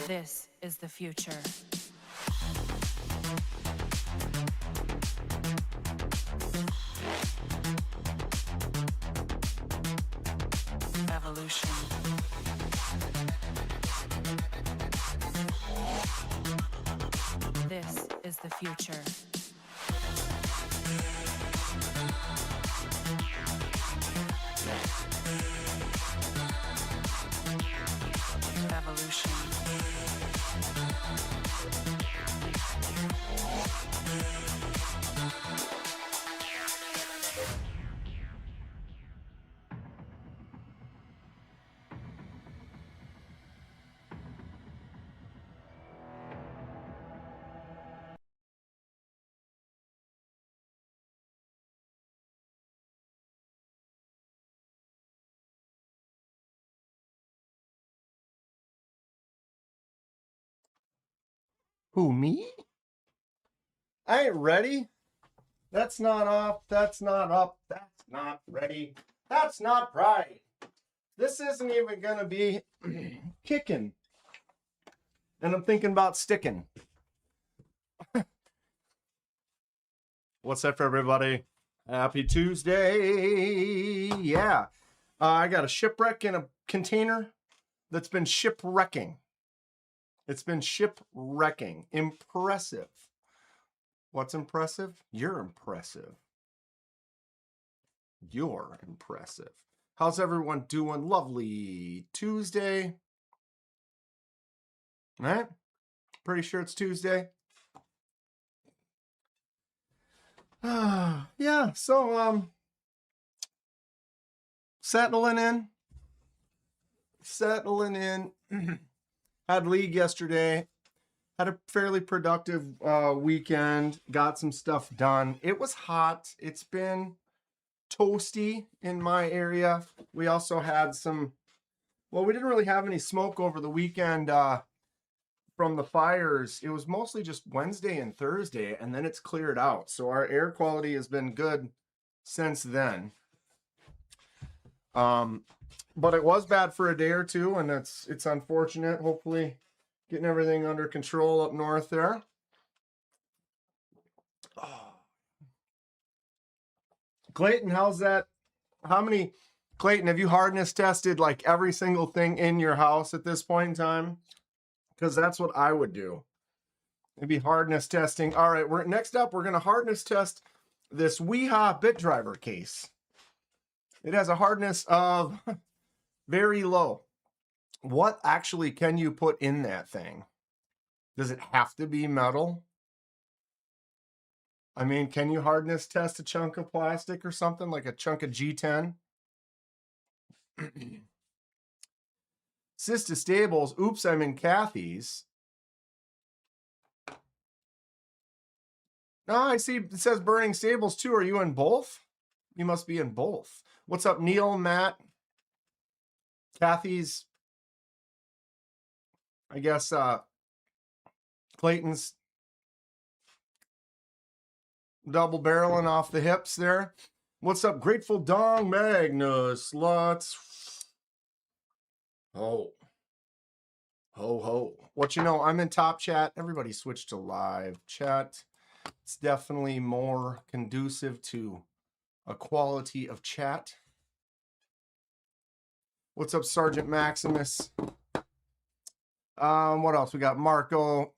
This is the future. Evolution. This is the future. Evolution. Who, me? I ain't ready. That's not off. That's not up. That's not ready. That's not right. This isn't even going to be kicking. And I'm thinking about sticking. What's up, everybody? Happy Tuesday. Yeah. I got a shipwreck in a container that's been shipwrecking. It's been shipwrecking. Impressive. What's impressive? You're impressive. You're impressive. How's everyone doing? Lovely Tuesday. Right? Pretty sure it's Tuesday. Yeah, so settling in. Had league yesterday. Had a fairly productive weekend. Got some stuff done. It was hot. It's been toasty in my area. We also had some, well, we didn't really have any smoke over the weekend from the fires. It was mostly just Wednesday and Thursday, and then it's cleared out. So our air quality has been good since then. But it was bad for a day or two, and it's unfortunate. Hopefully getting everything under control up north there. Oh. Clayton, how's that? Clayton, have you hardness tested like every single thing in your house at this point in time? Because that's what I would do. Maybe hardness testing. All right, next up, we're going to hardness test this Weeha bit driver case. It has a hardness of very low. What actually can you put in that thing? Does it have to be metal? I mean, can you hardness test a chunk of plastic or something, like a chunk of G10? Sister Stables. Oops, I'm in Kathy's. No, I see it says Burning Stables too. Are you in both? You must be in both. What's up, Neil, Matt? Kathy's. I guess Clayton's double barreling off the hips there. What's up, Grateful Dong Magnus? Let's ho ho. What you know, I'm in top chat. Everybody switch to live chat. It's definitely more conducive to a quality of chat. What's up, Sergeant Maximus? What else? We got Marco,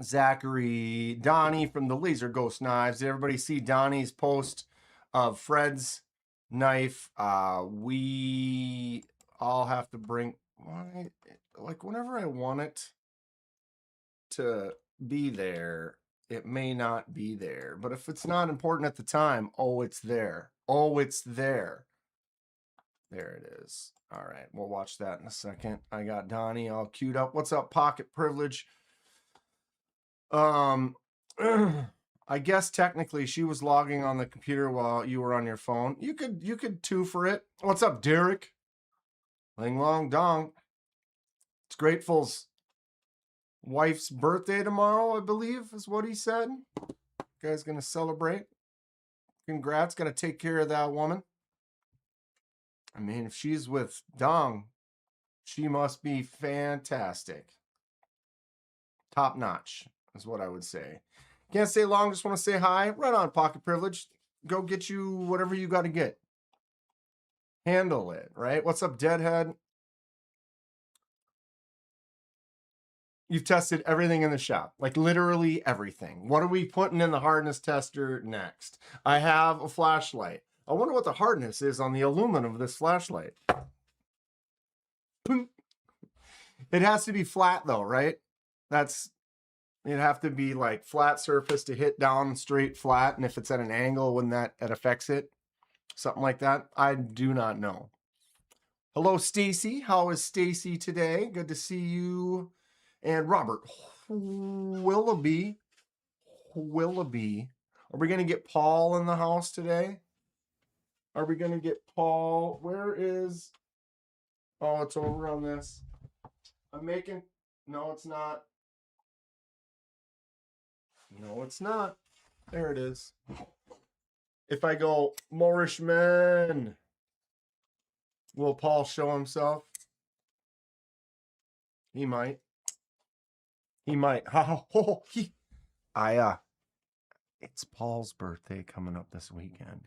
Zachary, Donnie from the Laser Ghost Knives. Did everybody see Donnie's post of Fred's knife? We all have to bring, like, whenever I want it to be there, it may not be there. But if it's not important at the time, oh, it's there. Oh, it's there. There it is. All right, we'll watch that in a second. I got Donnie all queued up. What's up, Pocket Privilege? I guess technically she was logging on the computer while you were on your phone. You could two for it. What's up, Derek? Ling Long Dong. It's Grateful's wife's birthday tomorrow, I believe, is what he said. Guy's gonna celebrate. Congrats, gotta take care of that woman. I mean, if she's with Dong, She must be fantastic. Top notch is what I would say. Can't stay long, just want to say hi. Right on, Pocket Privilege. Go get you whatever you got to get. Handle it, right? What's up, Deadhead? You've tested everything in the shop, like literally everything. What are we putting in the hardness tester next? I have a flashlight. I wonder what the hardness is on the aluminum of this flashlight. It has to be flat though, right? It'd have to be like flat surface to hit down straight flat. And if it's at an angle, when that affects it, something like that. I do not know. Hello, Stacy. How is Stacy today? Good to see you. And Robert Willoughby. Are we going to get Paul in the house today? Are we going to get Paul? Where is... Oh, it's over on this. I'm making... No, it's not. No, it's not. There it is. If I go, Moorish men, will Paul show himself? He might. He might. It's Paul's birthday coming up this weekend.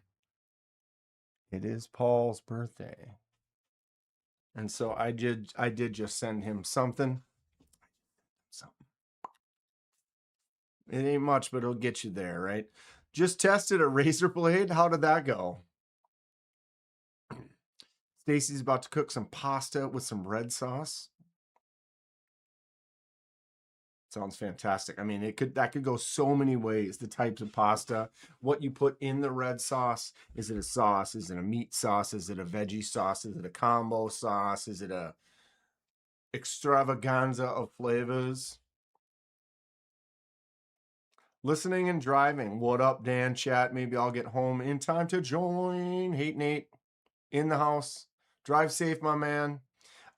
It is Paul's birthday. And so I did just send him something. It ain't much, but it'll get you there, right? Just tested a razor blade. How did that go? Stacy's about to cook some pasta with some red sauce. Sounds fantastic. I mean, that could go so many ways. The types of pasta, what you put in the red sauce. Is it a sauce? Is it a meat sauce? Is it a veggie sauce? Is it a combo sauce? Is it a extravaganza of flavors? Listening and driving. What up, Dan? Chat. Maybe I'll get home in time to join. Hate Nate in the house. Drive safe, my man.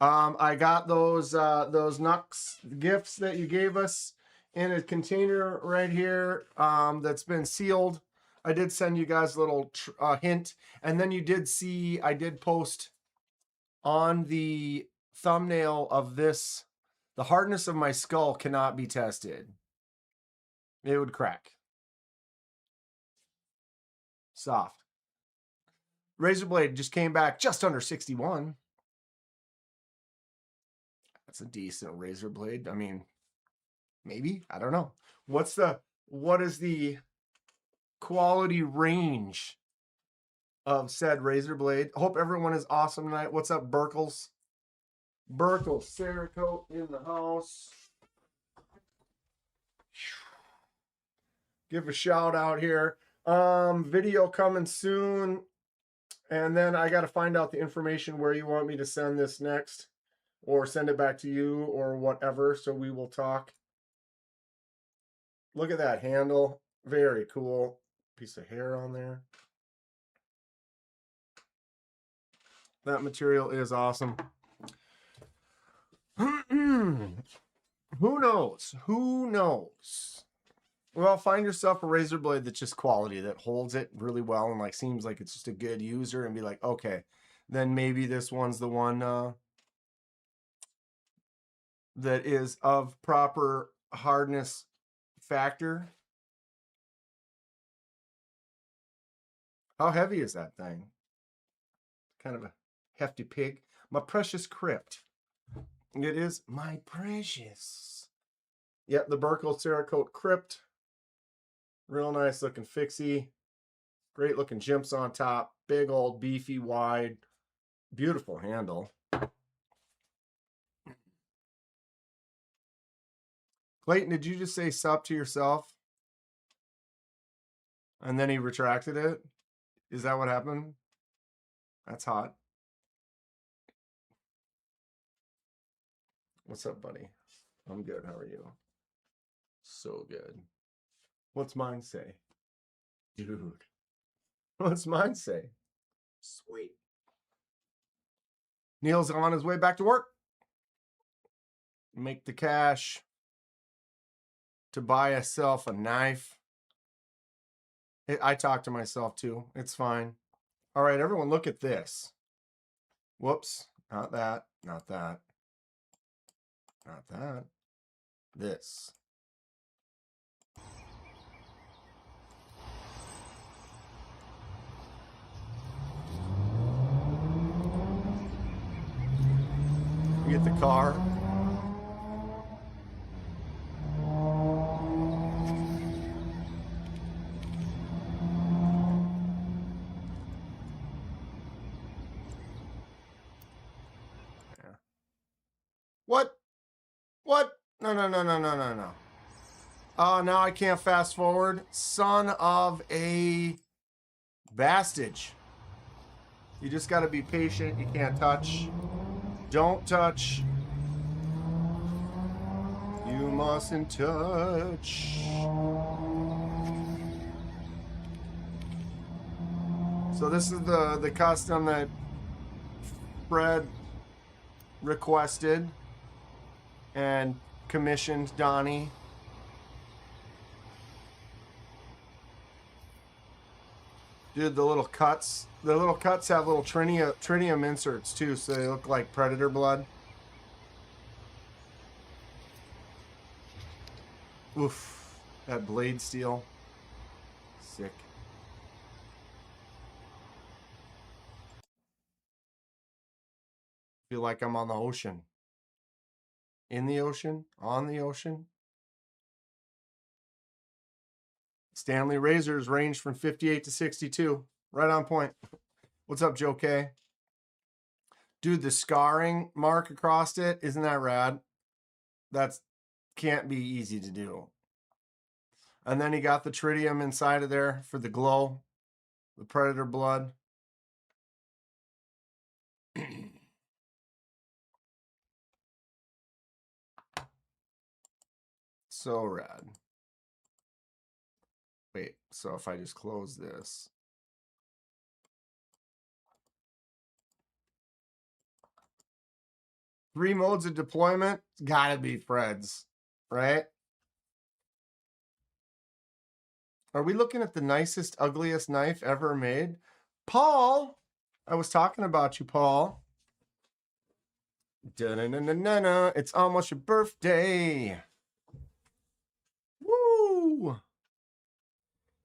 I got those Nux gifts that you gave us in a container right here that's been sealed. I did send you guys a little hint. And then you did see, I did post on the thumbnail of this, the hardness of my skull cannot be tested. It would crack. Soft. Razor blade just came back just under 61. That's a decent razor blade. I mean, maybe, I don't know. What is the quality range of said razor blade? Hope everyone is awesome tonight. What's up, Burkles? Burkles, Cerakote in the house. Give a shout out here. Video coming soon. And then I got to find out the information where you want me to send this next. Or send it back to you or whatever. So we will talk. Look at that handle. Very cool. Piece of hair on there. That material is awesome. Who knows? Who knows? Well, find yourself a razor blade that's just quality, that holds it really well and like seems like it's just a good user, and be like, okay, then maybe this one's the one that is of proper hardness factor. How heavy is that thing? Kind of a hefty pig. My precious crypt. It is my precious. Yep, the Burkle Cerakote crypt. Real nice looking fixie. Great looking jimps on top. Big old beefy wide. Beautiful handle. Clayton, did you just say sup to yourself? And then he retracted it? Is that what happened? That's hot. What's up, buddy? I'm good. How are you? So good. What's mine say? Dude. What's mine say? Sweet. Neil's on his way back to work. Make the cash to buy yourself a knife. I talk to myself too. It's fine. All right, everyone, look at this. Whoops. Not that. Not that. Not that. This. You get the car. Yeah. What? What? No, no, no, no, no, no, no. Oh, now I can't fast forward. Son of a bastage. You just got to be patient. You can't touch. Don't touch. You mustn't touch. So this is the custom that Fred requested and commissioned Donnie. Dude, the little cuts have little tritium inserts too, so they look like predator blood. Oof, that blade steel. Sick. Feel like I'm on the ocean. In the ocean? On the ocean? Stanley razors range from 58 to 62. Right on point. What's up, Joe K? Dude, the scarring mark across it, isn't that rad? That's can't be easy to do. And then he got the tritium inside of there for the glow, the predator blood. So rad. Wait, so if I just close this. Three modes of deployment, gotta be Fred's, right? Are we looking at the nicest, ugliest knife ever made? Paul, I was talking about you, Paul. Da-na-na-na-na-na. It's almost your birthday. Woo!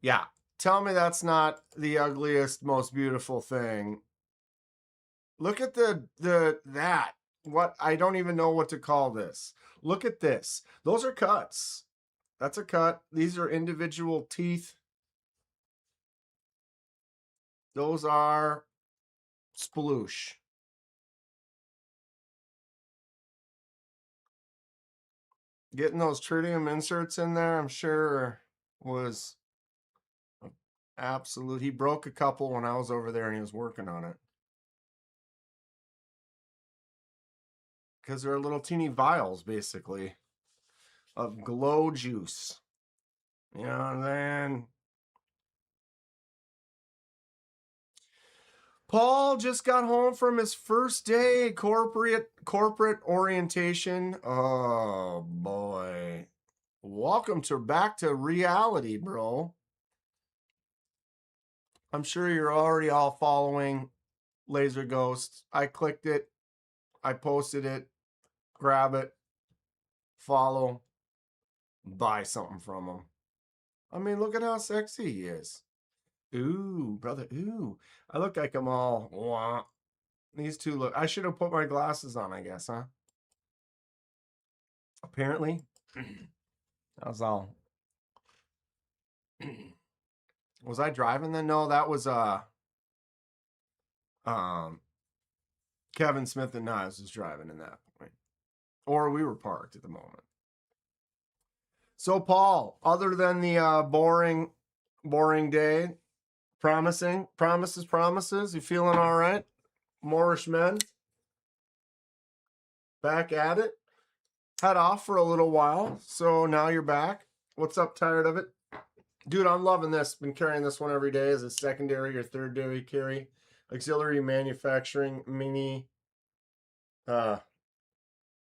Yeah, tell me that's not the ugliest, most beautiful thing. Look at that. What, I don't even know what to call this. Look at this. Those are cuts. That's a cut. These are individual teeth. Those are sploosh. Getting those tritium inserts in there, I'm sure was absolute. He broke a couple when I was over there and he was working on it. Because they're little teeny vials, basically, of glow juice. You know, and then Paul just got home from his first day corporate orientation. Oh boy. Welcome back to reality, bro. I'm sure you're already all following Laser Ghost. I clicked it. I posted it. Grab it. Follow. Buy something from him. I mean, look at how sexy he is. Ooh, brother. Ooh. I look like I'm all, wah. These two look. I should have put my glasses on, I guess, huh? Apparently. That was all. Was I driving then? No, that was Kevin Smith and Knives was driving in that point. Or we were parked at the moment. So Paul, other than the boring day, promises, you feeling all right? Moorish men? Back at it? Had off for a little while, so now you're back. What's up, tired of it? Dude, I'm loving this. Been carrying this one every day as a secondary or third day carry. Auxiliary manufacturing mini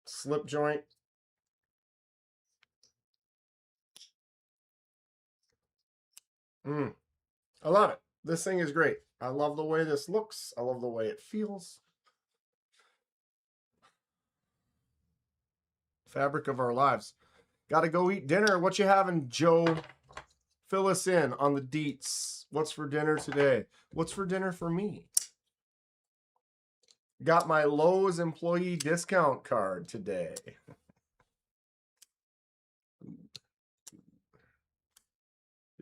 slip joint. I love it. This thing is great. I love the way this looks. I love the way it feels. Fabric of our lives. Got to go eat dinner. What you having, Joe? Fill us in on the deets. What's for dinner today? What's for dinner for me? Got my Lowe's employee discount card today.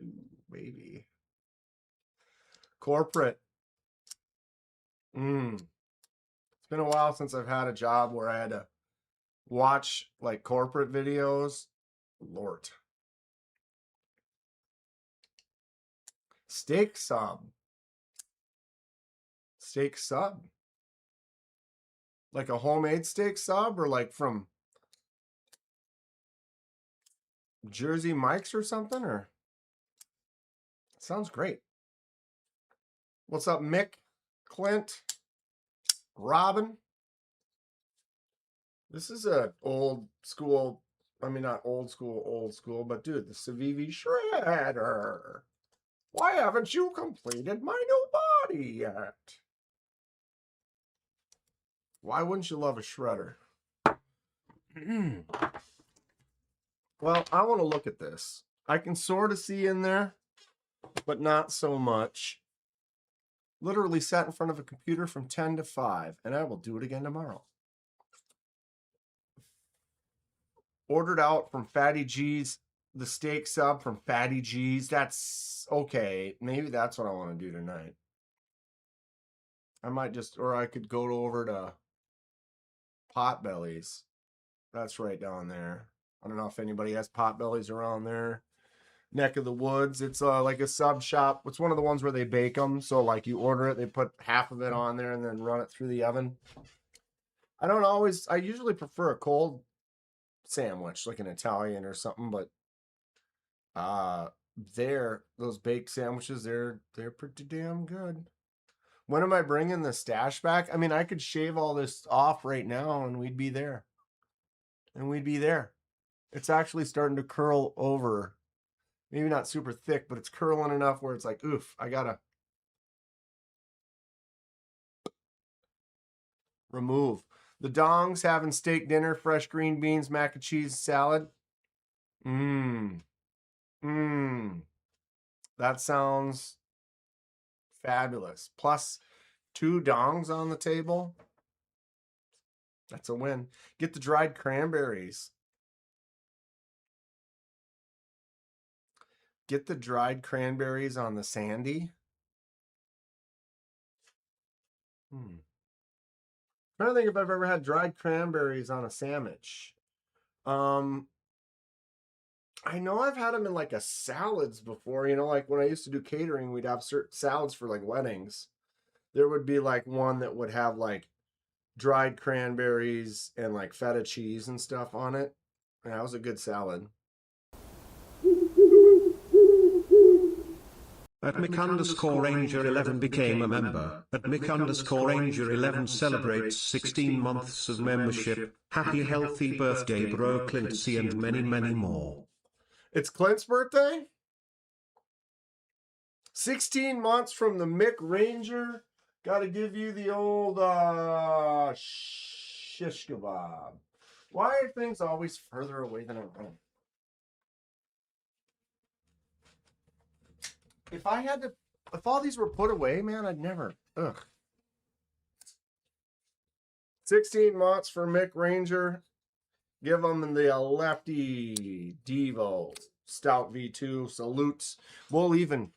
Ooh, baby. Corporate. It's been a while since I've had a job where I had to watch like corporate videos. Lord. Steak sub. Steak sub. Like a homemade steak sub or like from Jersey Mike's or something? Or sounds great. What's up, Mick? Clint? Robin? This is a old school, I mean not old school, but dude, the Civivi shredder. Why haven't you completed my new body yet? Why wouldn't you love a shredder? Well, I want to look at this. I can sort of see in there, but not so much. Literally sat in front of a computer from 10 to 5, and I will do it again tomorrow. Ordered out from Fatty G's, the steak sub from Fatty G's. That's okay. Maybe that's what I want to do tonight. I might just, or I could go over to Potbelly's. That's right down there. I don't know if anybody has Potbelly's around there. Neck of the woods. It's like a sub shop. It's one of the ones where they bake them. So like you order it, they put half of it on there and then run it through the oven. I usually prefer a cold sandwich, like an Italian or something, but those baked sandwiches, they're pretty damn good. When am I bringing the stash back? I mean, I could shave all this off right now and we'd be there. It's actually starting to curl over. Maybe not super thick, but it's curling enough where it's like, oof, I gotta remove. The Dongs having steak dinner, fresh green beans, mac and cheese, salad. That sounds fabulous. Plus 2 dongs on the table. That's a win. Get the dried cranberries. Get the dried cranberries on the sandy. Trying to think if I've ever had dried cranberries on a sandwich. I know I've had them in like a salads before. You know, like when I used to do catering, we'd have certain salads for like weddings. There would be like one that would have like dried cranberries and like feta cheese and stuff on it. And that was a good salad. At Mick_Ranger11 became a member. At Mick_Ranger11 celebrates 16 months of membership. Happy healthy birthday bro Clint C and many more. It's Clint's birthday? 16 months from the Mick Ranger. Gotta give you the old shish kebab. Why are things always further away than I want? If all these were put away, man, I'd never. Ugh. 16 months for Mick Ranger. Give them the lefty Devo Stout V2 salutes. We'll even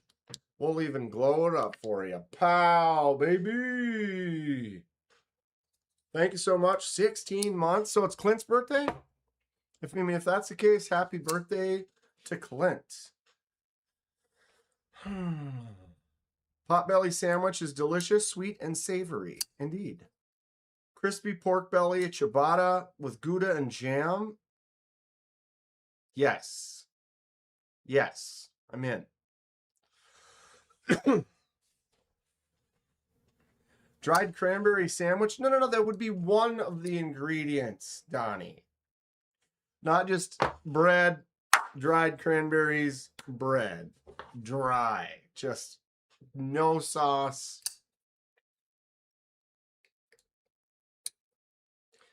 glow it up for you. Pow, baby. Thank you so much. 16 months. So it's Clint's birthday? If that's the case, happy birthday to Clint. Potbelly sandwich is delicious, sweet, and savory. Indeed. Crispy pork belly ciabatta with Gouda and jam. Yes. Yes. I'm in. Dried cranberry sandwich? No. That would be one of the ingredients, Donnie. Not just bread, dried cranberries, bread. Dry. Just no sauce.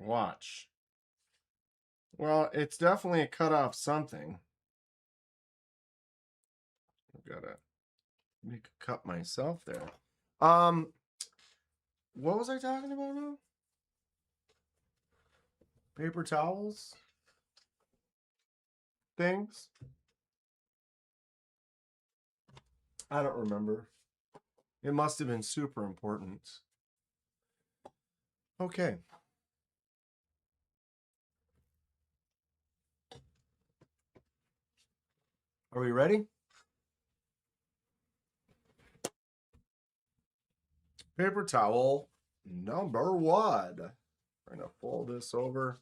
Watch. Well, it's definitely a cut off something. I've got to make a cut myself there. What was I talking about now? Paper towels? Things? I don't remember. It must have been super important. Okay. Are we ready? Paper towel number 1. We're going to fold this over.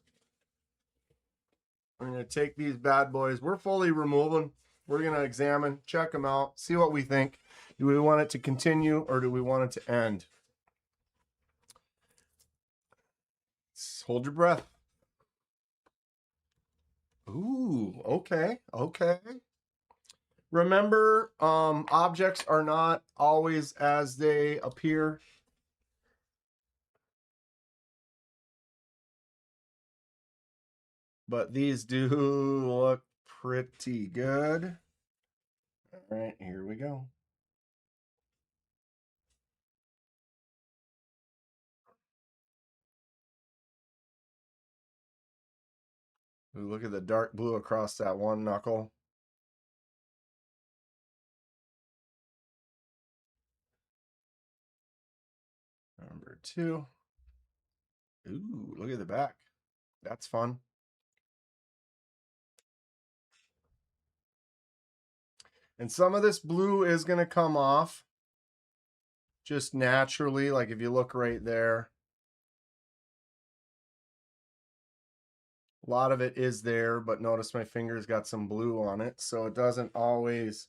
We're going to take these bad boys. We're fully removing. We're going to examine, check them out, see what we think. Do we want it to continue or do we want it to end? Hold your breath. Ooh, okay, okay. Remember, objects are not always as they appear. But these do look pretty good. All right, here we go. Ooh, look at the dark blue across that one knuckle. Number 2. Ooh, look at the back. That's fun. And some of this blue is going to come off just naturally. Like if you look right there, a lot of it is there, but notice my finger's got some blue on it. So it doesn't always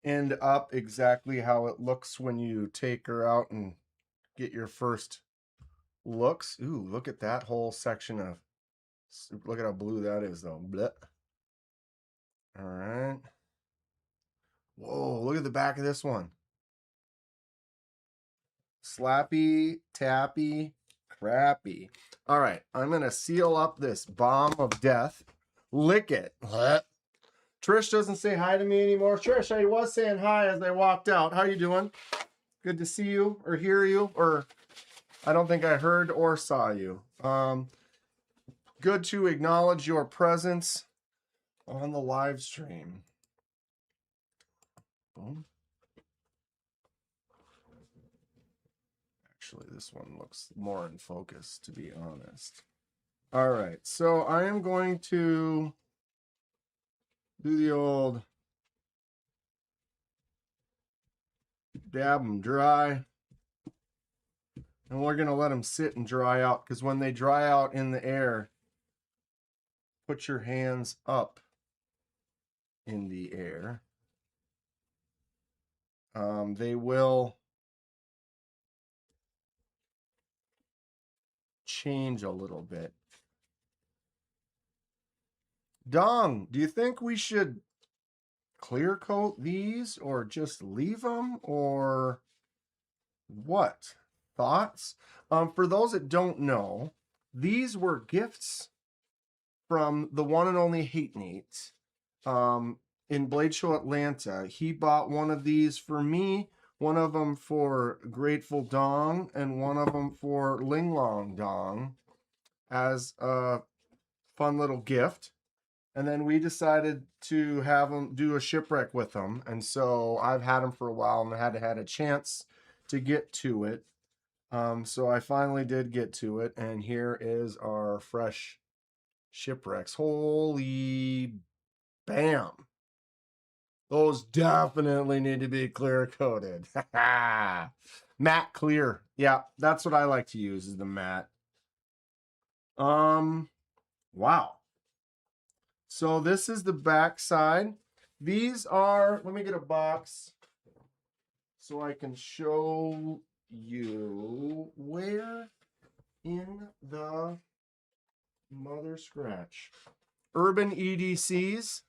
end up exactly how it looks when you take her out and get your first looks. Ooh, look at that whole section of, look at how blue that is though. Blech. All right. Whoa, look at the back of this one. Slappy, tappy, crappy. All right, I'm going to seal up this bomb of death. Lick it. What? Trish doesn't say hi to me anymore. Trish, I was saying hi as I walked out. How you doing? Good to see you or hear you, or I don't think I heard or saw you. Good to acknowledge your presence on the live stream. Boom. Actually, this one looks more in focus, to be honest. All right, so I am going to do the old dab them dry. And we're going to let them sit and dry out, because when they dry out in the air, put your hands up in the air. They will change a little bit. Dong, do you think we should clear coat these or just leave them, or what? Thoughts? For those that don't know, these were gifts from the one and only Hate Nate in Blade Show Atlanta. He bought one of these for me, one of them for Grateful Dong, and one of them for Ling Long Dong as a fun little gift. And then we decided to have them do a shipwreck with them. And so I've had them for a while and I had a chance to get to it. So I finally did get to it. And here is our fresh shipwrecks. Holy bam. Those definitely need to be clear coated. Matte clear. Yeah, that's what I like to use, is the matte. Wow. So this is the back side. These are, let me get a box so I can show you where in the mother scratch. Urban EDCs.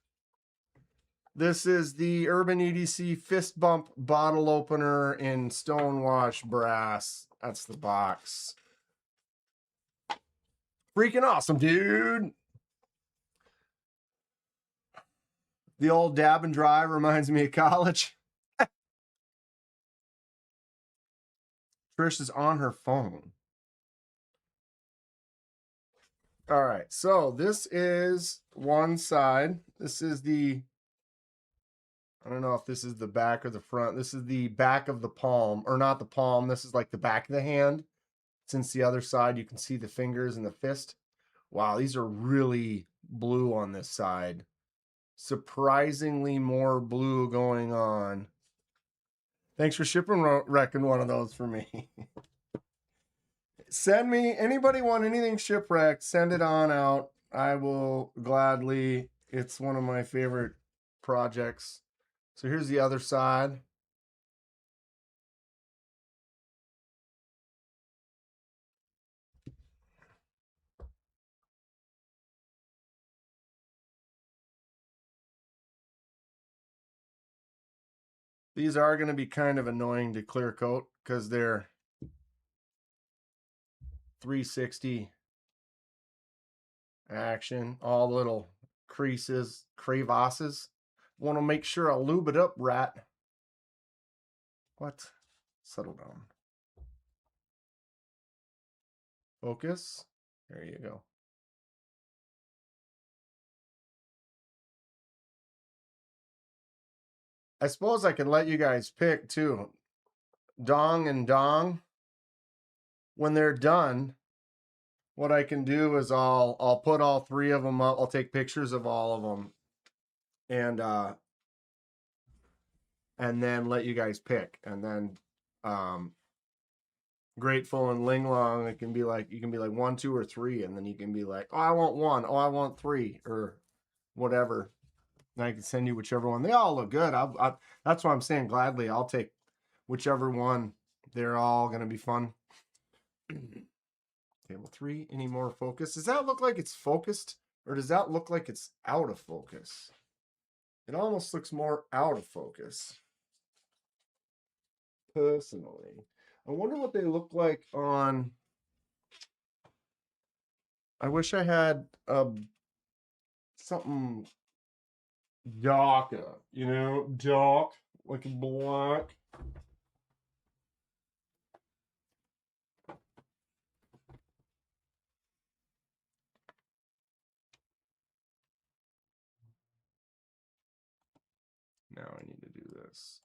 This is the Urban EDC Fist Bump bottle opener in Stonewash brass. That's the box. Freaking awesome, dude. The old dab and dry reminds me of college. Trish is on her phone. All right, so this is one side. This is the, I don't know if this is the back or the front. This is the back of the palm, or not the palm. This is like the back of the hand. Since the other side, you can see the fingers and the fist. Wow, these are really blue on this side. Surprisingly more blue going on. Thanks for shipping wrecking one of those for me. Send me, anybody want anything shipwrecked, send it on out. I will gladly. It's one of my favorite projects. So here's the other side. These are going to be kind of annoying to clear coat because they're 360 action, all little creases, crevasses. Want to make sure I lube it up, rat. What? Settle down. Focus. There you go. I suppose I could let you guys pick too. Dong and Dong. When they're done, what I can do is I'll put all three of them up. I'll take pictures of all of them, and then let you guys pick. And then Grateful and Ling Long, it can be like, you can be like 1, 2, or 3, and then you can be like, oh, I want 1, oh, I want 3, or whatever. And I can send you whichever one. They all look good. That's why I'm saying gladly I'll take whichever one. They're all gonna be fun. Table 3, any more focus? Does that look like it's focused, or does that look like it's out of focus? It almost looks more out of focus. Personally, I wonder what they look like on. I wish I had something darker, you know, dark, like a black. Now I need to do this.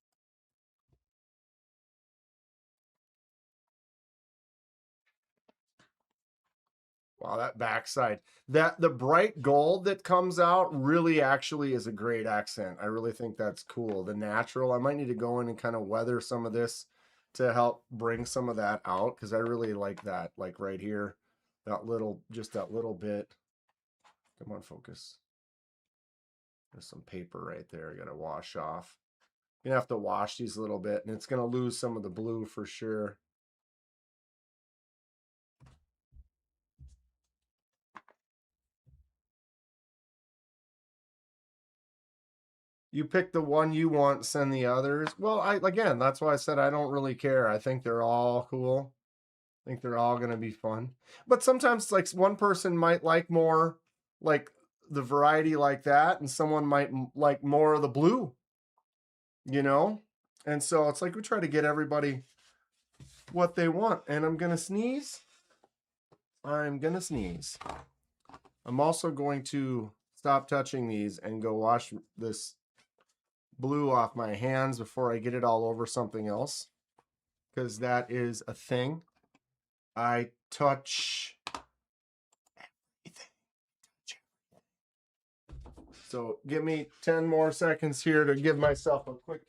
Wow, that backside. That the bright gold that comes out really actually is a great accent. I really think that's cool. The natural. I might need to go in and kind of weather some of this to help bring some of that out, because I really like that. Like right here, that little, just that little bit. Come on, focus. There's some paper right there. I gotta wash off. You're gonna have to wash these a little bit, and it's gonna lose some of the blue for sure. You pick the one you want, send the others. Well, again, that's why I said I don't really care. I think they're all cool. I think they're all gonna be fun. But sometimes, like, one person might like more like the variety like that, and someone might like more of the blue. You know, and so it's like we try to get everybody what they want. And I'm gonna sneeze. I'm gonna sneeze. I'm also going to stop touching these and go wash this blue off my hands before I get it all over something else, because that is a thing. I touch everything. So give me 10 more seconds here to give myself a quick.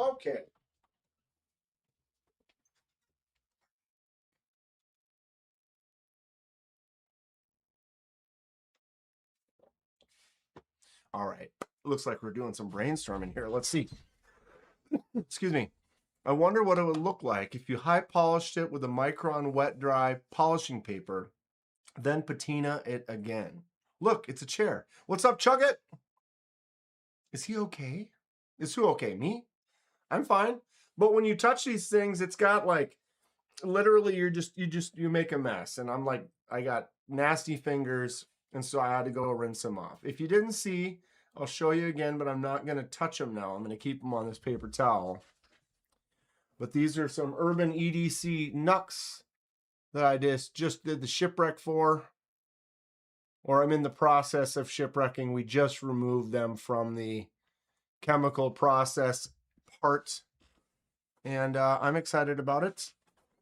Okay. All right. Looks like we're doing some brainstorming here. Let's see. Excuse me. I wonder what it would look like if you high polished it with a micron wet dry polishing paper, then patina it again. Look, it's a chair. What's up, Chugget? Is he okay? Is who okay? Me? I'm fine. But when you touch these things, it's got like literally you make a mess. And I'm like, I got nasty fingers, and so I had to go rinse them off. If you didn't see, I'll show you again, but I'm not gonna touch them now. I'm gonna keep them on this paper towel. But these are some Urban EDC Nux that I just did the shipwreck for, or I'm in the process of shipwrecking. We just removed them from the chemical process part, and I'm excited about it.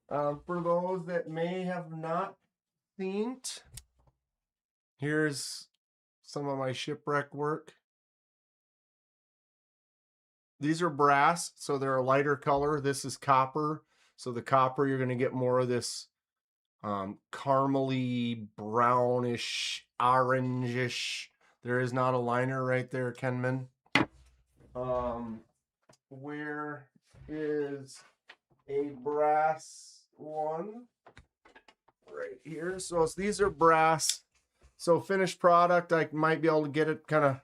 For those that may have not seen it, here's some of my shipwreck work. These are brass, so they're a lighter color. This is copper, so the copper, you're going to get more of this caramely, brownish, orangish. There is not a liner right there, Kenman. Where is a brass one? Right here. So these are brass. So finished product, I might be able to get it kind of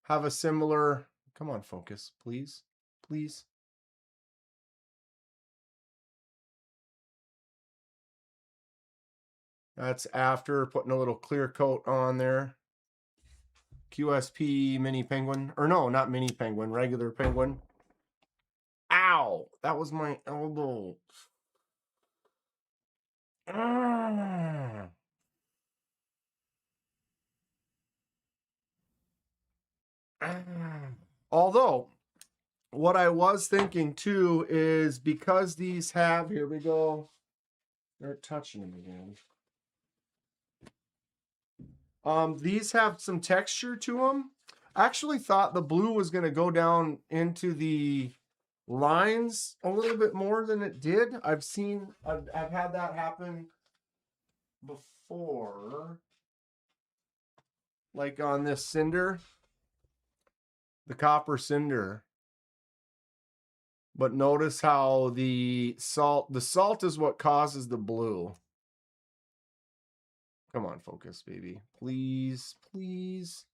have a similar. Come on, focus, please. Please. That's after putting a little clear coat on there. QSP mini penguin. Or no, not mini penguin, regular penguin. Ow! That was my elbow. Ah. Ah. Although, what I was thinking too is because these have, here we go. They're touching them again. These have some texture to them. I actually thought the blue was going to go down into the lines a little bit more than it did. I've had that happen before, like on this cinder, the copper cinder. But notice how the salt is what causes the blue. Come on, focus, baby. Please, please.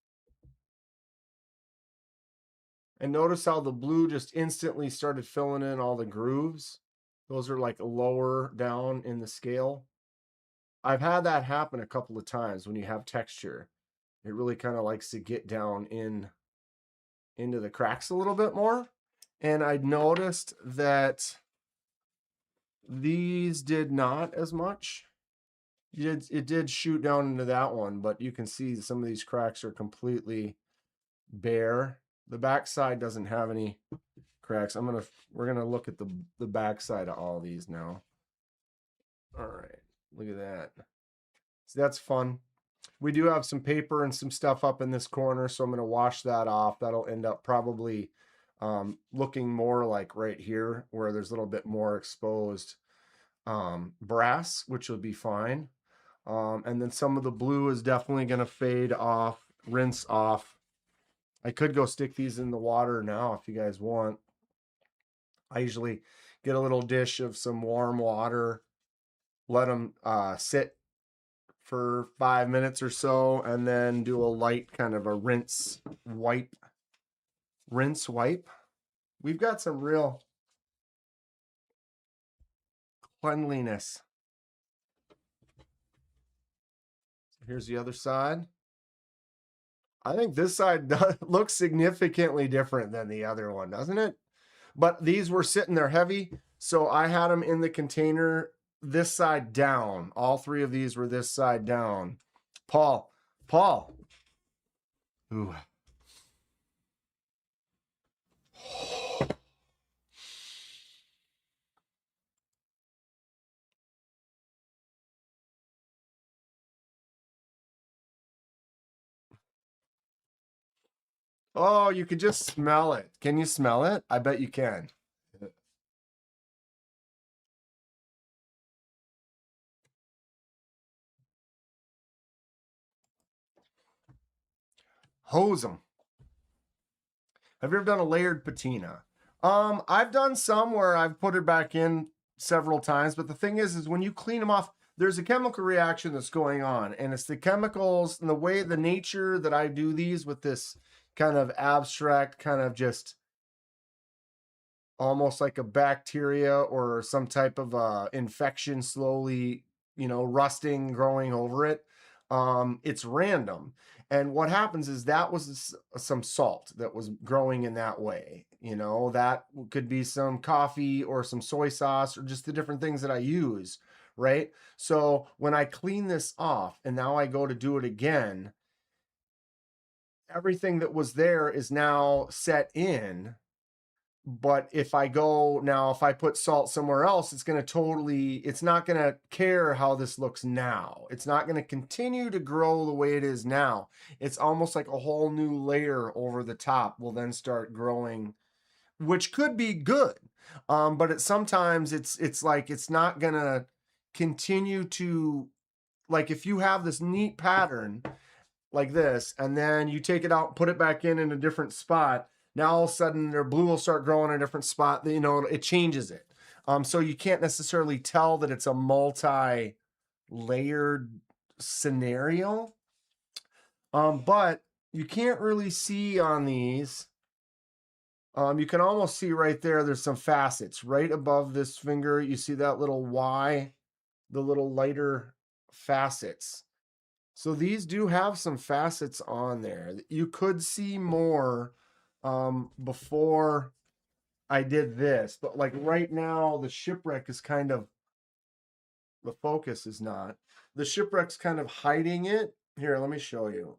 And notice how the blue just instantly started filling in all the grooves. Those are like lower down in the scale. I've had that happen a couple of times when you have texture. It really kind of likes to get down into the cracks a little bit more. And I noticed that these did not as much. It did shoot down into that one, but you can see some of these cracks are completely bare. The back side doesn't have any cracks. We're gonna look at the back side of all these now. All right, look at that. So that's fun. We do have some paper and some stuff up in this corner, so I'm gonna wash that off. That'll end up probably looking more like right here, where there's a little bit more exposed brass, which will be fine. And then some of the blue is definitely gonna fade off, rinse off. I could go stick these in the water now if you guys want. I usually get a little dish of some warm water, let them sit for 5 minutes or so, and then do a light kind of a rinse wipe. We've got some real cleanliness. Here's the other side. I think this side looks significantly different than the other one, doesn't it? But these were sitting there heavy, so I had them in the container this side down. All three of these were this side down. Paul. Ooh. Oh, you could just smell it. Can you smell it? I bet you can. Hose them. Have you ever done a layered patina? I've done some where I've put it back in several times, but the thing is when you clean them off, there's a chemical reaction that's going on, and it's the chemicals and the way, the nature that I do these with this kind of abstract, kind of just almost like a bacteria or some type of infection slowly, you know, rusting, growing over it. It's random. And what happens is that was some salt that was growing in that way. You know, that could be some coffee or some soy sauce or just the different things that I use, right? So when I clean this off and now I go to do it again, everything that was there is now set in. But if I go now, if I put salt somewhere else, it's going to totally, it's not going to care how this looks now. It's not going to continue to grow the way it is now. It's almost like a whole new layer over the top will then start growing, which could be good. But sometimes it's like, it's not going to continue to, like if you have this neat pattern like this, and then you take it out, put it back in a different spot, now all of a sudden their blue will start growing in a different spot. You know, it changes it. So you can't necessarily tell that it's a multi-layered scenario. But you can't really see on these. You can almost see right there, there's some facets right above this finger. You see that little Y, the little lighter facets. So these do have some facets on there. You could see more before I did this, but like right now the shipwreck is kind of, the focus is not. The shipwreck's kind of hiding it. Here, let me show you.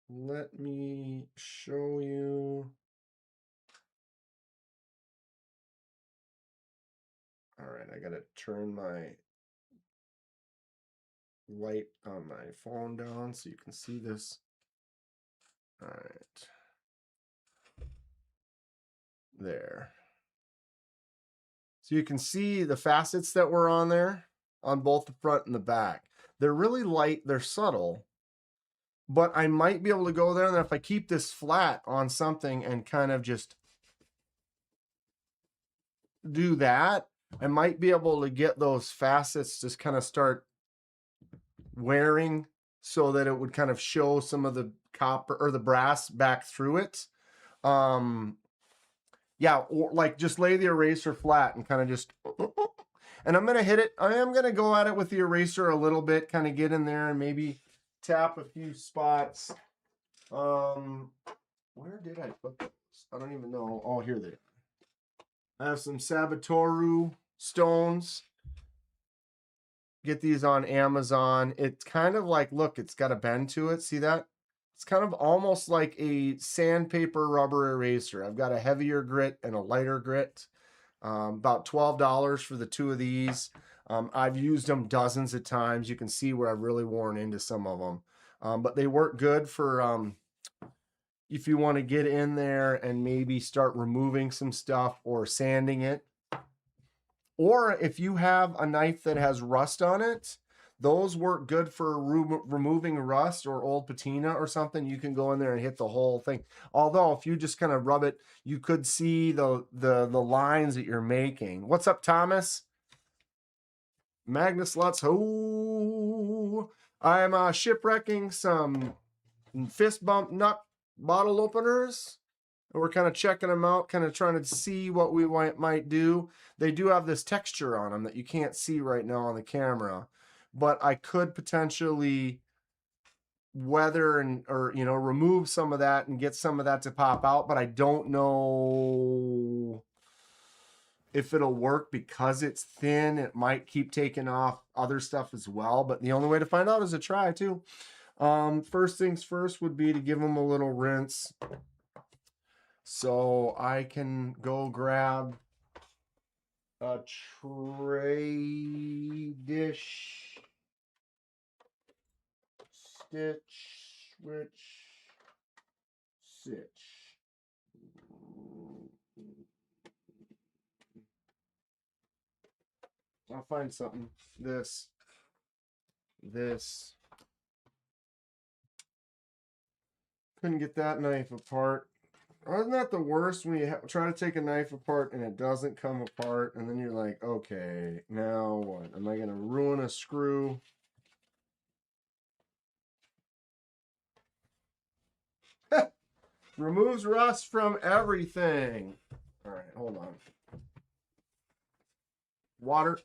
Let me show you. All right, I gotta turn my light on my phone down so you can see this. All right. There. So you can see the facets that were on there on both the front and the back. They're really light, they're subtle, but I might be able to go there, and if I keep this flat on something and kind of just do that, I might be able to get those facets just kind of start wearing so that it would kind of show some of the copper or the brass back through it. Yeah, or like just lay the eraser flat and kind of just, and I'm going to hit it. I am going to go at it with the eraser a little bit, kind of get in there and maybe tap a few spots. Where did I put those? I don't even know. Oh, here they are. I have some Sabatoru stones. Get these on Amazon. It's kind of like, look, it's got a bend to it. See that? It's kind of almost like a sandpaper rubber eraser. I've got a heavier grit and a lighter grit. About $12 for the two of these. I've used them dozens of times. You can see where I've really worn into some of them. But they work good for if you want to get in there and maybe start removing some stuff or sanding it. Or if you have a knife that has rust on it, those work good for removing rust or old patina or something. You can go in there and hit the whole thing. Although if you just kind of rub it, you could see the lines that you're making. What's up, Thomas? Magnus Lutz. Oh, I'm shipwrecking some fist bump nut bottle openers. We're kind of checking them out, kind of trying to see what we might do. They do have this texture on them that you can't see right now on the camera, but I could potentially weather or you know, remove some of that and get some of that to pop out, but I don't know if it'll work because it's thin. It might keep taking off other stuff as well, but the only way to find out is to try too. First things first would be to give them a little rinse. So I can go grab a tray, dish, stitch, switch, stitch. I'll find something. This. Couldn't get that knife apart. Isn't that the worst when you try to take a knife apart and it doesn't come apart, and then you're like, okay, now what? Am I gonna ruin a screw? Removes rust from everything. All right, hold on. Water.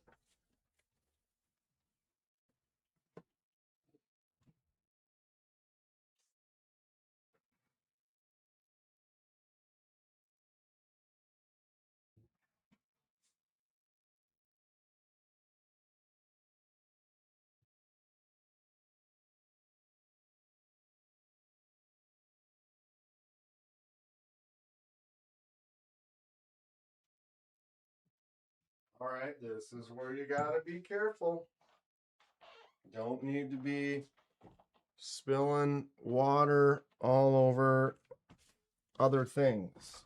All right, this is where you gotta be careful. Don't need to be spilling water all over other things.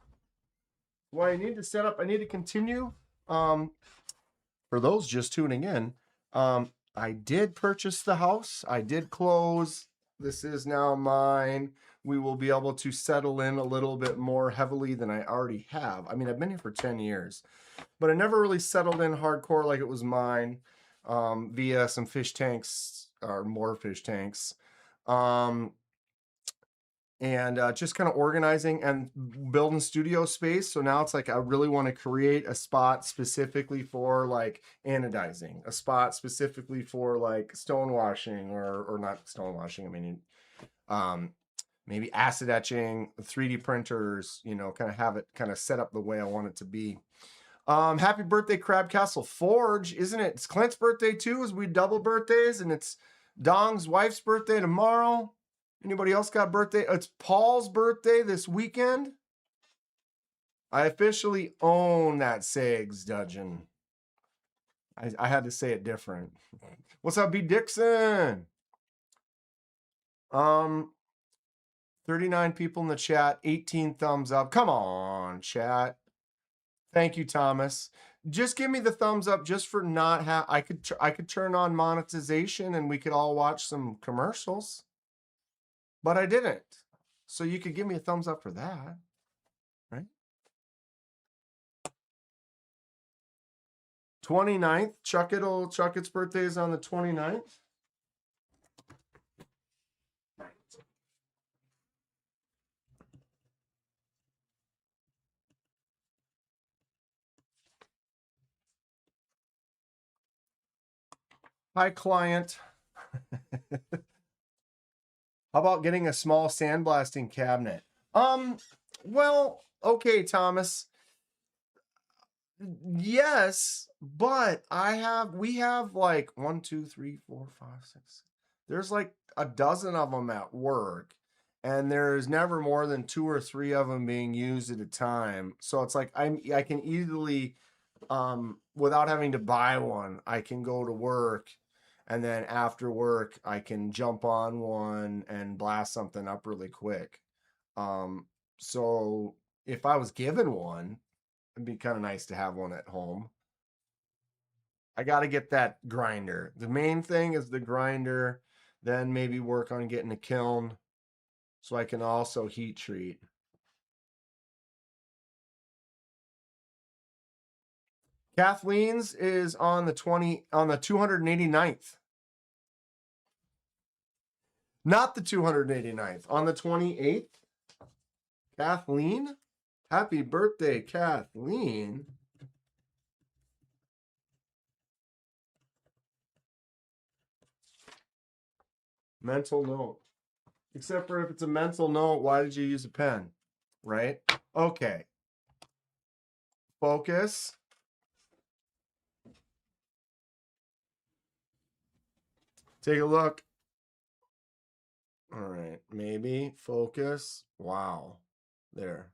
Well, I need to set up, I need to continue. For those just tuning in, I did purchase the house. I did close. This is now mine. We will be able to settle in a little bit more heavily than I already have. I mean, I've been here for 10 years, but I never really settled in hardcore like it was mine, via some fish tanks or more fish tanks. And just kind of organizing and building studio space. So now it's like I really want to create a spot specifically for like anodizing, a spot specifically for like stone washing or not stone washing. I mean, maybe acid etching, 3D printers, you know, kind of have it kind of set up the way I want it to be. Happy birthday, Crab Castle Forge. Isn't it? It's Clint's birthday too, as we double birthdays, and it's Dong's wife's birthday tomorrow. Anybody else got birthday? It's Paul's birthday this weekend. I officially own that Sags Dudgeon. I had to say it different. What's up, B. Dixon? 39 people in the chat, 18 thumbs up. Come on, chat. Thank you, Thomas. Just give me the thumbs up just for not I could turn on monetization and we could all watch some commercials. But I didn't. So you could give me a thumbs up for that, right? 29th. Chuck its birthday is on the 29th. Hi, client. How about getting a small sandblasting cabinet? Well, okay, Thomas. Yes, but we have like 1, 2, 3, 4, 5, 6. There's like a dozen of them at work, and there's never more than 2 or 3 of them being used at a time. So it's like I can easily, without having to buy one, I can go to work, and then after work I can jump on one and blast something up really quick. So if I was given one, it'd be kind of nice to have one at home. I got to get that grinder. The main thing is the grinder, then maybe work on getting a kiln so I can also heat treat. Kathleen's is on the 289th. Not the 289th, on the 28th. Kathleen, happy birthday, Kathleen. Mental note. Except for if it's a mental note, why did you use a pen? Right? Okay. Focus. Take a look. All right. Maybe. Focus. Wow. There.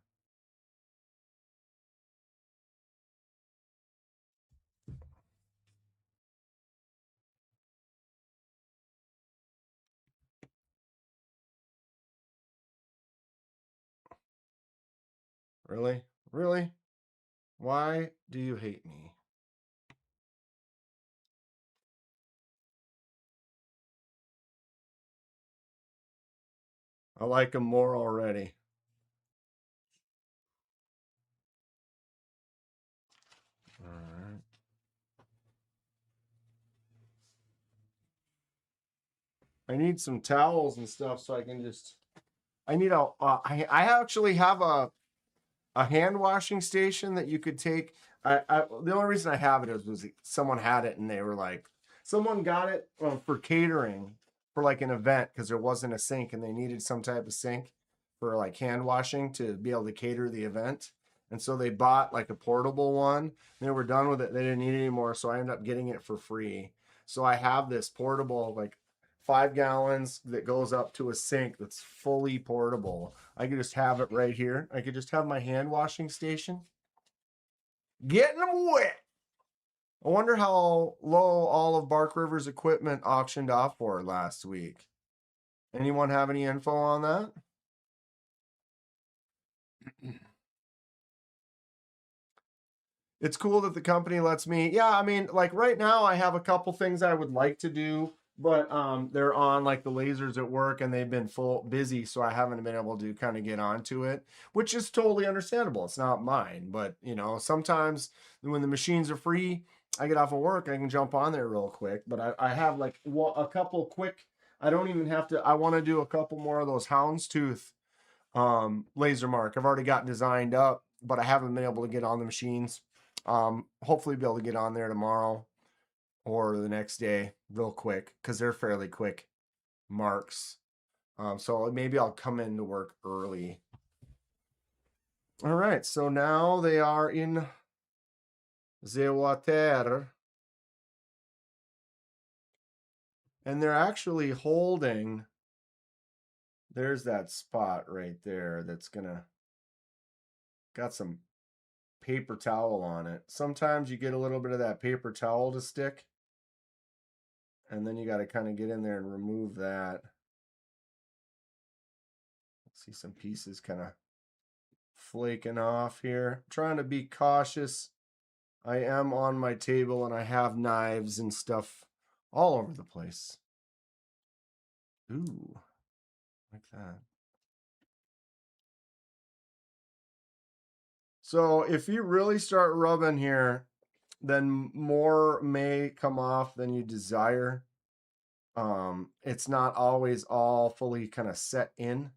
Really? Really? Why do you hate me? like them more already. All right. I need some towels and stuff so I can just. I need a. I actually have a hand washing station that you could take. The only reason I have it was someone had it and they were like, someone got it for catering for like an event because there wasn't a sink and they needed some type of sink for like hand washing to be able to cater the event. And so they bought like a portable one. They were done with it. They didn't need it anymore. So I ended up getting it for free. So I have this portable, like 5 gallons that goes up to a sink that's fully portable. I could just have it right here. I could just have my hand washing station. Getting them wet. I wonder how low all of Bark River's equipment auctioned off for last week. Anyone have any info on that? It's cool that the company lets me. Yeah, I mean, like right now I have a couple things I would like to do, but they're on like the lasers at work and they've been busy, so I haven't been able to kind of get onto it, which is totally understandable. It's not mine, but you know, sometimes when the machines are free, I get off of work, I can jump on there real quick. But I have like a couple quick. I don't even have to. I want to do a couple more of those houndstooth laser mark. I've already got designed up, but I haven't been able to get on the machines. Hopefully be able to get on there tomorrow or the next day real quick because they're fairly quick marks. So maybe I'll come into work early. All right, so now they are in the water and they're actually holding. There's that spot right there that's got some paper towel on it. Sometimes you get a little bit of that paper towel to stick, and then you got to kind of get in there and remove that. See some pieces kind of flaking off here. I'm trying to be cautious. I am on my table and I have knives and stuff all over the place. Ooh, like that. So if you really start rubbing here, then more may come off than you desire. It's not always all fully kind of set in,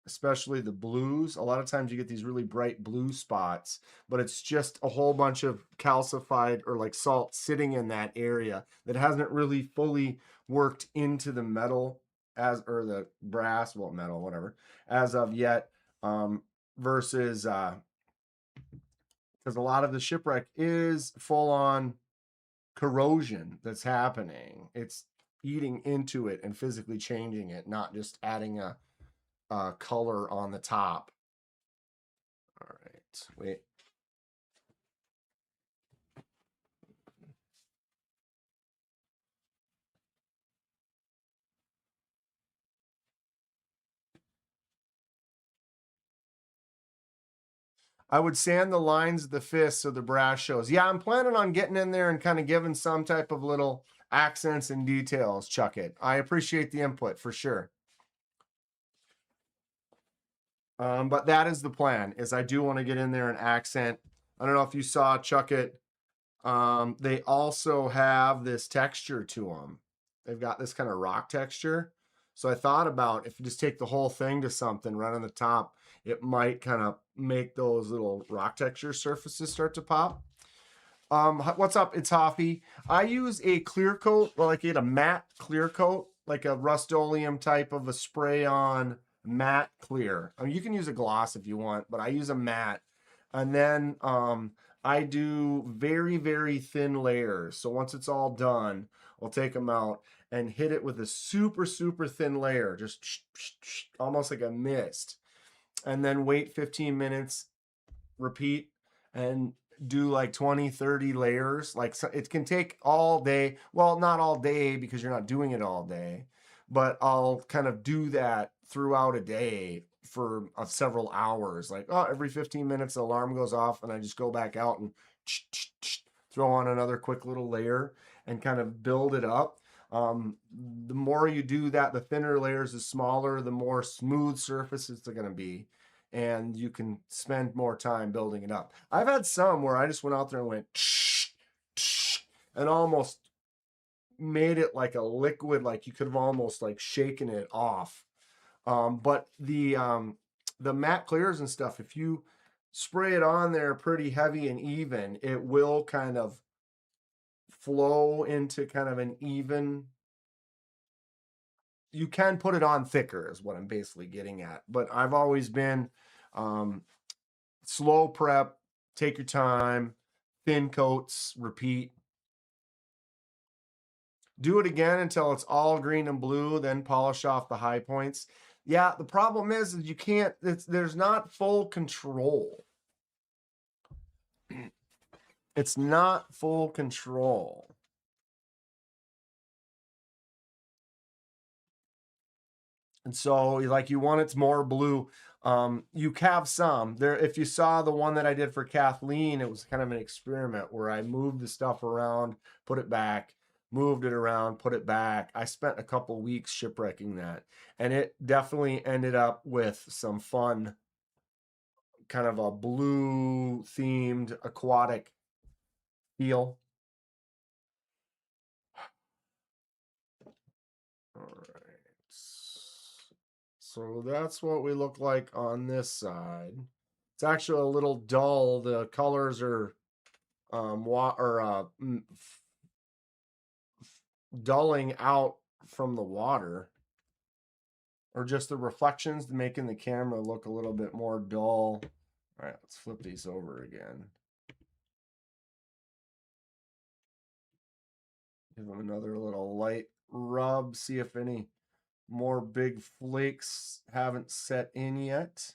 especially the blues. A lot of times you get these really bright blue spots, but it's just a whole bunch of calcified or like salt sitting in that area that hasn't really fully worked into the metal or the brass, well, metal, whatever, as of yet. Versus because a lot of the shipwreck is full on corrosion that's happening. It's eating into it and physically changing it, not just adding a color on the top. All right, wait. I would sand the lines of the fist so the brass shows. Yeah, I'm planning on getting in there and kind of giving some type of little accents and details, Chuck it. I appreciate the input for sure. But that is the plan, is I do want to get in there and accent. I don't know if you saw Chuck it. They also have this texture to them. They've got this kind of rock texture. So I thought about if you just take the whole thing to something right on the top, it might kind of make those little rock texture surfaces start to pop. What's up? It's Hoffy. I use a clear coat, or like a matte clear coat, like a Rust-Oleum type of a spray on matte clear. I mean, you can use a gloss if you want, but I use a matte. And then I do very, very thin layers. So once it's all done, I'll take them out and hit it with a super, super thin layer, just almost like a mist. And then wait 15 minutes, repeat, and do like 20, 30 layers. Like it can take all day. Well, not all day because you're not doing it all day, but I'll kind of do that throughout a day for several hours. Like, oh, every 15 minutes the alarm goes off and I just go back out and throw on another quick little layer and kind of build it up. The more you do that, the thinner layers is smaller, the more smooth surfaces are going to be, and you can spend more time building it up. I've had some where I just went out there and went and almost made it like a liquid, like you could have almost like shaken it off. But the matte clears and stuff, if you spray it on there pretty heavy and even, it will kind of flow into kind of an even. You can put it on thicker is what I'm basically getting at. But I've always been slow prep, take your time, thin coats, repeat. Do it again until it's all green and blue, then polish off the high points. Yeah, the problem is you can't, there's not full control. It's not full control. And so like you want it more blue. You have some there. If you saw the one that I did for Kathleen, it was kind of an experiment where I moved the stuff around, put it back, moved it around, put it back. I spent a couple weeks shipwrecking that, and it definitely ended up with some fun, kind of a blue themed aquatic feel. All right. So that's what we look like on this side. It's actually a little dull. The colors are dulling out from the water, or just the reflections making the camera look a little bit more dull. All right, let's flip these over again. Give them another little light rub, see if any more big flakes haven't set in yet.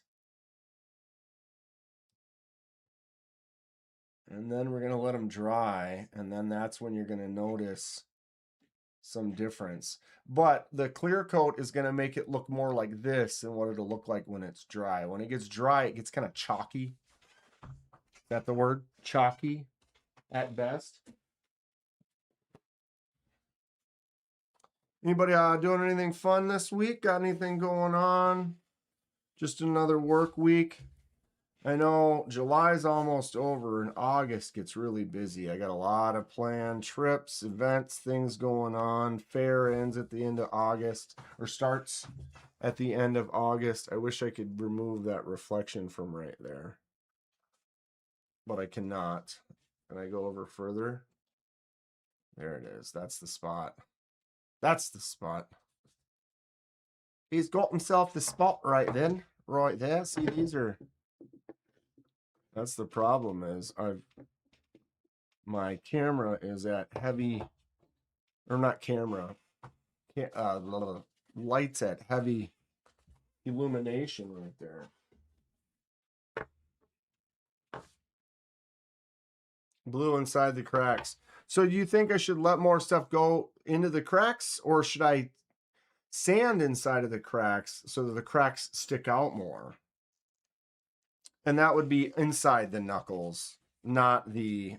And then we're going to let them dry, and then that's when you're going to notice some difference. But the clear coat is going to make it look more like this than what it'll look like when it's dry. When it gets dry, it gets kind of chalky. Is that the word? Chalky at best. Anybody doing anything fun this week? Got anything going on? Just another work week. I know July's almost over and August gets really busy. I got a lot of planned trips, events, things going on. Fair ends at the end of August, or starts at the end of August. I wish I could remove that reflection from right there, but I cannot. Can I go over further? There it is. That's the spot. That's the spot. He's got himself the spot right then. Right there. See, these are... That's the problem is my camera is at heavy, or not camera, lights at heavy illumination right there. Blue inside the cracks. So do you think I should let more stuff go into the cracks, or should I sand inside of the cracks so that the cracks stick out more? And that would be inside the knuckles, not the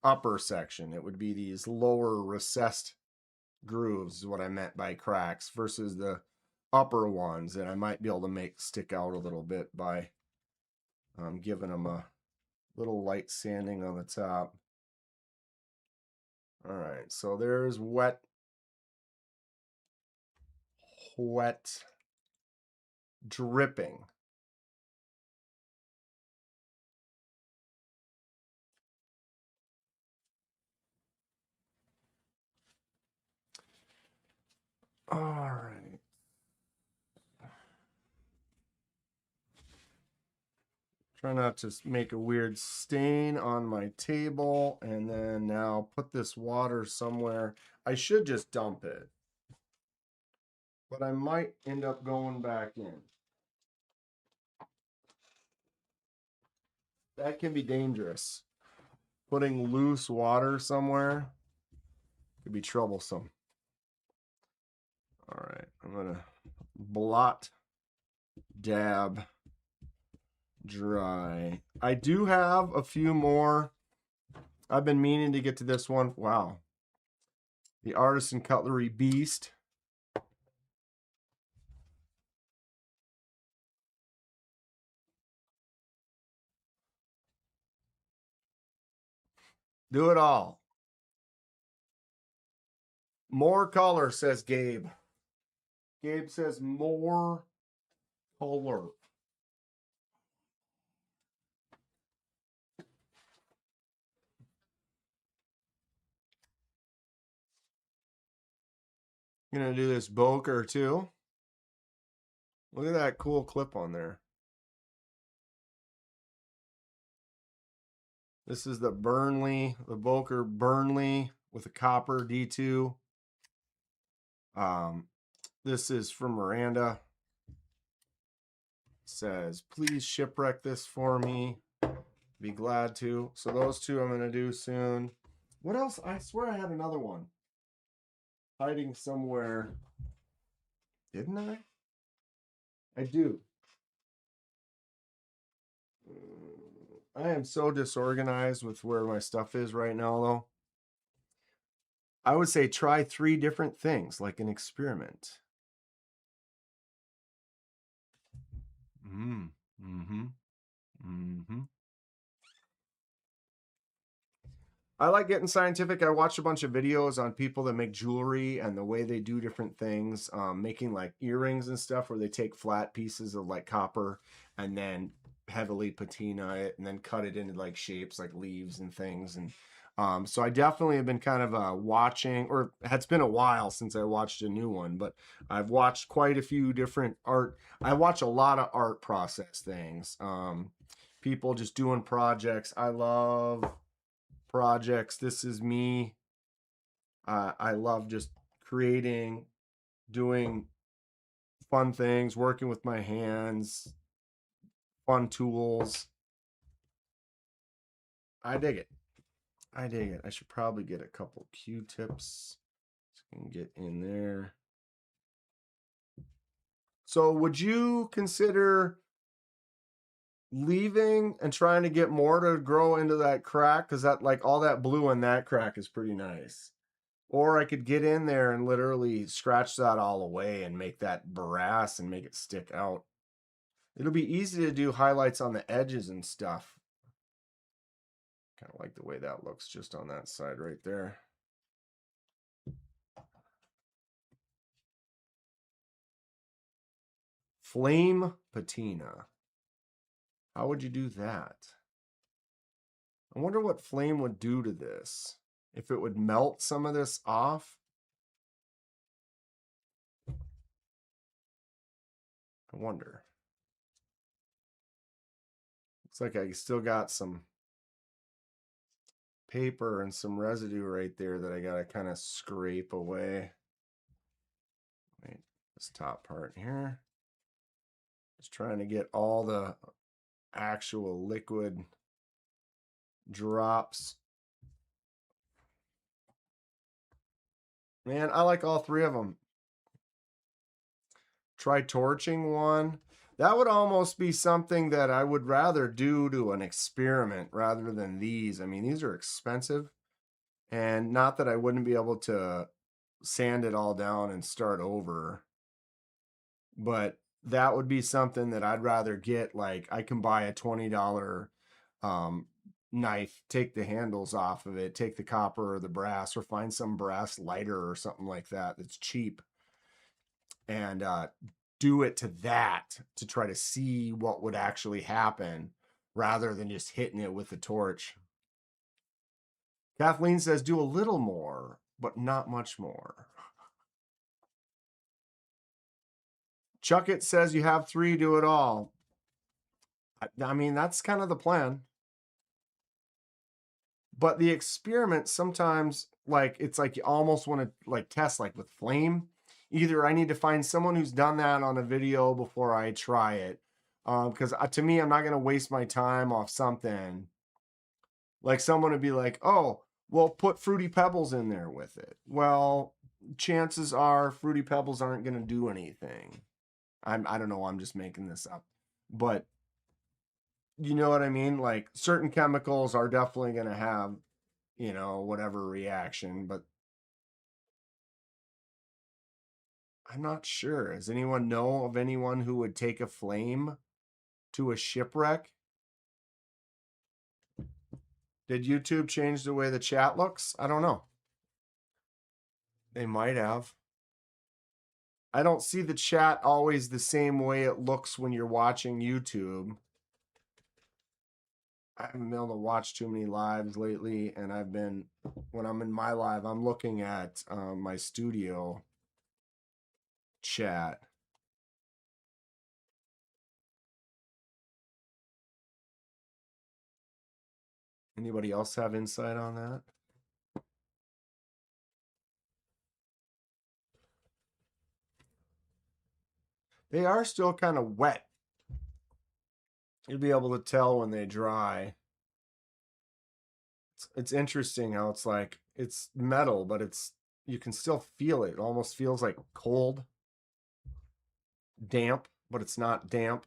upper section. It would be these lower recessed grooves is what I meant by cracks versus the upper ones that I might be able to make stick out a little bit by giving them a little light sanding on the top. All right, so there's wet dripping. All right. Try not to make a weird stain on my table, and then now put this water somewhere. I should just dump it, but I might end up going back in. That can be dangerous. Putting loose water somewhere could be troublesome. All right, I'm gonna blot, dab, dry. I do have a few more. I've been meaning to get to this one. Wow. The Artisan Cutlery Beast. Do it all. More color, says Gabe. Gabe says more color. I'm going to do this Boker too. Look at that cool clip on there. This is the Burnley, the Boker Burnley with a copper D2. This is from Miranda. It says, please shipwreck this for me. Be glad to. So those two I'm going to do soon. What else? I swear I had another one hiding somewhere. Didn't I? I do. I am so disorganized with where my stuff is right now, though. I would say try 3 different things, like an experiment. I like getting scientific. I watched a bunch of videos on people that make jewelry and the way they do different things, making like earrings and stuff where they take flat pieces of like copper and then heavily patina it and then cut it into like shapes like leaves and things. And so I definitely have been kind of watching, or it's been a while since I watched a new one, but I've watched quite a few different art. I watch a lot of art process things. People just doing projects. I love projects. This is me. I love just creating, doing fun things, working with my hands, fun tools. I dig it. I dig it. I should probably get a couple Q-tips so I can get in there. So would you consider leaving and trying to get more to grow into that crack? Because that, like, all that blue in that crack is pretty nice. Or I could get in there and literally scratch that all away and make that brass and make it stick out. It'll be easy to do highlights on the edges and stuff. Kind of like the way that looks just on that side right there. Flame patina. How would you do that? I wonder what flame would do to this. If it would melt some of this off. I wonder. Looks like I still got some paper and some residue right there that I gotta kind of scrape away. Wait, this top part here. Just trying to get all the actual liquid drops. Man, I like all 3 of them. Try torching one. That would almost be something that I would rather do to an experiment rather than these. I mean, these are expensive. And not that I wouldn't be able to sand it all down and start over. But that would be something that I'd rather get. Like, I can buy a $20 knife, take the handles off of it, take the copper or the brass, or find some brass lighter or something like that that's cheap, and do it to that to try to see what would actually happen rather than just hitting it with a torch. Kathleen says do a little more, but not much more. Chuck It says you have 3, do it all. I mean, that's kind of the plan. But the experiment sometimes, like, it's like you almost want to like test, like with flame. Either I need to find someone who's done that on a video before I try it. Because to me, I'm not going to waste my time off something. Like someone would be like, oh, well, put Fruity Pebbles in there with it. Well, chances are Fruity Pebbles aren't going to do anything. I don't know. I'm just making this up. But you know what I mean? Like certain chemicals are definitely going to have, you know, whatever reaction. But I'm not sure. Does anyone know of anyone who would take a flame to a shipwreck? Did YouTube change the way the chat looks? I don't know. They might have. I don't see the chat always the same way it looks when you're watching YouTube. I haven't been able to watch too many lives lately, and I've been, when I'm in my live, I'm looking at my studio chat. Anybody else have insight on that? They are still kind of wet. You'll be able to tell when they dry. It's interesting how it's like, it's metal, but it's, you can still feel it. It almost feels like cold, damp, but it's not damp.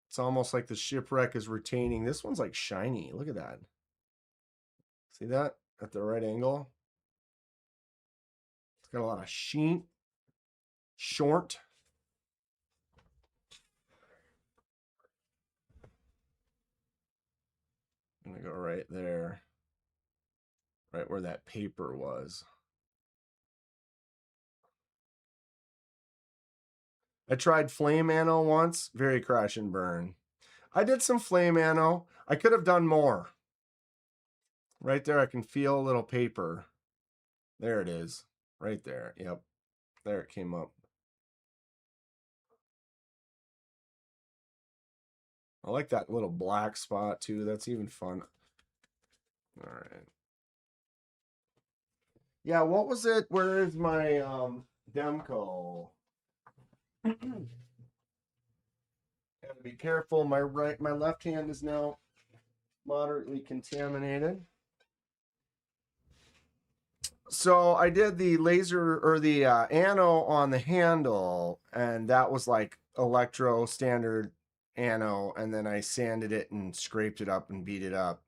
It's almost like the shipwreck is retaining. This one's like shiny. Look at that. See that at the right angle? It's got a lot of sheen. Short. I'm gonna go right there. Right where that paper was. I tried flame anno once. Very crash and burn. I did some flame anno. I could have done more. Right there, I can feel a little paper. There it is. Right there. Yep. There it came up. I like that little black spot too. That's even fun. All right. Yeah, what was it? Where is my Demco? Gotta be careful. My left hand is now moderately contaminated. So I did the laser or the anno on the handle, and that was like electro standard anno, and then I sanded it and scraped it up and beat it up.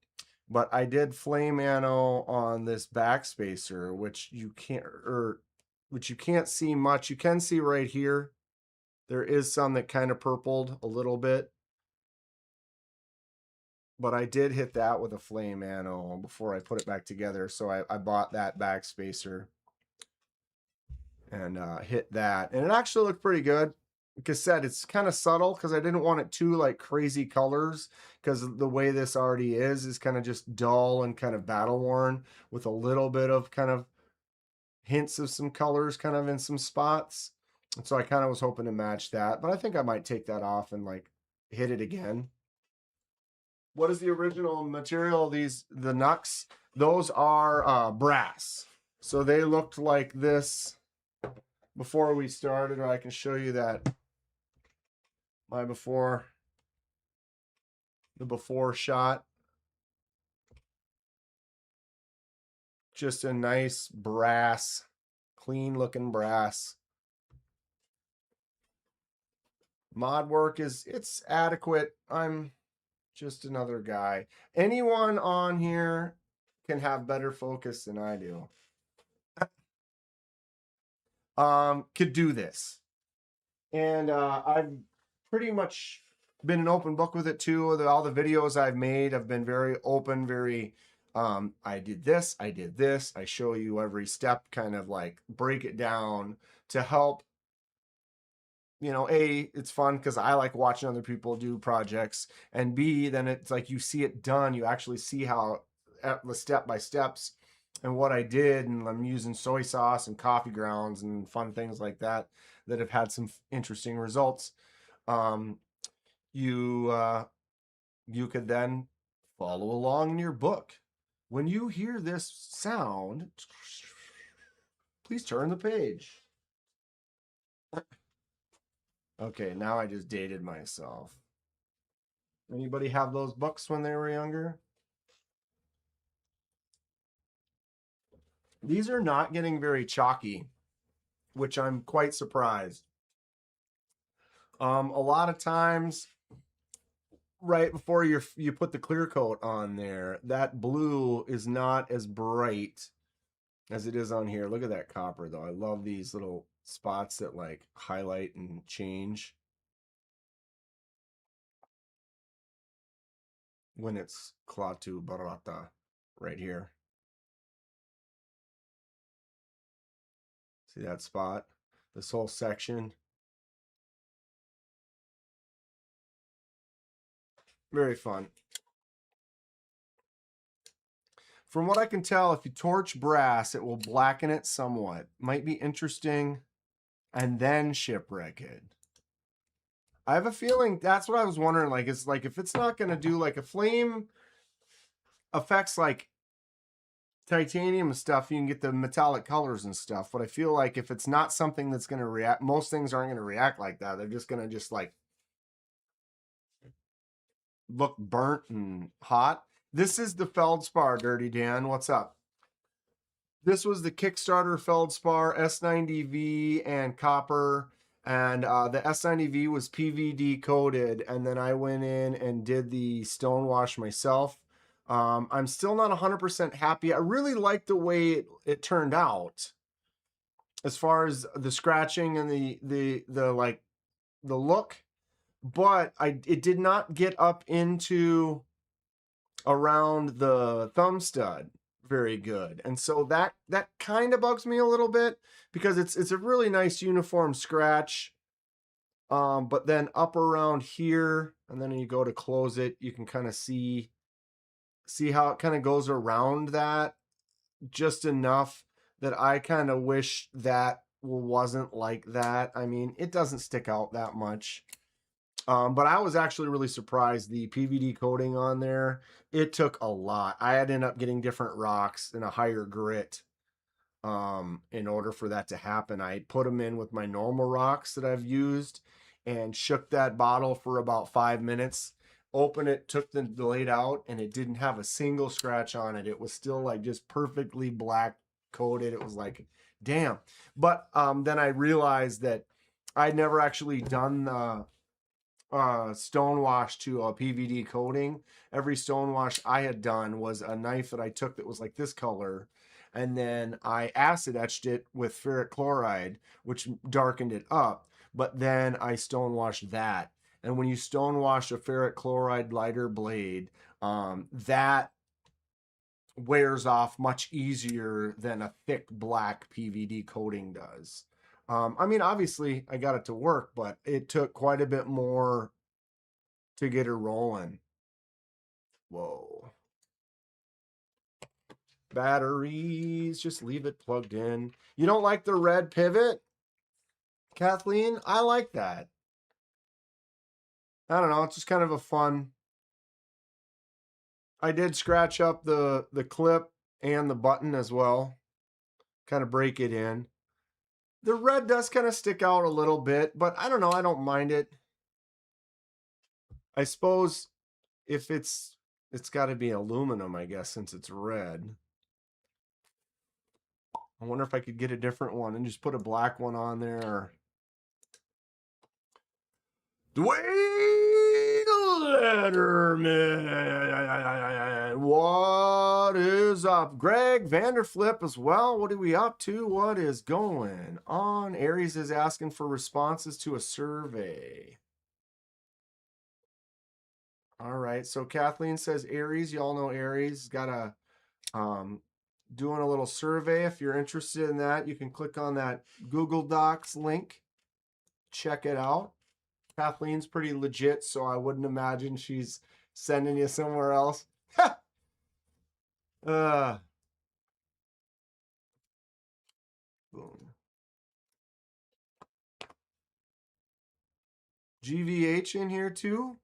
But I did flame anno on this backspacer, which you can't see much. You can see right here. There is some that kind of purpled a little bit. But I did hit that with a flame anno before I put it back together. So I bought that backspacer and hit that. And it actually looked pretty good. Like I said, it's kind of subtle because I didn't want it too like crazy colors, because the way this already is kind of just dull and kind of battle worn with a little bit of kind of hints of some colors kind of in some spots. And so I kind of was hoping to match that, but I think I might take that off and like hit it again. What is the original material? The Nux, those are brass. So they looked like this before we started, or I can show you that the before shot. Just a nice brass, clean looking brass. Mod work it's adequate. I'm just another guy. Anyone on here can have better focus than I do. Could do this. And I've pretty much been an open book with it too. All the videos I've made have been very open, very I did this, I show you every step, kind of like break it down to help. You know, A, it's fun because I like watching other people do projects, and B, then it's like you see it done. You actually see how the step by steps and what I did, and I'm using soy sauce and coffee grounds and fun things like that that have had some interesting results. You could then follow along in your book. When you hear this sound, please turn the page. Okay, now I just dated myself. Anybody have those books when they were younger? These are not getting very chalky, which I'm quite surprised. A lot of times, right before you put the clear coat on there, that blue is not as bright as it is on here. Look at that copper though. I love these little spots that like highlight and change when it's Klaatu Barata right here. See that spot? This whole section. Very fun. From what I can tell, if you torch brass, it will blacken it somewhat. Might be interesting. And then shipwreck it. I have a feeling that's what I was wondering. Like, it's like if it's not going to do like a flame affects like titanium and stuff, you can get the metallic colors and stuff. But I feel like if it's not something that's going to react, most things aren't going to react like that. They're just going to just like look burnt and hot. This is the Feldspar, Dirty Dan. What's up? This was the Kickstarter Feldspar S90V and copper. And the S90V was PVD coated. And then I went in and did the stonewash myself. I'm still not 100% happy. I really like the way it turned out. As far as the scratching and the like the look. But it did not get up into around the thumb stud very good, and so that kind of bugs me a little bit because it's a really nice uniform scratch, but then up around here, and then when you go to close it, you can kind of see how it kind of goes around that just enough that I kind of wish that wasn't like that. I mean, it doesn't stick out that much. But I was actually really surprised. The PVD coating on there, it took a lot. I had to end up getting different rocks and a higher grit in order for that to happen. I put them in with my normal rocks that I've used and shook that bottle for about 5 minutes. Opened it, took the blade out, and it didn't have a single scratch on it. It was still like just perfectly black coated. It was like, damn. But then I realized that I'd never actually done the stonewash to a PVD coating. Every stonewash I had done was a knife that I took that was like this color, and then I acid etched it with ferric chloride, which darkened it up, but then I stonewashed that. And when you stonewash a ferric chloride lighter blade, that wears off much easier than a thick black PVD coating does. I mean, obviously I got it to work, but it took quite a bit more to get her rolling. Whoa. Batteries, just leave it plugged in. You don't like the red pivot, Kathleen? I like that. I don't know, it's just kind of a fun. I did scratch up the clip and the button as well. Kind of break it in. The red does kind of stick out a little bit, but I don't know, I don't mind it. I suppose if it's got to be aluminum, I guess, since it's red. I wonder if I could get a different one and just put a black one on there. Dwayne Letterman. What is up? Greg Vanderflip as well. What are we up to? What is going on? Aries is asking for responses to a survey. All right. So Kathleen says Aries. Y'all know Aries. Got a doing a little survey. If you're interested in that, you can click on that Google Docs link. Check it out. Kathleen's pretty legit, so I wouldn't imagine she's sending you somewhere else. Boom. GVH in here too?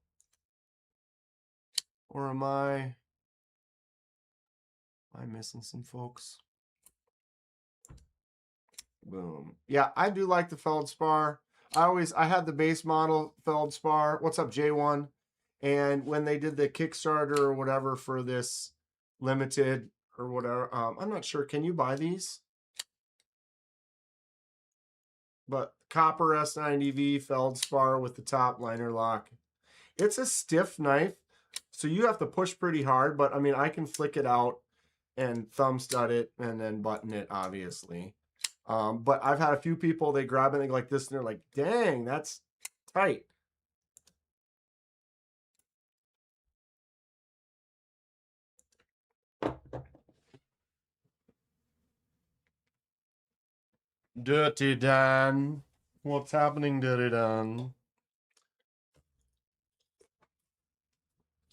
Or am I missing some folks? Boom. Yeah, I do like the Feldspar. I had the base model Feldspar. What's up, J1? And when they did the Kickstarter or whatever for this limited or whatever, I'm not sure. Can you buy these? But copper S90V Feldspar with the top liner lock. It's a stiff knife, so you have to push pretty hard. But I mean, I can flick it out and thumb stud it and then button it, obviously. But I've had a few people, they grab anything like this and they're like, dang, that's tight. Dirty Dan. What's happening, Dirty Dan?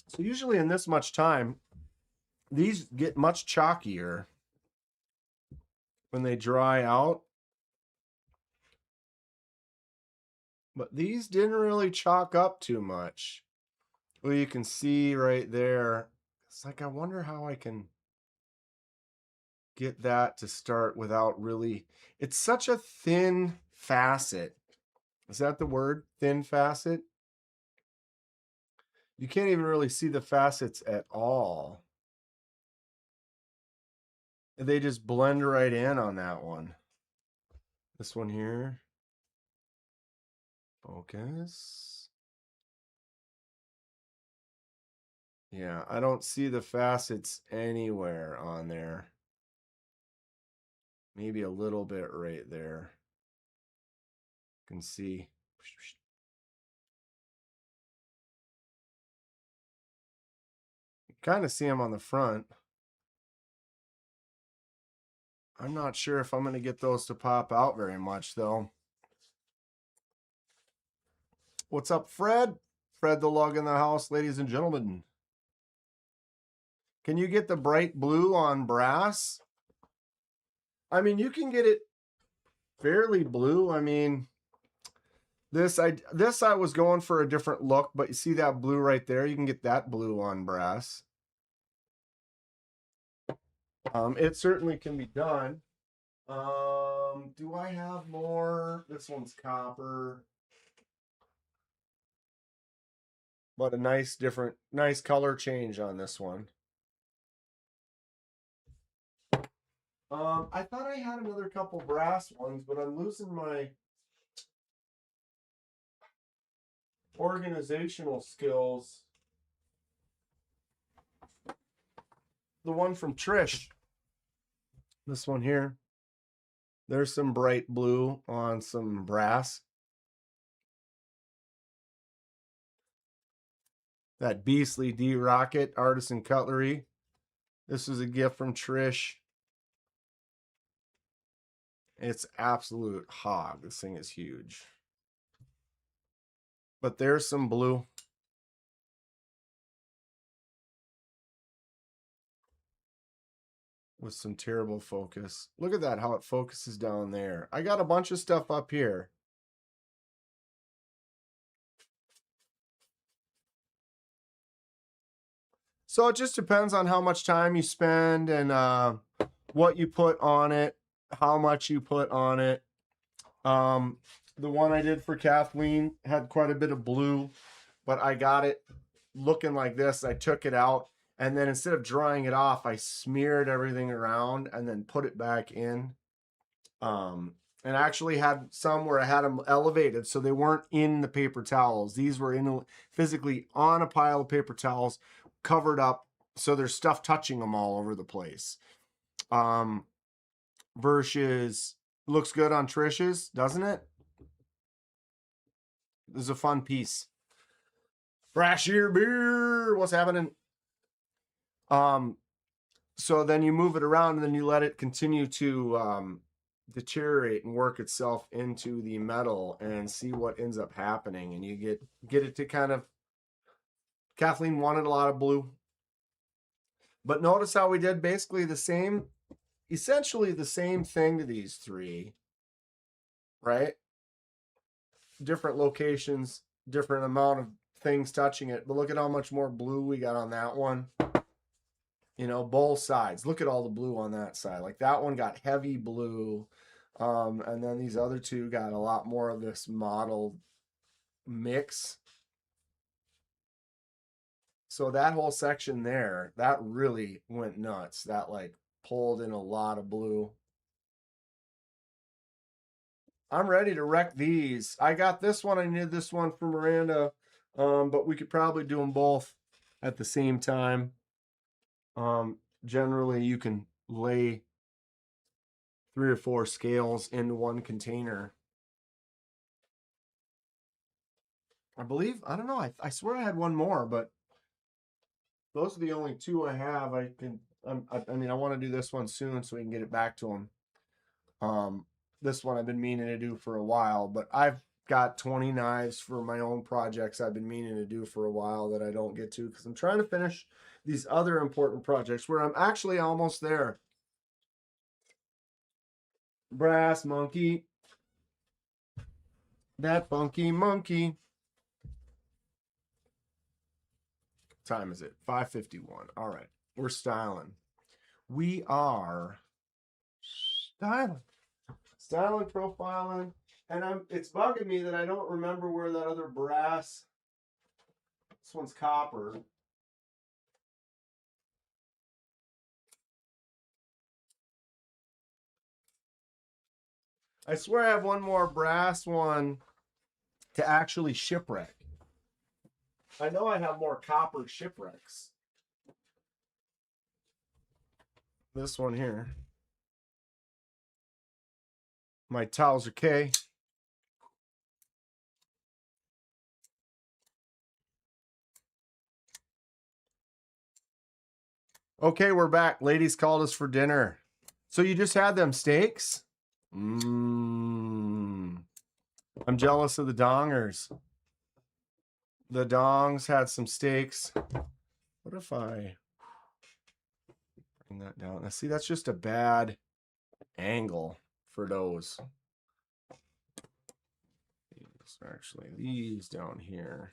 So usually in this much time, these get much chalkier when they dry out. But these didn't really chalk up too much. Well, you can see right there. It's like, I wonder how I can get that to start without really... It's such a thin facet. Is that the word? Thin facet? You can't even really see the facets at all. They just blend right in on that one. This one here. Focus. Yeah, I don't see the facets anywhere on there. Maybe a little bit right there. You can see. You kind of see them on the front. I'm not sure if I'm going to get those to pop out very much, though. What's up, Fred? Fred the Lug in the house, ladies and gentlemen. Can you get the bright blue on brass? I mean, you can get it fairly blue. I mean, this I was going for a different look, but you see that blue right there? You can get that blue on brass. It certainly can be done. Do I have more? This one's copper. But a nice color change on this one. I thought I had another couple brass ones, but I'm losing my organizational skills. The one from Trish. This one here. There's some bright blue on some brass. That beastly D-Rocket Artisan Cutlery. This is a gift from Trish. It's absolute hog. This thing is huge. But there's some blue. With some terrible focus. Look at that, how it focuses down there. I got a bunch of stuff up here. So it just depends on how much time you spend and what you put on it, how much you put on it. The one I did for Kathleen had quite a bit of blue, but I got it looking like this. I took it out, and then instead of drying it off, I smeared everything around and then put it back in. And I actually had some where I had them elevated, so they weren't in the paper towels. These were in physically on a pile of paper towels, covered up, so there's stuff touching them all over the place. Versus looks good on Trish's, doesn't it? This is a fun piece. Fresh Ear Beer, what's happening? So then you move it around and then you let it continue to deteriorate and work itself into the metal and see what ends up happening. And you get it to kind of, Kathleen wanted a lot of blue. But notice how we did basically the same, essentially the same thing to these three, right? Different locations, different amount of things touching it. But look at how much more blue we got on that one. You know, both sides. Look at all the blue on that side. Like that one got heavy blue. And then these other two got a lot more of this mottled mix. So that whole section there, that really went nuts. That like pulled in a lot of blue. I'm ready to wreck these. I got this one. I needed this one for Miranda. But we could probably do them both at the same time. generally you can lay 3 or 4 scales into one container. I believe, I don't know, I swear I had one more, but those are the only 2 I have. I mean, I want to do this one soon so we can get it back to them. This one I've been meaning to do for a while, but I've got 20 knives for my own projects I've been meaning to do for a while that I don't get to because I'm trying to finish these other important projects where I'm actually almost there. Brass monkey. That funky monkey. What time is it? 5:51. All right. We're styling. We are styling. Styling, profiling. And it's bugging me that I don't remember where that other brass. This one's copper. I swear I have one more brass one to actually shipwreck. I know I have more copper shipwrecks. This one here. My towels are K. Okay, we're back. Ladies called us for dinner. So you just had them steaks? I'm jealous of the dongers. The dongs had some steaks. What if I bring that down? Now, see, that's just a bad angle for those. These are actually these down here.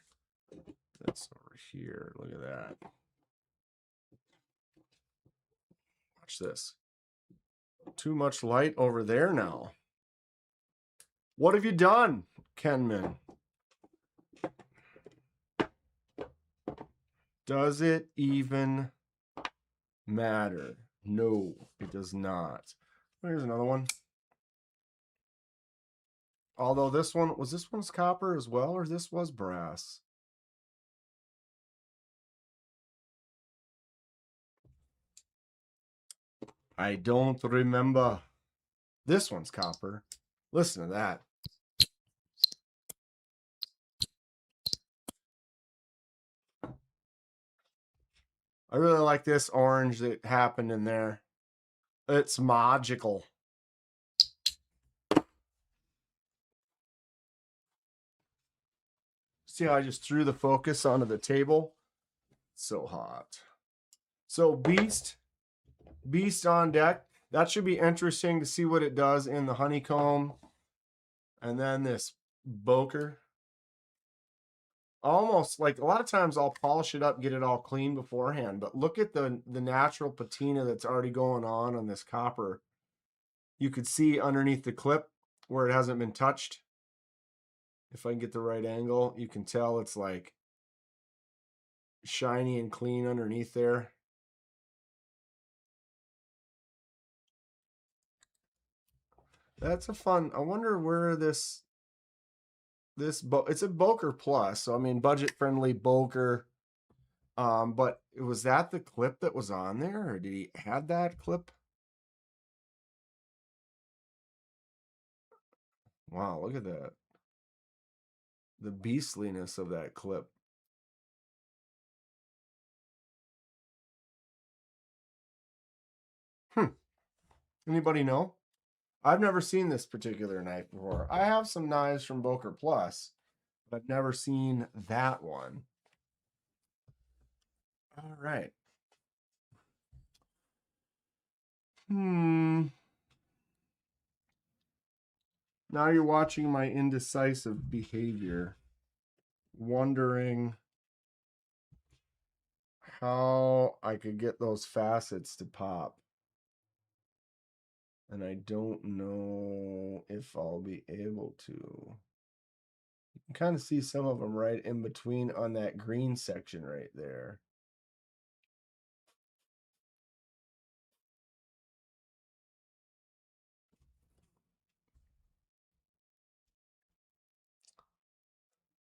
That's over here. Look at that. Watch this. Too much light over there now. What have you done, Kenman? Does it even matter? No, it does not. Here's another one. Although this one's copper as well, or this was brass? I don't remember. This one's copper. Listen to that. I really like this orange that happened in there. It's magical. See how I just threw the focus onto the table? So hot. So Beast on deck. That should be interesting to see what it does in the honeycomb. And then this Boker. Almost like a lot of times I'll polish it up, get it all clean beforehand. But look at the natural patina that's already going on this copper. You could see underneath the clip where it hasn't been touched. If I can get the right angle, you can tell it's like shiny and clean underneath there. That's a fun. I wonder where this it's a Boker Plus. So I mean budget friendly Boker. But was that the clip that was on there, or did he add that clip? Wow, look at that. The beastliness of that clip. Anybody know? I've never seen this particular knife before. I have some knives from Boker Plus, but I've never seen that one. All right. Now you're watching my indecisive behavior, wondering how I could get those facets to pop. And I don't know if I'll be able to. You can kind of see some of them right in between on that green section right there.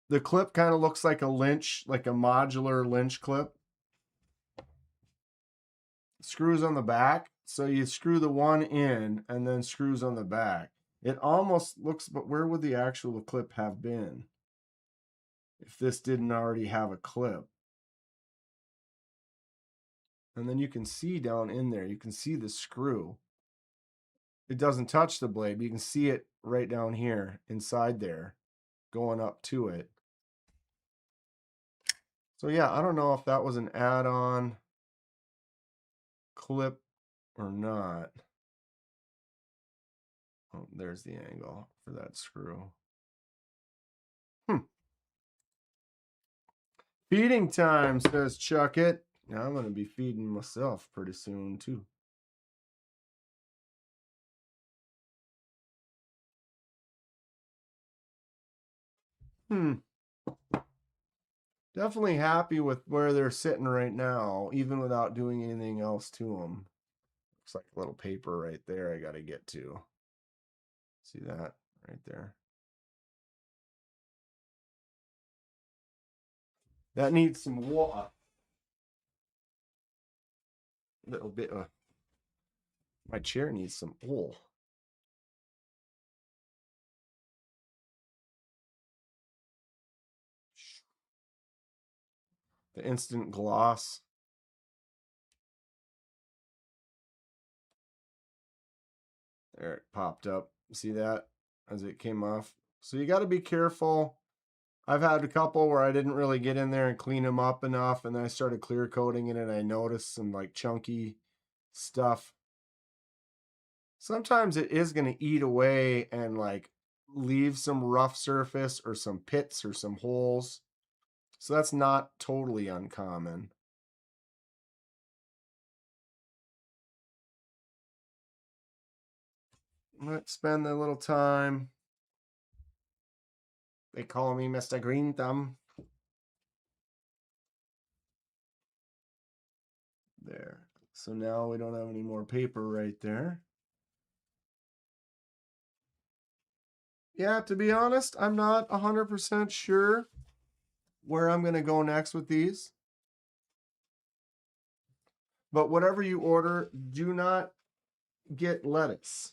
The clip kind of looks like a Lynch, like a modular Lynch clip. screws on the back. So you screw the one in and then screws on the back. It almost looks, but where would the actual clip have been if this didn't already have a clip? And then you can see down in there, you can see the screw. It doesn't touch the blade, but you can see it right down here inside there going up to it. So yeah, I don't know if that was an add-on clip or not. Oh, there's the angle for that screw. Feeding time, says Chuck It. Now I'm going to be feeding myself pretty soon, too. Definitely happy with where they're sitting right now, even without doing anything else to them. Looks like a little paper right there I got to get to. See that right there? That needs some water. A little bit of... My chair needs some oil. The instant gloss. There it popped up. See that as it came off? So you got to be careful. I've had a couple where I didn't really get in there and clean them up enough, and then I started clear coating it and I noticed some like chunky stuff. Sometimes it is going to eat away and like leave some rough surface or some pits or some holes. So that's not totally uncommon. Let's spend a little time. They call me Mr. Green Thumb. There. So now we don't have any more paper right there. Yeah, to be honest, I'm not 100% sure where I'm going to go next with these. But whatever you order, do not get lettuce.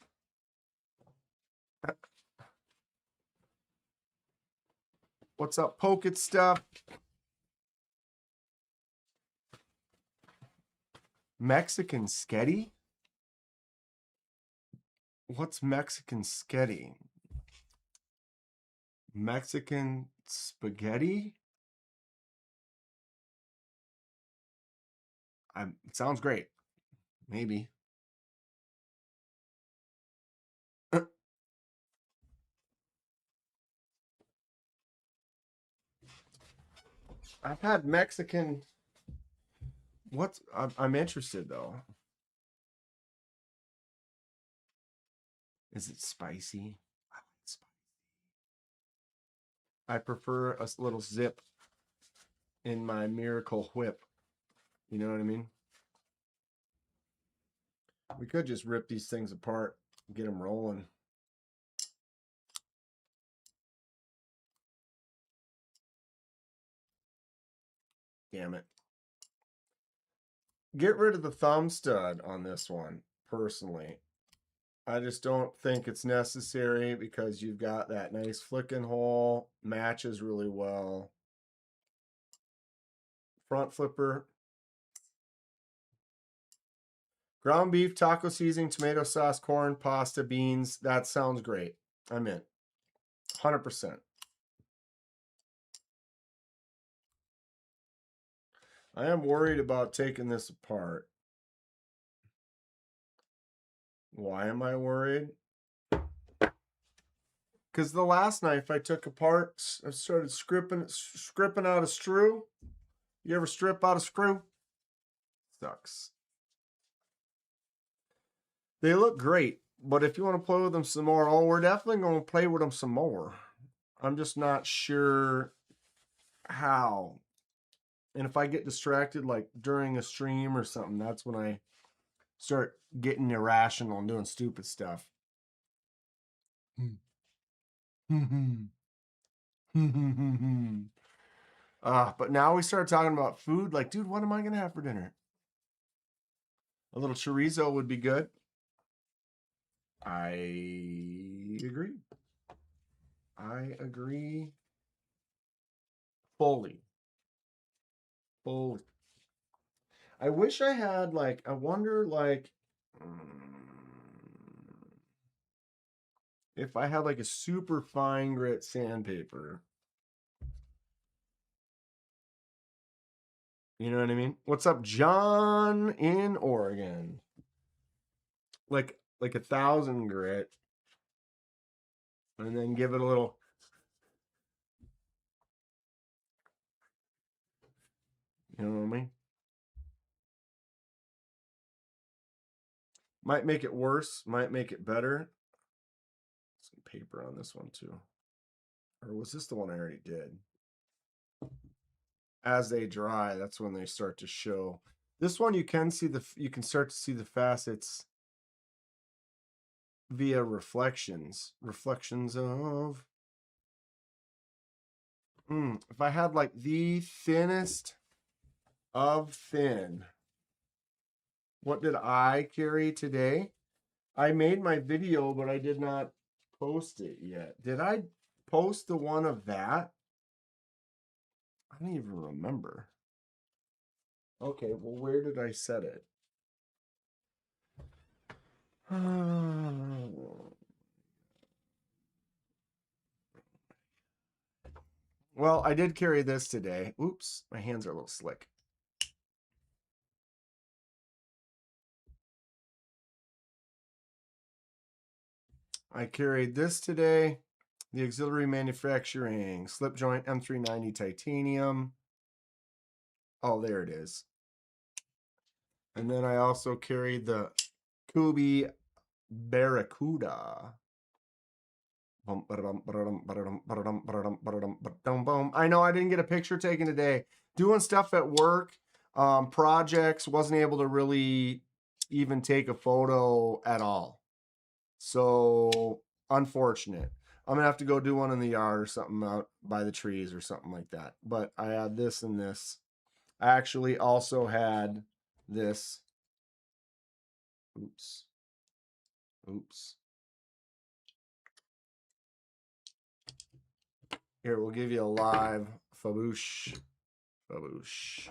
What's up, Poke It stuff? Mexican sketty? What's Mexican sketty? Mexican spaghetti? It sounds great. Maybe. I've had Mexican. I'm interested though. Is it spicy? I like spicy. I prefer a little zip in my Miracle Whip. You know what I mean? We could just rip these things apart and get them rolling. Damn it. Get rid of the thumb stud on this one, personally. I just don't think it's necessary because you've got that nice flicking hole, matches really well. Front flipper. Ground beef, taco seasoning, tomato sauce, corn, pasta, beans. That sounds great. I'm in. 100%. I am worried about taking this apart. Why am I worried? Because the last knife I took apart, I started stripping out a screw. You ever strip out a screw? Sucks. They look great, but if you want to play with them some more, oh, we're definitely going to play with them some more. I'm just not sure how. And if I get distracted, like during a stream or something, that's when I start getting irrational and doing stupid stuff. But now we start talking about food. Like, dude, what am I going to have for dinner? A little chorizo would be good. I agree. I agree fully. Fully. I wish I had like, I wonder like if I had like a super fine grit sandpaper. You know what I mean? What's up, John in Oregon? Like 1,000 grit. And then give it a little. You know what I mean? Might make it worse, might make it better. Some paper on this one too. Or was this the one I already did? As they dry, that's when they start to show. This one you can start to see the facets via reflections. Reflections of if I had like the thinnest of thin. What did I carry today? I made my video, but I did not post it yet. Did I post the one of that? I don't even remember. Okay, well, where did I set it? Well, I did carry this today. Oops, my hands are a little slick. I carried this today. The Auxiliary Manufacturing Slip Joint M390 Titanium. Oh, there it is. And then I also carried the Kubi Barracuda. I know I didn't get a picture taken today. Doing stuff at work, projects, wasn't able to really even take a photo at all. So unfortunate. I'm gonna have to go do one in the yard or something out by the trees or something like that. But I had this and this. I actually also had this. Oops. Oops. Here, we'll give you a live faboosh. Faboosh.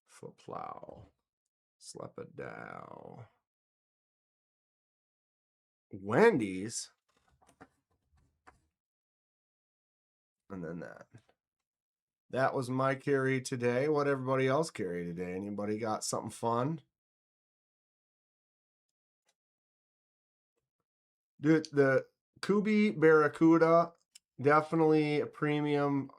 Foot plow. Slap it down. Wendy's. And then that. That was my carry today. What everybody else carry today? Anybody got something fun? Dude, the Kubi Barracuda, definitely a premium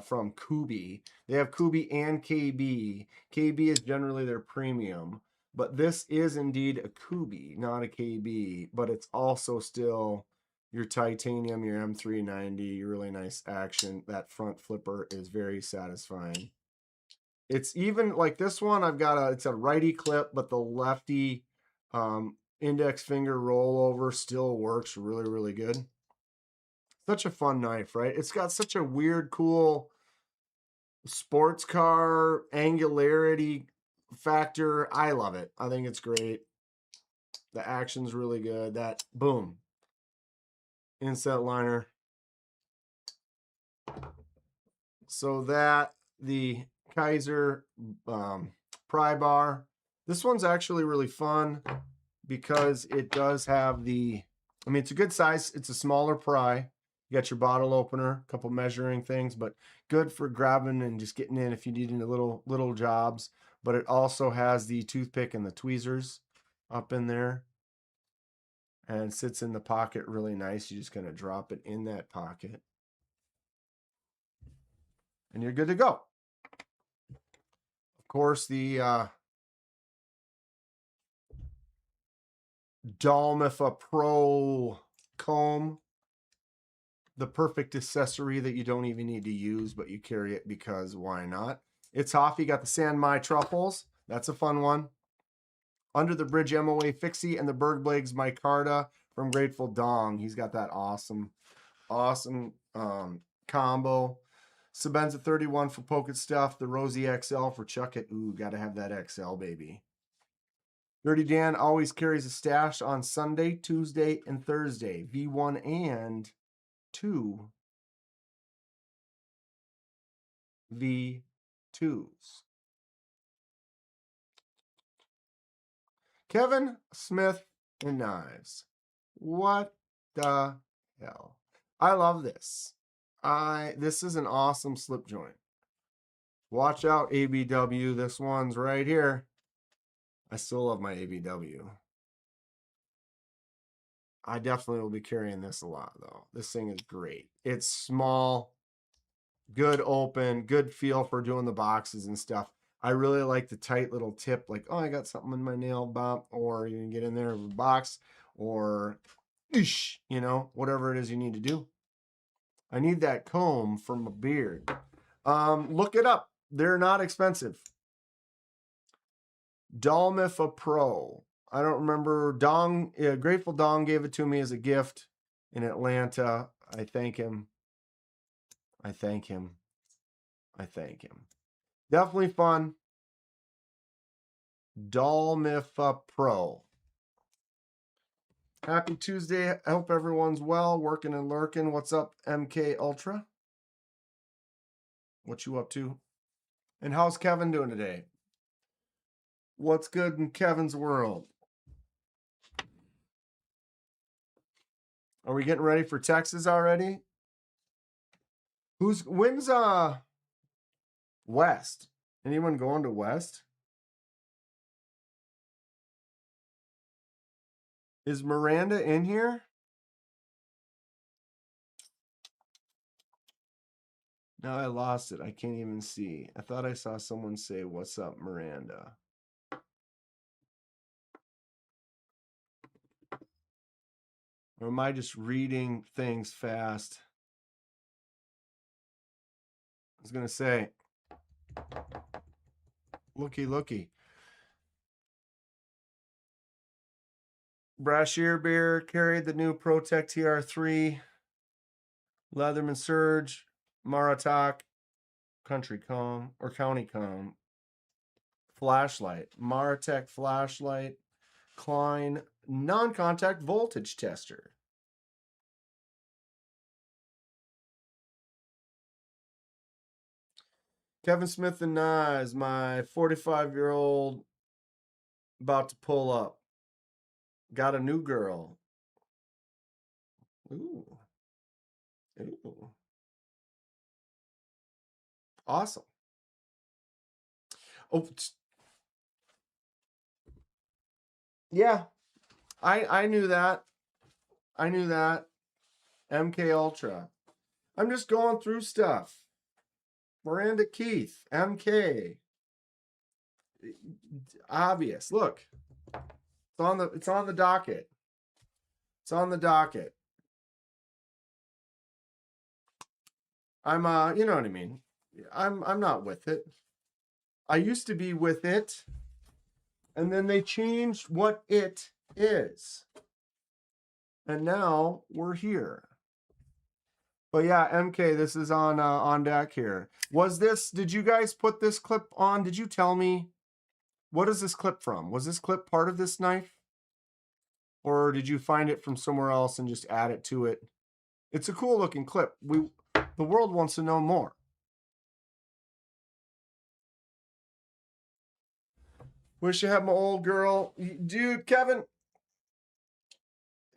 from Kubi. They have Kubi and KB. KB is generally their premium, but this is indeed a Kubi, not a KB, but it's also still your titanium, your M390, your really nice action. That front flipper is very satisfying. It's even like this one, it's a righty clip, but the lefty index finger rollover still works really, really good. Such a fun knife, right? It's got such a weird, cool sports car angularity factor. I love it. I think it's great. The action's really good. That boom. Inset liner. So that the Kizer pry bar. This one's actually really fun because it does have it's a good size. It's a smaller pry. You got your bottle opener, a couple measuring things, but good for grabbing and just getting in if you need any little jobs. But it also has the toothpick and the tweezers up in there and sits in the pocket really nice. You're just going to drop it in that pocket and you're good to go. Of course, the Dalmatha Pro comb, the perfect accessory that you don't even need to use, but you carry it because why not? It's off. You got the San Mai truffles. That's a fun one. Under the Bridge MOA Fixie and the Berg Blades Micarta from Grateful Dong. He's got that awesome combo. Sabenza 31 for Pocket Stuff. The Rosie XL for Chuck It. Ooh, got to have that XL, baby. Dirty Dan always carries a stash on Sunday, Tuesday, and Thursday. V1 and 2 V2s. Kevin Smith and Knives. What the hell? I love this. This is an awesome slip joint. Watch out, ABW. This one's right here. I still love my ABW. I definitely will be carrying this a lot, though. This thing is great. It's small, good open, good feel for doing the boxes and stuff. I really like the tight little tip, like, oh, I got something in my nail bump, or you can get in there with a box, or, you know, whatever it is you need to do. I need that comb for my beard. Look it up. They're not expensive. Dalmifa Pro. I don't remember. Grateful Dong gave it to me as a gift in Atlanta. I thank him. I thank him. I thank him. Definitely fun. Dalmifa Pro. Happy Tuesday. I hope everyone's well, working and lurking. What's up, MK Ultra? What you up to? And how's Kevin doing today? What's good in Kevin's world? Are we getting ready for Texas already? When's West? Anyone going to West? Is Miranda in here? Now I lost it. I can't even see. I thought I saw someone say, "What's up, Miranda?" Or am I just reading things fast? I was going to say, looky. Brashear Beer carried the new ProTech TR3, Leatherman Surge, Maratak, Country Calm, or County Calm, flashlight, Maratech flashlight, Klein non-contact voltage tester. Kevin Smith and Knives, my 45-year-old about to pull up. Got a new girl. Ooh. Awesome. Oh, yeah. I knew that. MK Ultra. I'm just going through stuff. Miranda Keith, MK. Obvious. Look. It's on the docket. It's on the docket. I'm you know what I mean. I'm not with it. I used to be with it, and then they changed what it is. And now we're here. But yeah, MK, this is on deck here. Did you guys put this clip on? Did you tell me? What is this clip from? Was this clip part of this knife? Or did you find it from somewhere else and just add it to it? It's a cool looking clip. The world wants to know more. Wish I had my old girl. Dude, Kevin.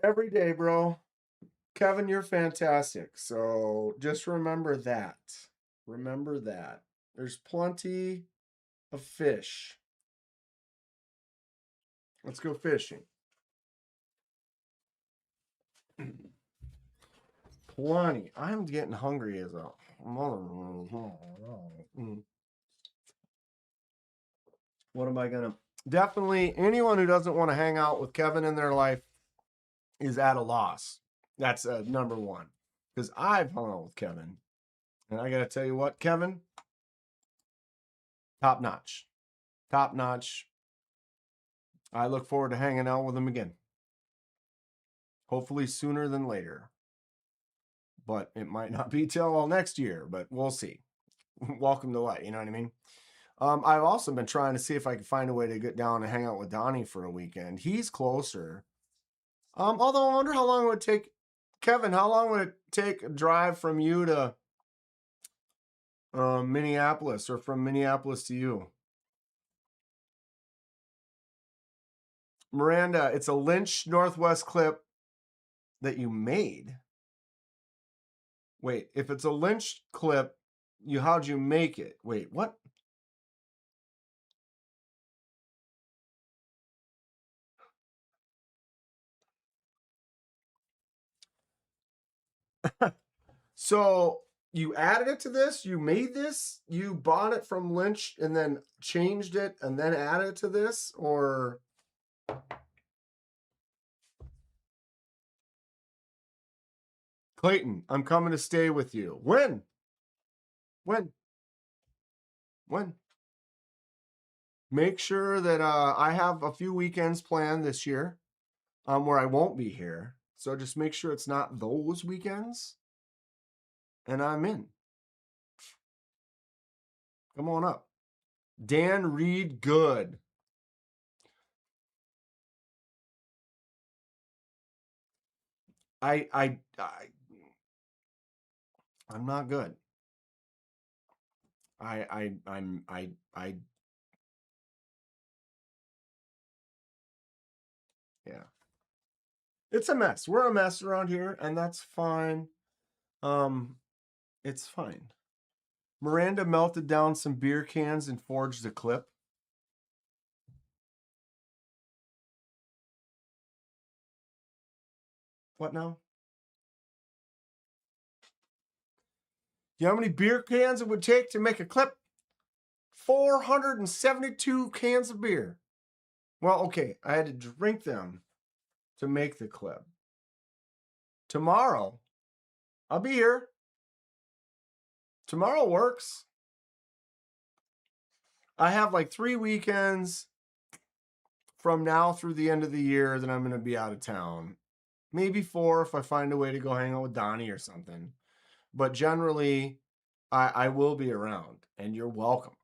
Every day, bro. Kevin, you're fantastic. So just remember that. Remember that. There's plenty of fish. Let's go fishing. Plenty. I'm getting hungry as a mother. What am I gonna? Definitely, anyone who doesn't want to hang out with Kevin in their life is at a loss. That's number one. Because I've hung out with Kevin, and I gotta tell you what, Kevin, top notch, top notch. I look forward to hanging out with him again. Hopefully sooner than later. But it might not be till next year, but we'll see. Welcome to life, you know what I mean? I've also been trying to see if I can find a way to get down and hang out with Donnie for a weekend. He's closer. Although I wonder how long it would take. Kevin, how long would it take a drive from you to Minneapolis, or from Minneapolis to you? Miranda, it's a Lynch Northwest clip that you made. Wait, if it's a Lynch clip, how'd you make it? Wait, what? So you added it to this? You made this? You bought it from Lynch and then changed it and then added it to this? Or Clayton, I'm coming to stay with you. When? Make sure that I have a few weekends planned this year where I won't be here. So just make sure it's not those weekends. And I'm in. Come on up. Dan Reed Good. I'm not good. Yeah. It's a mess. We're a mess around here, and that's fine. It's fine. Miranda melted down some beer cans and forged a clip. What now? You know how many beer cans it would take to make a clip? 472 cans of beer. Well, okay, I had to drink them to make the clip. Tomorrow, I'll be here. Tomorrow works. I have like 3 weekends from now through the end of the year that I'm going to be out of town. Maybe 4 if I find a way to go hang out with Donnie or something. But generally, I will be around, and you're welcome.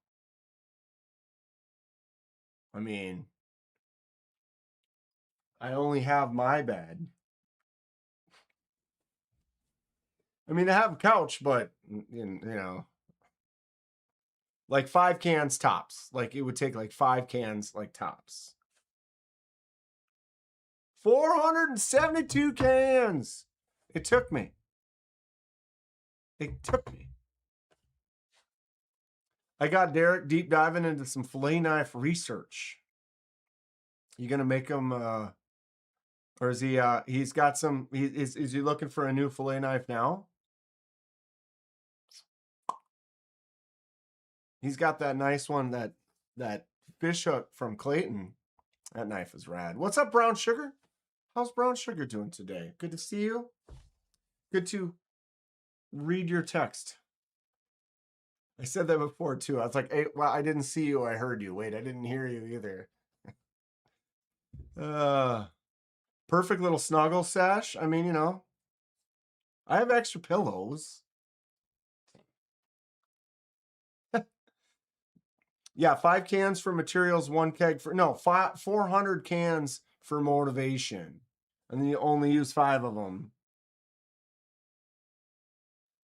I mean, I only have my bed. I mean, I have a couch, but, you know, like 5 cans tops. Like, it would take like 5 cans, like, tops. 472 cans. It took me. I got Derek deep diving into some fillet knife research. You gonna make him, or is he? He's got some. Is he looking for a new fillet knife now? He's got that nice one, that fish hook from Clayton. That knife is rad. What's up, Brown Sugar? How's Brown Sugar doing today? Good to see you. Good to read your text. I said that before too. I was like, hey, well, I didn't see you. I heard you. Wait, I didn't hear you either. Perfect little snuggle sash. I mean, you know, I have extra pillows. Yeah, 5 cans for materials, 1 keg for 400 cans for motivation, and then you only use 5 of them.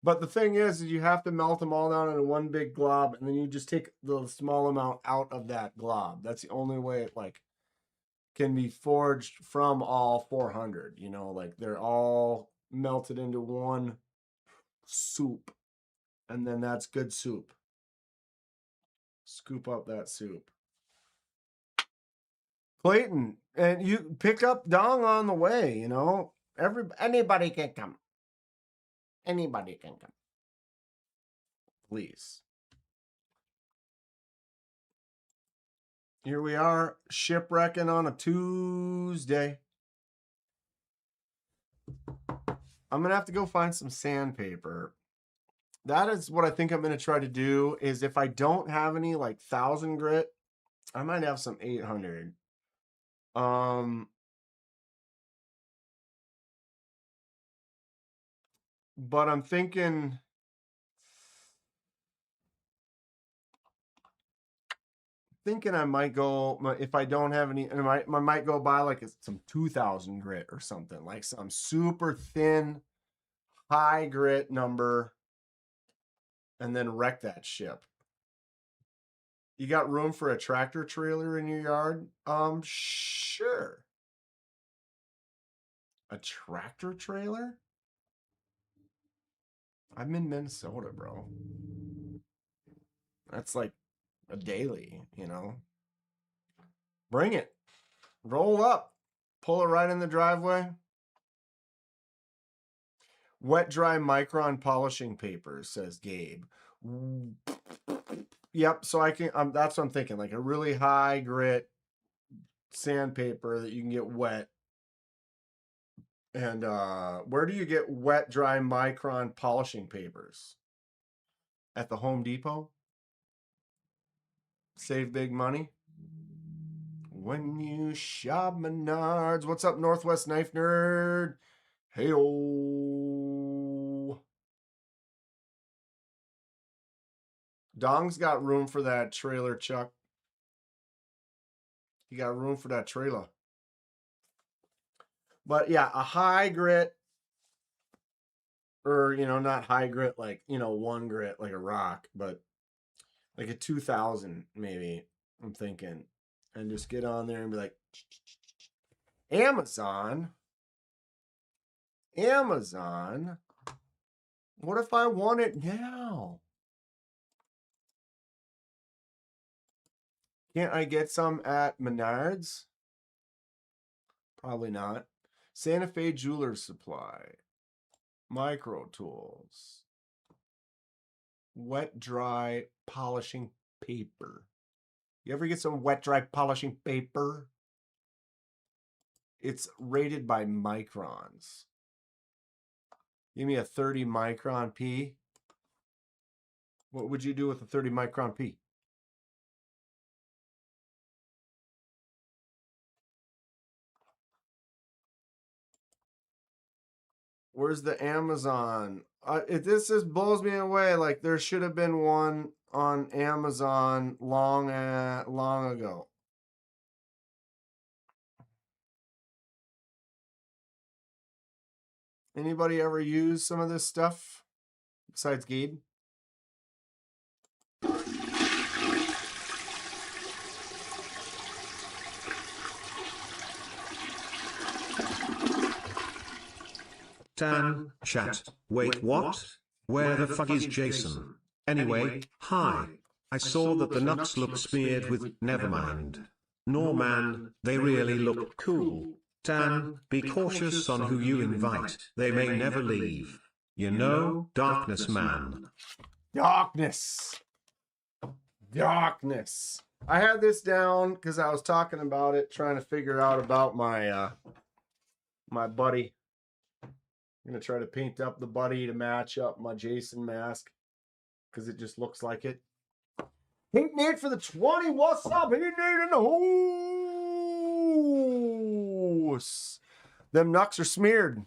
But the thing is you have to melt them all down into one big glob, and then you just take the small amount out of that glob. That's the only way it like can be forged from all 400. You know, like they're all melted into one soup, and then that's good soup. Scoop up that soup. Clayton, and you pick up Dong on the way, you know. Anybody can come. Anybody can come. Please. Here we are, shipwrecking on a Tuesday. I'm gonna have to go find some sandpaper. That is what I think I'm gonna try to do, is if I don't have any like 1,000 grit, I might have some 800. But I'm thinking thinking I might go, if I don't have any, I might go buy like some 2000 grit or something, like some super thin, high grit number, and then wreck that ship. You got room for a tractor trailer in your yard? Sure. A tractor trailer? I'm in Minnesota, bro. That's like a daily, you know. Bring it. Roll up. Pull it right in the driveway. Wet dry micron polishing paper, says Gabe. Yep, so I can that's what I'm thinking, like a really high grit sandpaper that you can get wet. And where do you get wet dry micron polishing papers? At the Home Depot? Save big money. When you shop Menards. What's up, Northwest Knife Nerd? Hey-o. Dong's got room for that trailer, Chuck. You got room for that trailer. But yeah, a high grit, or, you know, not high grit like, you know, 1 grit like a rock, but like a 2000 maybe, I'm thinking. And just get on there and be like, Amazon. What if I want it now? Can't I get some at Menards? Probably not. Santa Fe Jeweler Supply. Micro Tools. Wet dry polishing paper. You ever get some wet dry polishing paper? It's rated by microns. Give me a 30 micron P. What would you do with a 30 micron P? Where's the Amazon? This just blows me away. Like there should have been one on Amazon long ago. Anybody ever use some of this stuff besides Gabe? Tan, chat, wait, what? Where the fuck is Jason? Anyway, hi. I saw that the nuts look smeared with, nevermind. No man, they really look cool. Tan, be cautious on who you invite, they may never leave. You know, darkness man. Darkness. I had this down because I was talking about it, trying to figure out about my my buddy. I'm going to try to paint up the buddy to match up my Jason mask because it just looks like it. Hey, Nate for the 20. What's up? Hey, Nate in the house. Them nucks are smeared.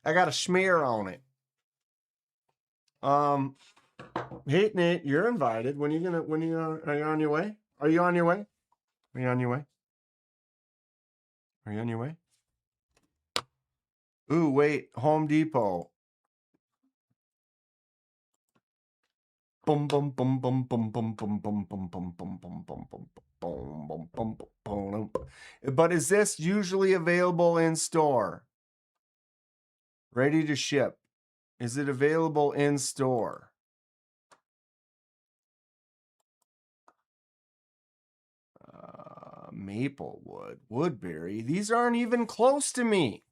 I got a smear on it. Hey, Nate, you're invited. Are you on your way? Are you on your way? Ooh, wait, Home Depot. Boom, boom, boom, boom, boom, boom, boom, boom, boom, boom, boom, boom, boom, boom, boom, boom, boom, boom. But is this usually available in store? Ready to ship? Is it available in store? Maplewood, Woodbury. These aren't even close to me.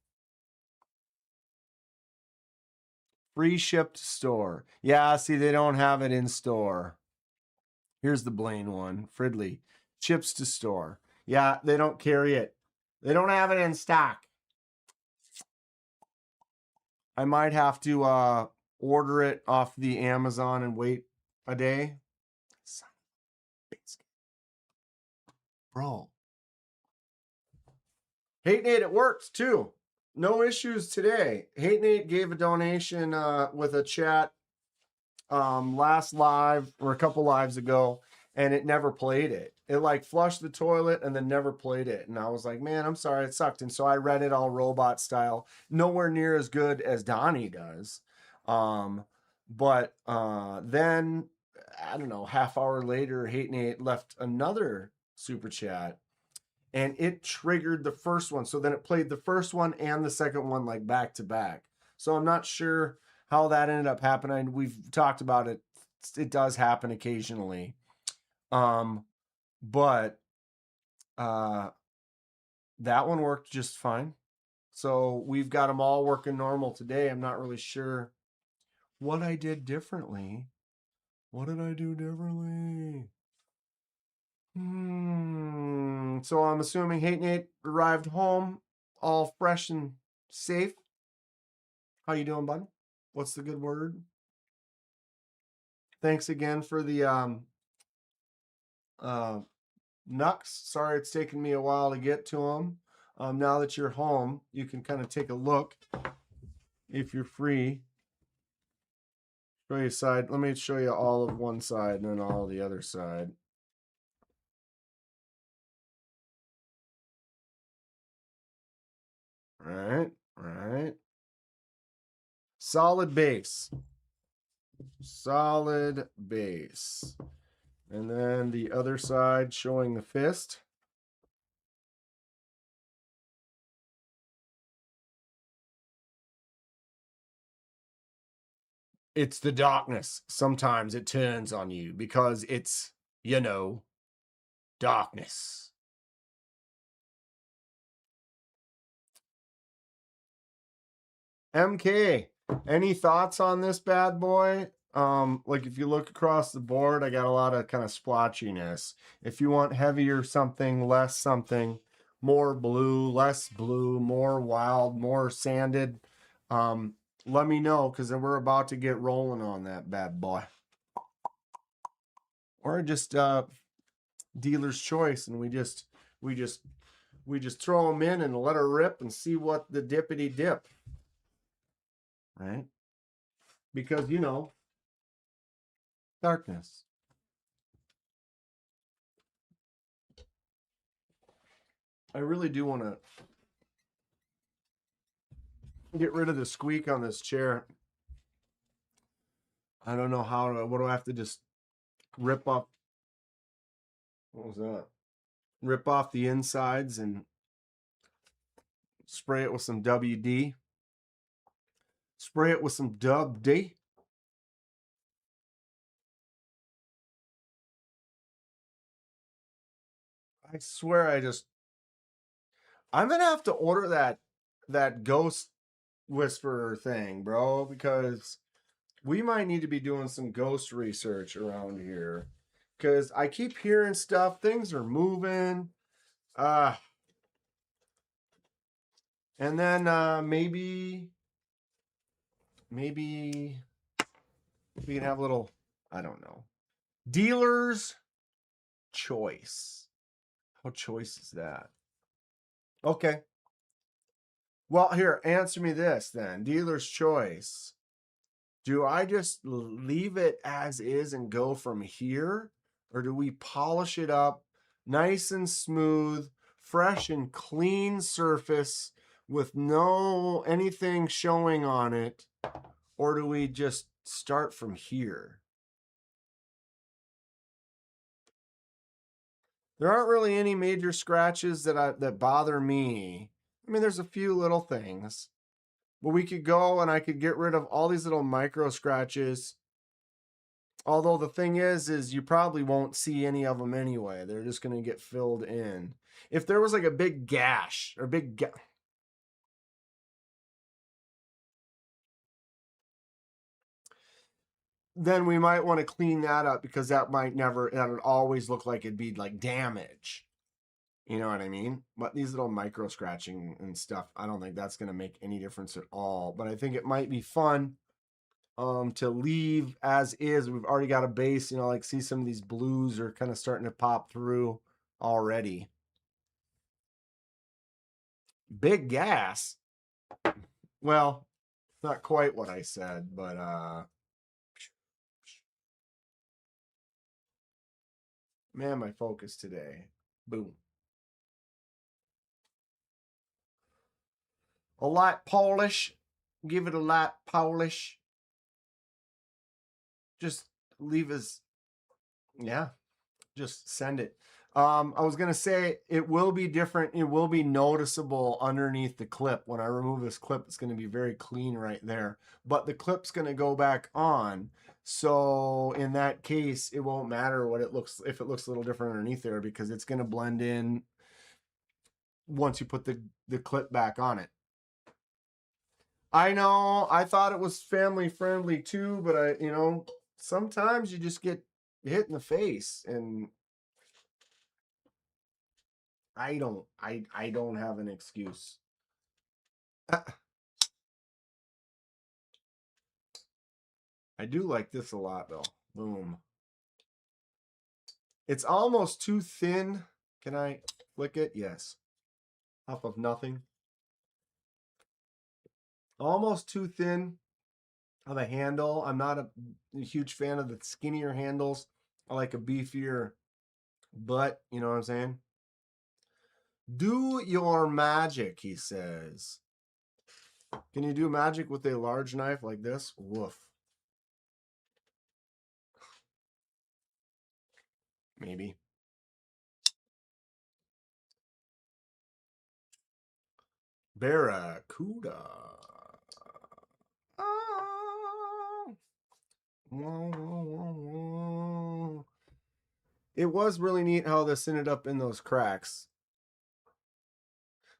Free shipped store. Yeah, see, they don't have it in store. Here's the Blaine one. Fridley. Ships to store. Yeah, they don't carry it. They don't have it in stock. I might have to order it off the Amazon and wait a day. Bro. Hate Nate, it works too. No issues today. Hate Nate gave a donation with a chat last live or a couple lives ago, and it never played it. It like flushed the toilet and then never played it. And I was like, man, I'm sorry, it sucked. And so I read it all robot style, nowhere near as good as Donnie does. But then I don't know, half hour later, Hate Nate left another super chat and it triggered the first one. So then it played the first one and the second one like back to back. So I'm not sure how that ended up happening. We've talked about it. It does happen occasionally. But that one worked just fine. So we've got them all working normal today. I'm not really sure what I did differently. What did I do differently? So I'm assuming Hate Nate arrived home all fresh and safe. How you doing, bud? What's the good word? Thanks again for the Nux. Sorry it's taken me a while to get to them. Now that you're home, you can kind of take a look if you're free. Show you side. Let me show you all of one side and then all of the other side. Right. Solid base. Solid base. And then the other side showing the fist. It's the darkness. Sometimes it turns on you because it's, you know, darkness. MK, any thoughts on this bad boy? Like if you look across the board, I got a lot of kind of splotchiness. If you want heavier something, less something, more blue, less blue, more wild, more sanded, let me know because then we're about to get rolling on that bad boy. Or just dealer's choice, and we just throw them in and let her rip and see what the dippity dip. Right? Because, you know, darkness. I really do want to get rid of the squeak on this chair. I don't know how to, what do I have to just rip off? What was that? Rip off the insides and spray it with some WD. Spray it with some WD. I swear I'm gonna have to order that ghost whisperer thing, bro, because we might need to be doing some ghost research around here. Because I keep hearing stuff, things are moving. And then maybe we can have a little, I don't know, dealer's choice. How choice is that? Okay. Well, here, answer me this then. Dealer's choice. Do I just leave it as is and go from here? Or do we polish it up nice and smooth, fresh and clean surface with no anything showing on it? Or do we just start from here? There aren't really any major scratches that bother me. I mean, there's a few little things. But we could go and I could get rid of all these little micro scratches. Although the thing is you probably won't see any of them anyway. They're just going to get filled in. If there was like a big gash or then we might want to clean that up because that would always look like it'd be like damage. You know what I mean? But these little micro scratching and stuff, I don't think that's going to make any difference at all. But I think it might be fun to leave as is. We've already got a base, you know, like see some of these blues are kind of starting to pop through already. Big gas. Well, not quite what I said, but Man, my focus today. Boom. A light polish. Give it a light polish. Just leave us. Yeah. Just send it. I was going to say it will be different. It will be noticeable underneath the clip. When I remove this clip, it's going to be very clean right there. But the clip's going to go back on. So in that case, it won't matter what it looks, if it looks a little different underneath there, because it's going to blend in once you put the clip back on it. I know, I thought it was family friendly too, but sometimes you just get hit in the face, and I don't have an excuse. I do like this a lot though. Boom. It's almost too thin. Can I flick it? Yes. Off of nothing. Almost too thin of a handle. I'm not a huge fan of the skinnier handles. I like a beefier butt. You know what I'm saying? Do your magic, he says. Can you do magic with a large knife like this? Woof. Maybe. Barracuda. It was really neat how this ended up in those cracks.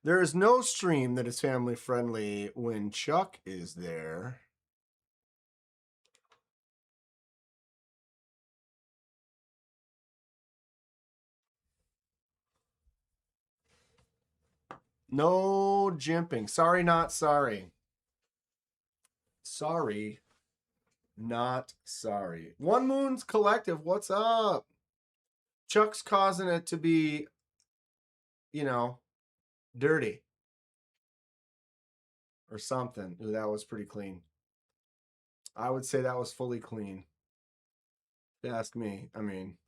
There is no stream that is family friendly when Chuck is there. No jimping. Sorry, not sorry. Sorry, not sorry. One Moon's Collective, what's up? Chuck's causing it to be, dirty. Or something. Ooh, that was pretty clean. I would say that was fully clean. If you ask me. I mean,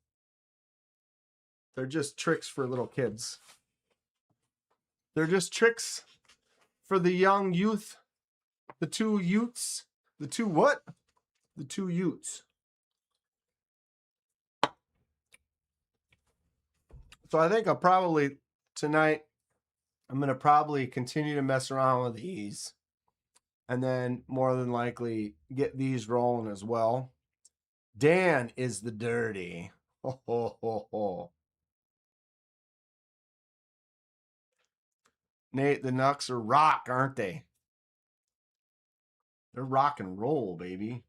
they're just tricks for little kids. They're just tricks for the young youth. The two youths. The two what? The two youths. So I think I'll probably, tonight, I'm going to probably continue to mess around with these. And then more than likely get these rolling as well. Dan is the dirty. Ho, ho, ho, ho. Nate, the Knucks are rock, aren't they? They're rock and roll, baby.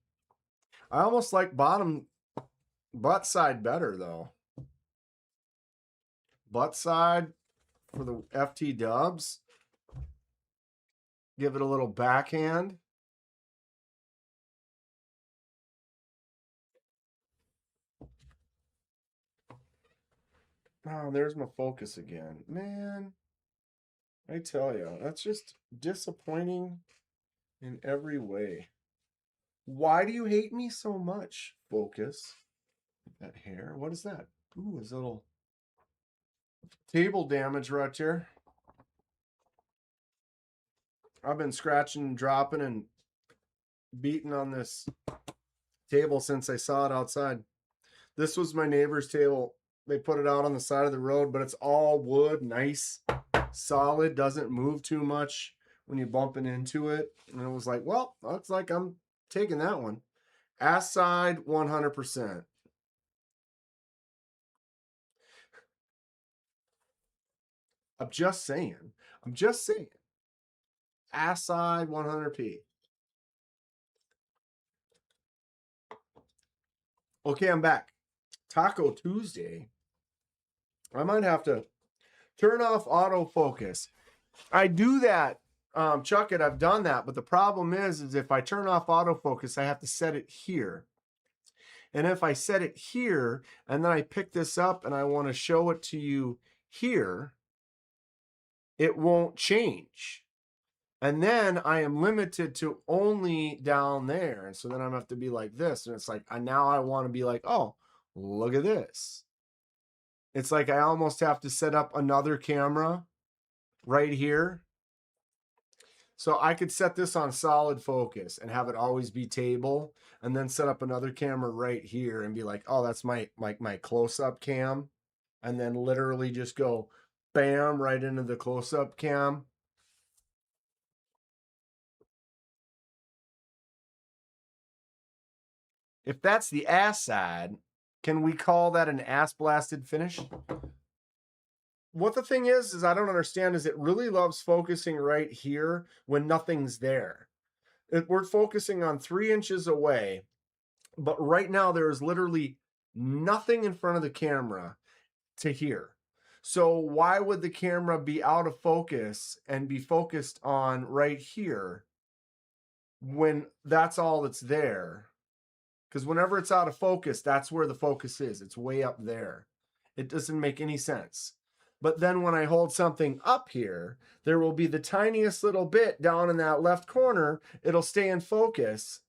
I almost like butt side better, though. Butt side for the FT dubs. Give it a little backhand. Oh, there's my focus again. Man, I tell you, that's just disappointing in every way. Why do you hate me so much? Focus. That hair. What is that? Ooh, his little table damage right here. I've been scratching and dropping and beating on this table since I saw it outside. This was my neighbor's table. They put it out on the side of the road, but it's all wood, nice, solid, doesn't move too much when you're bumping into it. And it was like, well, looks like I'm taking that one. Ass side, 100%. I'm just saying. Ass side, 100p. Okay, I'm back. Taco Tuesday. I might have to turn off autofocus. I do that, Chuck it, I've done that, but the problem is if I turn off autofocus, I have to set it here. And if I set it here, and then I pick this up and I want to show it to you here, it won't change. And then I am limited to only down there. And so then I'm have to be like this. And it's like, now I want to be like, oh, look at this. It's like I almost have to set up another camera right here. So I could set this on solid focus and have it always be table, and then set up another camera right here and be like, oh, that's my close-up cam. And then literally just go bam right into the close-up cam. If that's the ass side, can we call that an ass blasted finish? What the thing is I don't understand is it really loves focusing right here when nothing's there. We're focusing on 3 inches away, but right now there is literally nothing in front of the camera to here. So why would the camera be out of focus and be focused on right here when that's all that's there? Because whenever it's out of focus, that's where the focus is. It's way up there. It doesn't make any sense. But then when I hold something up here, there will be the tiniest little bit down in that left corner. It'll stay in focus,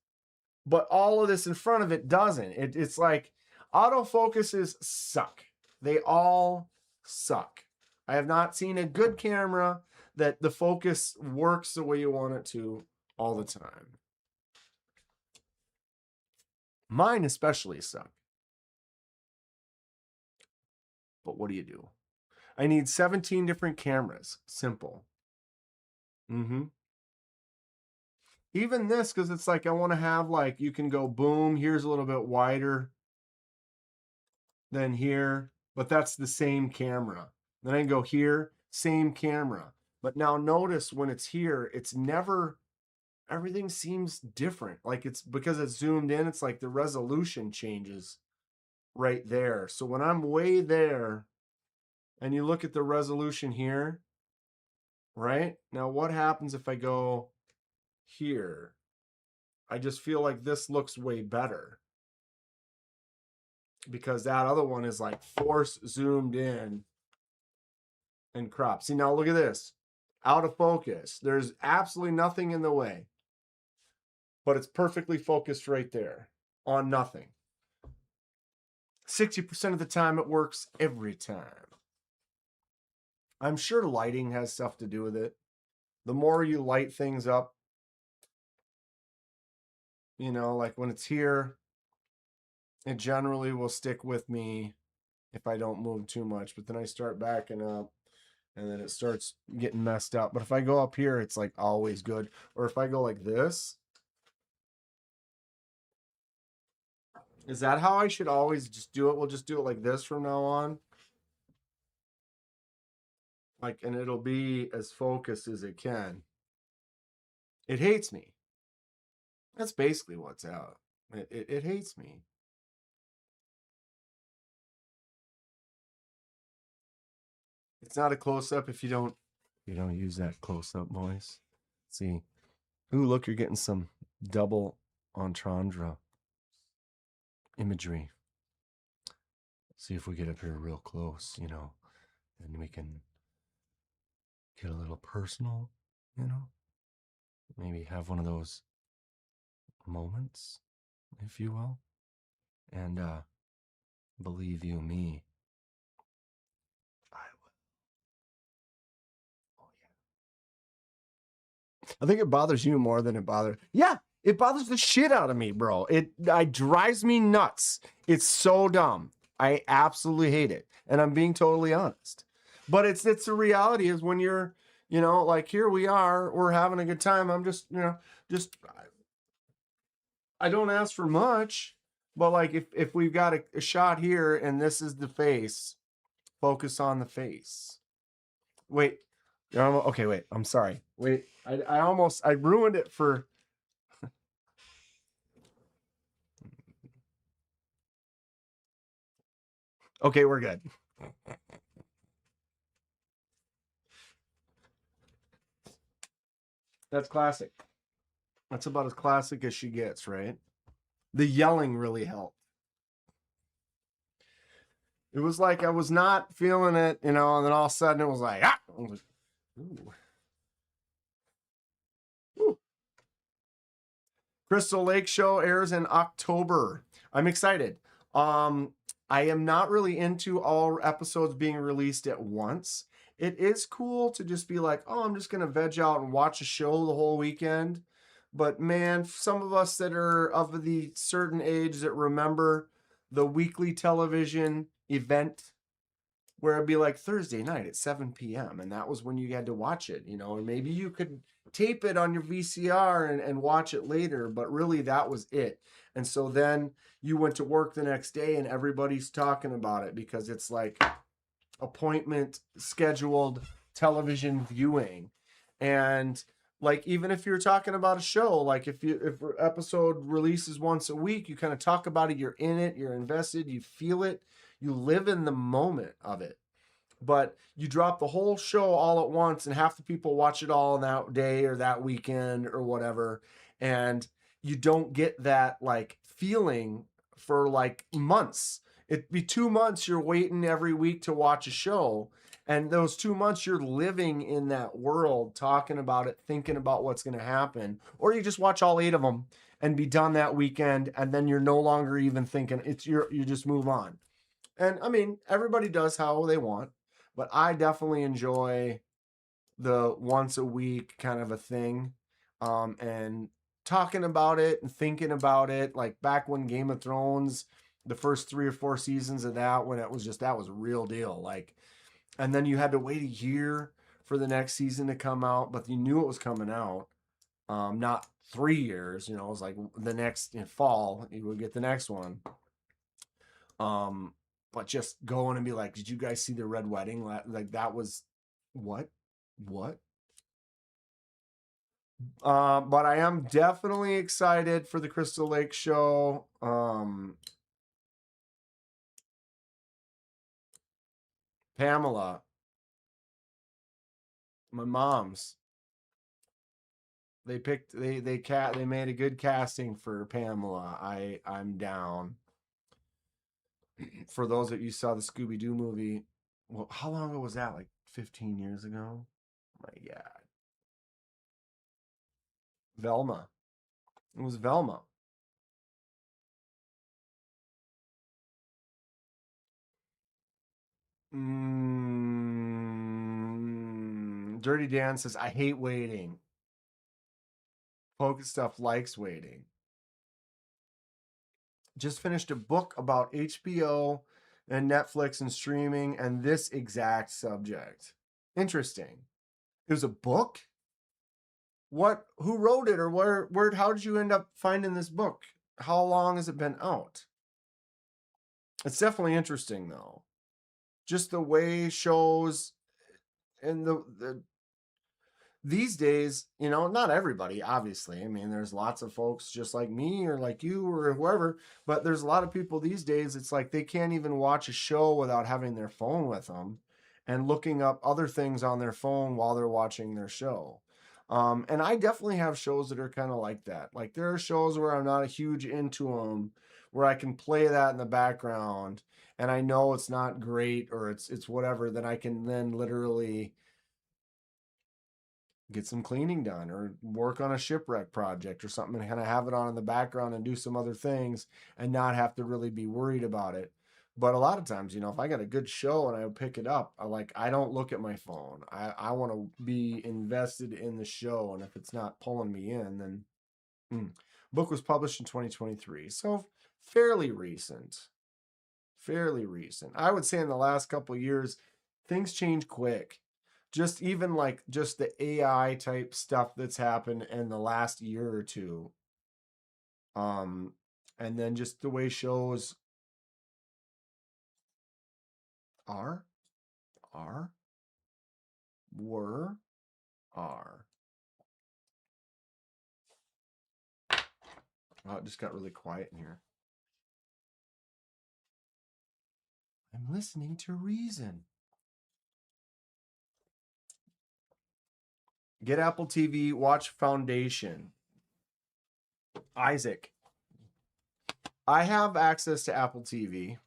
but all of this in front of it doesn't. It's like autofocuses suck. They all suck. I have not seen a good camera that the focus works the way you want it to all the time. Mine especially suck. But what do you do? I need 17 different cameras. Simple. Even this, because it's like I want to have like, you can go boom, here's a little bit wider than here, but that's the same camera. Then I can go here, same camera. But now notice when it's here, it's never, everything seems different. Like it's because it's zoomed in, it's like the resolution changes right there. So when I'm way there and you look at the resolution here, right? Now what happens if I go here? I just feel like this looks way better because that other one is like force zoomed in and cropped. See, now look at this. Out of focus. There's absolutely nothing in the way, but it's perfectly focused right there on nothing. 60% of the time it works every time. I'm sure lighting has stuff to do with it. The more you light things up, you know, like when it's here, it generally will stick with me if I don't move too much, but then I start backing up and then it starts getting messed up. But if I go up here, it's like always good. Or if I go like this, is that how I should always just do it? We'll just do it like this from now on. Like, and it'll be as focused as it can. It hates me. That's basically what's out. It hates me. It's not a close-up if you don't use that close-up, boys. See. Ooh, look, you're getting some double entendre imagery. See if we get up here real close, you know, and we can get a little personal, you know. Maybe have one of those moments, if you will. And believe you me, I will. Oh yeah. I think it bothers you more than it bothers. Yeah, it bothers the shit out of me, bro. It drives me nuts. It's so dumb. I absolutely hate it, and I'm being totally honest. But it's the reality is when you're, you know, like here we are, we're having a good time. I'm just, you know, I don't ask for much, but like if we've got a shot here and this is the face, focus on the face. Wait, okay, wait, I'm sorry. Wait, I ruined it for. Okay, we're good. That's classic. That's about as classic as she gets, right? The yelling really helped. It was like I was not feeling it, you know, and then all of a sudden it was like, ah! I was like, ooh. Ooh. Crystal Lake show airs in October. I'm excited. I am not really into all episodes being released at once. It is cool to just be like, oh, I'm just gonna veg out and watch a show the whole weekend. But man, some of us that are of the certain age that remember the weekly television event where it'd be like Thursday night at 7 p.m. and that was when you had to watch it, and maybe you could tape it on your VCR and watch it later, but really that was it. And so then you went to work the next day and everybody's talking about it because it's like appointment scheduled television viewing. And like, even if you're talking about a show, like if episode releases once a week, you kind of talk about it, you're in it, you're invested, you feel it, you live in the moment of it. But you drop the whole show all at once and half the people watch it all in that day or that weekend or whatever. And you don't get that like feeling for like months. It'd be 2 months you're waiting every week to watch a show. And those 2 months you're living in that world, talking about it, thinking about what's going to happen. Or you just watch all 8 of them and be done that weekend. And then you're no longer even thinking, you just move on. And I mean, everybody does how they want, but I definitely enjoy the once a week kind of a thing. And talking about it and thinking about it, like back when Game of Thrones, the first 3 or 4 seasons of that, when it was just, that was a real deal. Like, and then you had to wait a year for the next season to come out, but you knew it was coming out. Not 3 years, it was like the next fall, you would get the next one. But just going and be like, did you guys see the Red Wedding? Like that was what? But I am definitely excited for the Crystal Lake show. Pamela, my mom's. They made a good casting for Pamela. I'm down. For those that you saw the Scooby-Doo movie, well, how long ago was that? Like 15 years ago? My God. Velma. It was Velma. Dirty Dan says, I hate waiting. Focus Stuff likes waiting. Just finished a book about HBO and Netflix and streaming and this exact subject. Interesting. It was a book? Who wrote it, or how did you end up finding this book? How long has it been out? It's definitely interesting though. Just the way shows and the these days, not everybody, obviously. I mean, there's lots of folks just like me or like you or whoever, but there's a lot of people these days, it's like they can't even watch a show without having their phone with them and looking up other things on their phone while they're watching their show. And I definitely have shows that are kind of like that. Like there are shows where I'm not a huge into them, where I can play that in the background and I know it's not great or it's whatever, then I can then literally get some cleaning done or work on a shipwreck project or something and kind of have it on in the background and do some other things and not have to really be worried about it. But a lot of times, if I got a good show and I pick it up, I don't look at my phone. I want to be invested in the show. And if it's not pulling me in, then book was published in 2023. So fairly recent. I would say in the last couple of years, things change quick. Just even like just the AI type stuff that's happened in the last year or two. And then just the way shows are. Oh, it just got really quiet in here. I'm listening to reason. Get Apple TV, watch Foundation. Isaac. I have access to Apple TV.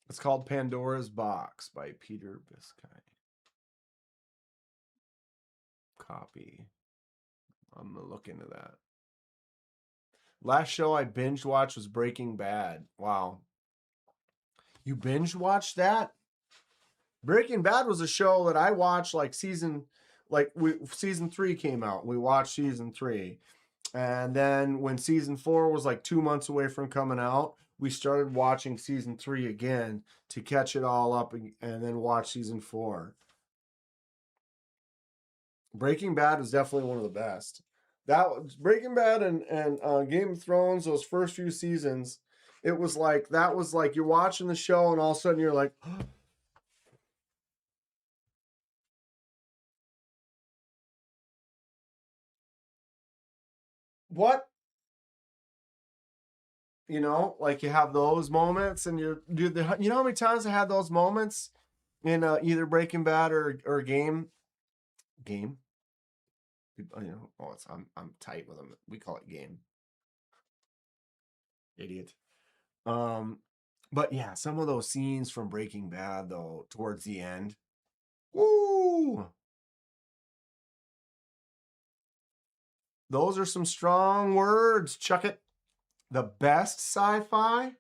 It's called Pandora's Box by Peter Biscay. Copy. I'm going to look into that. Last show I binge watched was Breaking Bad. Wow. You binge watched that? Breaking Bad was a show that I watched like season 3 came out. We watched season 3. And then when season 4 was like 2 months away from coming out, we started watching season 3 again to catch it all up and then watch season 4. Breaking Bad is definitely one of the best. That was Breaking Bad and Game of Thrones, those first few seasons, it was like that was like you're watching the show and all of a sudden you're like, what? You know, like you have those moments, and you know how many times I had those moments in either Breaking Bad or Game. You know, I'm tight with them. We call it Game. Idiot. But yeah, some of those scenes from Breaking Bad though, towards the end, woo! Those are some strong words. Chuck it. The best sci-fi?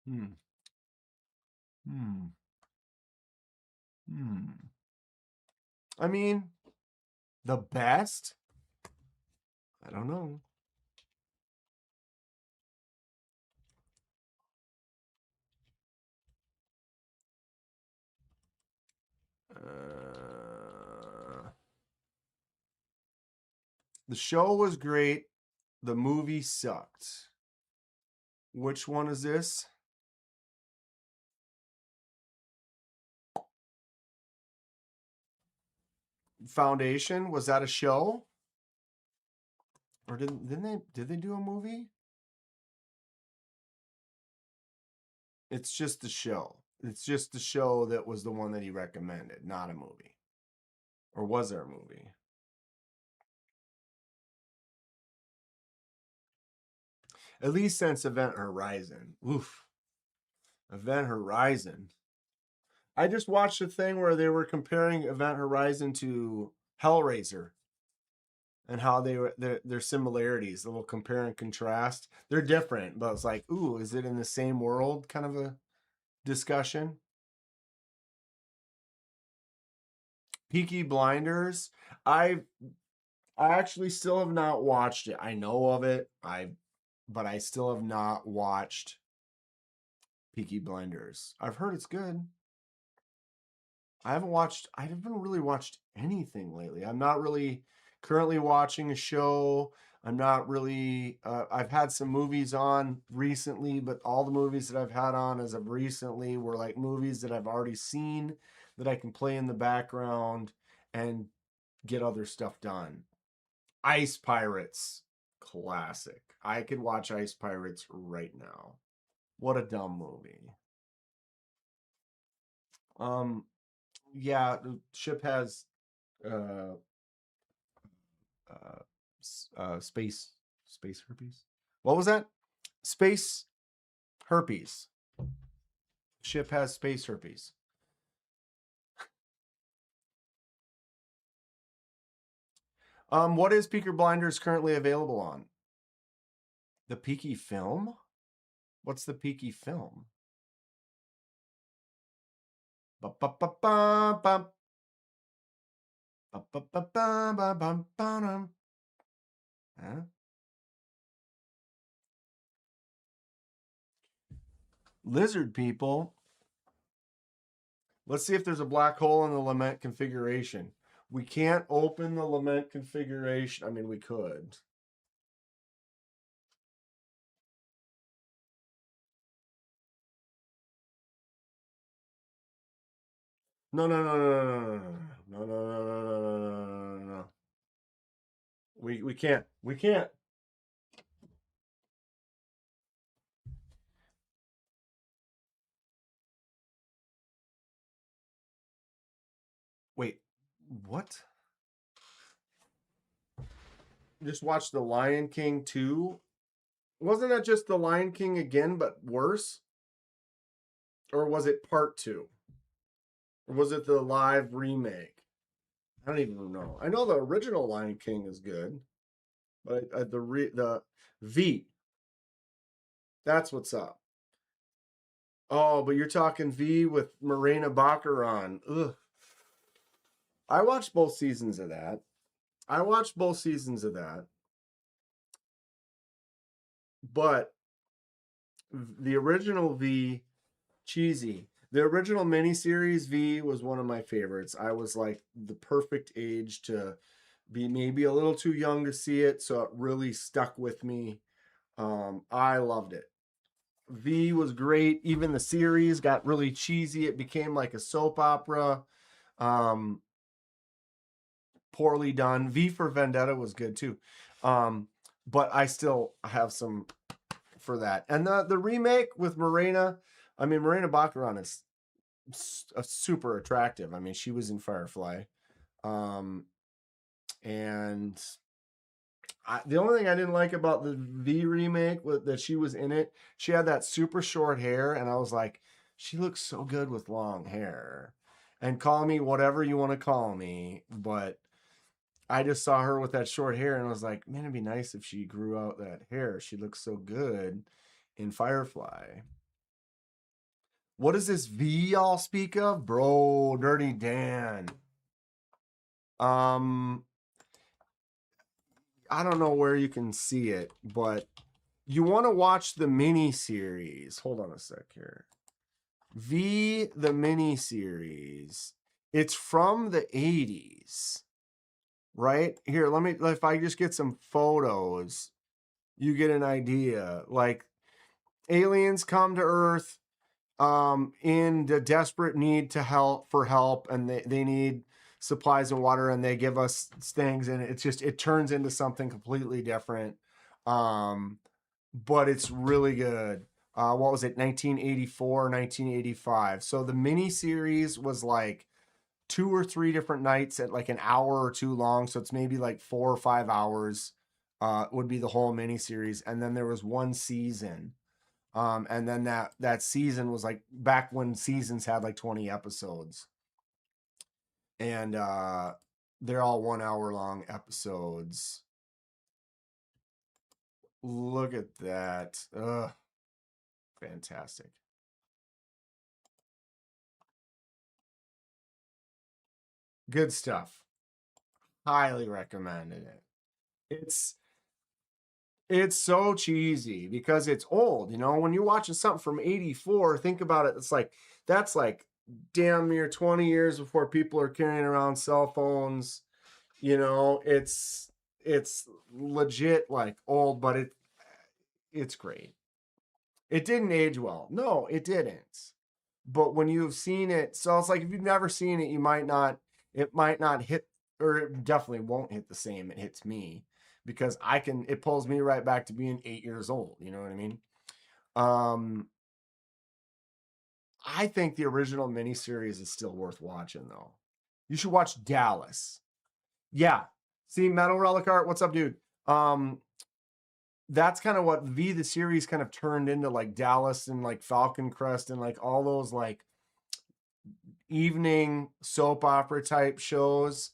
Hmm. I mean, the best? I don't know. The show was great. The movie sucked. Which one is this? Foundation? Was that a show? Or did they do a movie? It's just the show. It's just the show that was the one that he recommended, not a movie. Or was there a movie? At least since Event Horizon. Oof. Event Horizon. I just watched a thing where they were comparing Event Horizon to Hellraiser and how their similarities, a little compare and contrast. They're different, but it's like, ooh, is it in the same world kind of a discussion? Peaky Blinders. I actually still have not watched it. I know of it. But I still have not watched Peaky Blinders. I've heard it's good. I haven't really watched anything lately. I'm not really currently watching a show. I'm not really, I've had some movies on recently, but all the movies that I've had on as of recently were like movies that I've already seen that I can play in the background and get other stuff done. Ice Pirates, classic. I could watch Ice Pirates right now. What a dumb movie. Yeah, the ship has space herpes. What was that? Space herpes. Ship has space herpes. What is Peaky Blinders currently available on? The Peaky film? What's the Peaky film? Huh? Lizard people. Let's see if there's a black hole in the lament configuration. We can't open the lament configuration. I mean, we could. No. We can't. We can't. Wait, what? Just watch The Lion King 2. Wasn't that just The Lion King again, but worse? Or was it part 2? Or was it the live remake? I don't even know. I know the original Lion King is good. But the V, that's what's up. Oh, but you're talking V with Morena Baccarin. Ugh. I watched both seasons of that. But the original V, cheesy. The original miniseries V was one of my favorites. I was like the perfect age to be maybe a little too young to see it, so it really stuck with me. I loved it. V was great. Even the series got really cheesy. It became like a soap opera. Poorly done. V for Vendetta was good too. But I still have some for that. And the remake with Morena, I mean, Morena Baccarin is super attractive. I mean, she was in Firefly. And the only thing I didn't like about the V remake was that she was in it. She had that super short hair, and I was like, she looks so good with long hair. And call me whatever you want to call me, but I just saw her with that short hair, and I was like, man, it'd be nice if she grew out that hair. She looks so good in Firefly. What does this V y'all speak of? Bro, Dirty Dan. I don't know where you can see it, but you want to watch the mini series. Hold on a sec here. V, the mini series. It's from the 80s, right? Here, if I just get some photos, you get an idea. Like, aliens come to Earth in the desperate need to help, and they need supplies and water, and they give us things, and it turns into something completely different. But it's really good. What was it, 1984, 1985? So the mini series was like 2 or 3 different nights at like an hour or two long, so it's maybe like 4 or 5 hours would be the whole mini series. And then there was one season. And then that season was like back when seasons had like 20 episodes. And they're all 1 hour long episodes. Look at that. Ugh. Fantastic. Good stuff. Highly recommended it. It's so cheesy because it's old. You know, when you're watching something from 84, think about it. It's like, that's like damn near 20 years before people are carrying around cell phones. You know, it's legit like old, but it's great. It didn't age well. No, it didn't. But when you've seen it, so it's like if you've never seen it, it might not hit, or it definitely won't hit the same it hits me, because it pulls me right back to being 8 years old. You know what I mean? I think the original miniseries is still worth watching, though. You should watch Dallas. Yeah. See, Metal Relic Art, what's up, dude? That's kind of what V the series kind of turned into, like Dallas and like Falcon Crest and like all those like evening soap opera type shows.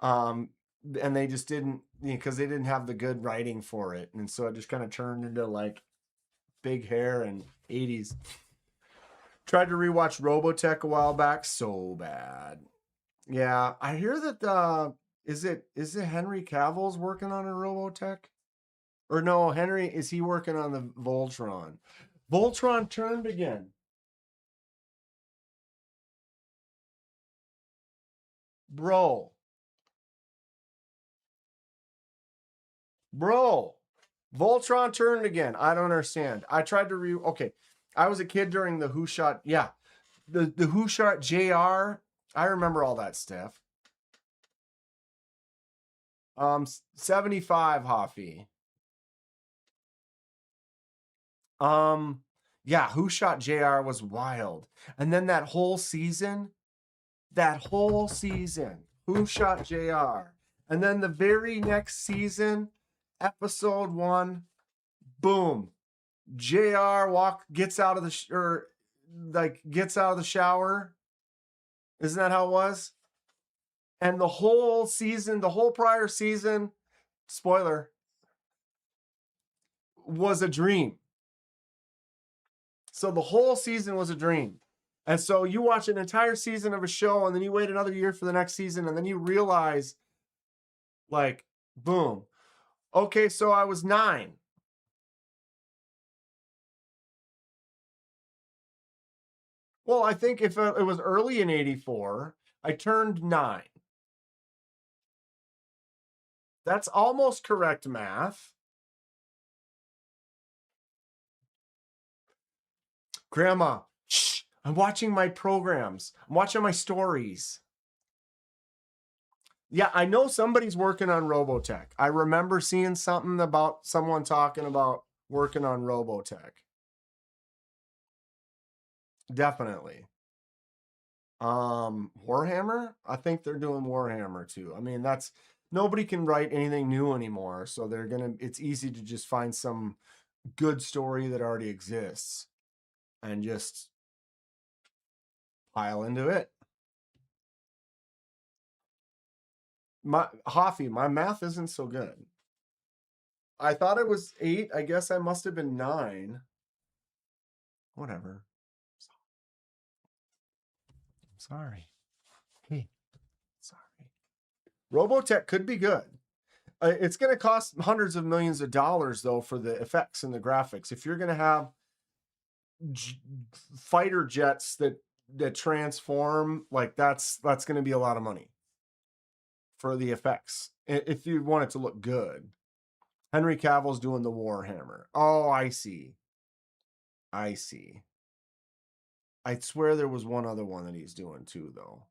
And they just didn't, because they didn't have the good writing for it. And so it just kind of turned into like big hair and 80s. Tried to rewatch Robotech a while back. So bad. Yeah. I hear that, is it Henry Cavill's working on a Robotech? Or no, is he working on the Voltron? Voltron turned again. Bro. Voltron turned again. I don't understand. I tried to okay. I was a kid during the Who Shot, yeah. The Who Shot JR. I remember all that stuff. 75 Hoffy. Yeah, Who Shot JR was wild. And then that whole season, Who Shot JR. And then the very next season, episode 1, boom. JR gets out of the shower. Isn't that how it was? And the whole season, the whole prior season, spoiler, was a dream. So the whole season was a dream. And so you watch an entire season of a show and then you wait another year for the next season and then you realize, like, boom. Okay, so I was 9. Well, I think if it was early in 84, I turned 9. That's almost correct math. Grandma, shh, I'm watching my programs. I'm watching my stories. Yeah, I know somebody's working on Robotech. I remember seeing something about someone talking about working on Robotech. Definitely. Warhammer? I think they're doing Warhammer too. I mean, that's nobody can write anything new anymore, so it's easy to just find some good story that already exists and just pile into it. My math isn't so good. I thought it was 8. I guess I must have been 9. Whatever. I'm sorry. Hey, sorry. Robotech could be good. It's going to cost hundreds of millions of dollars, though, for the effects and the graphics. If you're going to have fighter jets that transform, like that's going to be a lot of money for the effects if you want it to look good. Henry Cavill's doing the Warhammer. Oh, I see. I swear there was one other one that he's doing too, though.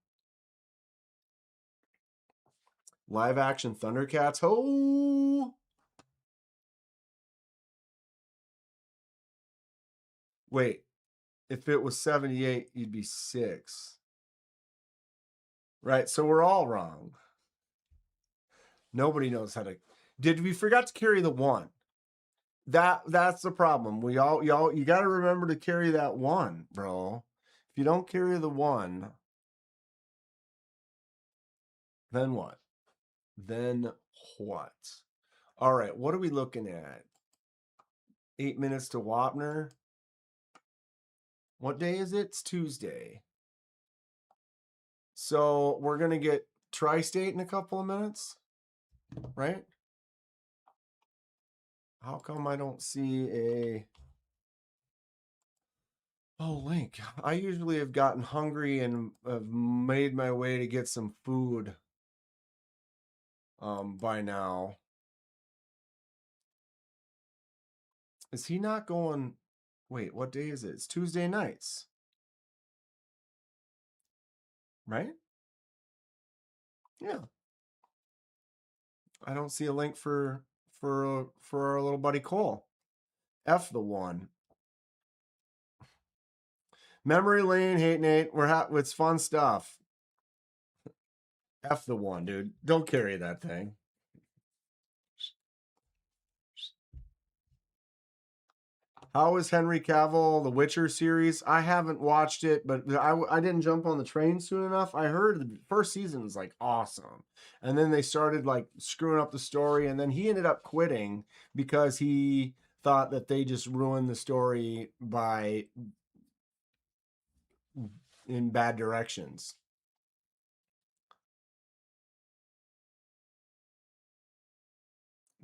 Live action Thundercats. Oh, wait. If it was 78, you'd be 6. Right, so we're all wrong. Nobody knows how to. Did we forgot to carry the 1? That's the problem. You got to remember to carry that 1, bro. If you don't carry the 1, then what? All right, what are we looking at? 8 minutes to Wapner. What day is it? It's Tuesday. So we're going to get Tri-State in a couple of minutes, right? How come I don't see a... Oh, link. I usually have gotten hungry and have made my way to get some food by now. Is he not going... Wait, what day is it? It's Tuesday nights. Right? Yeah. I don't see a link for our little buddy Cole. F the 1. Memory lane, hate Nate. It's fun stuff. F the 1, dude. Don't carry that thing. How is Henry Cavill, the Witcher series? I haven't watched it, but I didn't jump on the train soon enough. I heard the first season was like awesome. And then they started like screwing up the story. And then he ended up quitting because he thought that they just ruined the story in bad directions.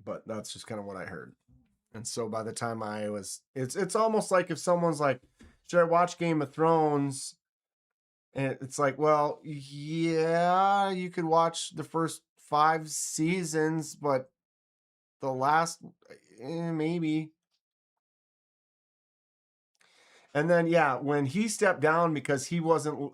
But that's just kind of what I heard. And so by the time it's almost like if someone's like, should I watch Game of Thrones? And it's like, well, yeah, you could watch the first 5 seasons, but the last, maybe. And then, yeah, when he stepped down because he wasn't,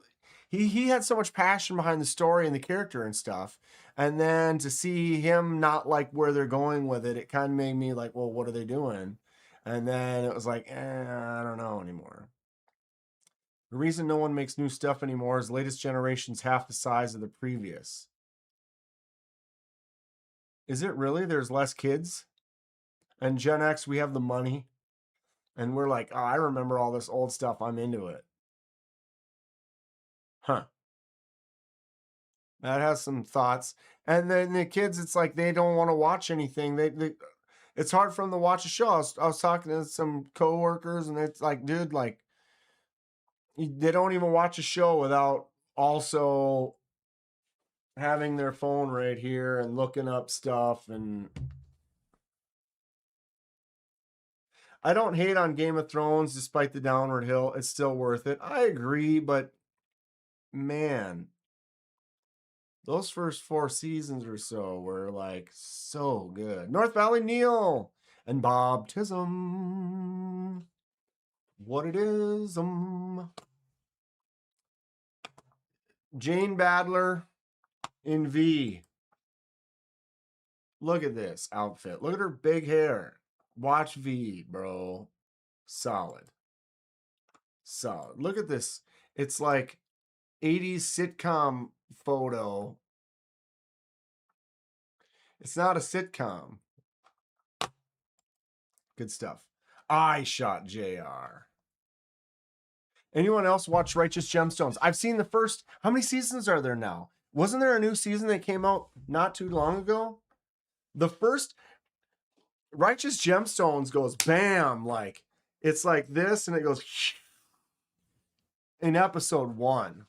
he had so much passion behind the story and the character and stuff. And then to see him not like where they're going with it, it kind of made me like, well, what are they doing? And then it was like, I don't know anymore. The reason no one makes new stuff anymore is the latest generation's half the size of the previous. Is it really? There's less kids? And Gen X, we have the money. And we're like, oh, I remember all this old stuff. I'm into it. Huh. That has some thoughts. And then the kids, it's like they don't want to watch anything. It's hard for them to watch a show. I was talking to some coworkers, and it's like, dude, like, they don't even watch a show without also having their phone right here and looking up stuff. And I don't hate on Game of Thrones despite the downward hill. It's still worth it. I agree, but man, those first 4 seasons or so were like so good. North Valley Neil and Bob Tism. What it is. Jane Badler in V. Look at this outfit. Look at her big hair. Watch V, bro. Solid. Solid. Look at this. It's like 80s sitcom photo. It's not a sitcom. Good stuff. I shot JR. Anyone else watch Righteous Gemstones? I've seen the first. How many seasons are there now? Wasn't there a new season that came out not too long ago? The first Righteous Gemstones goes bam, like it's like this, and it goes in episode 1.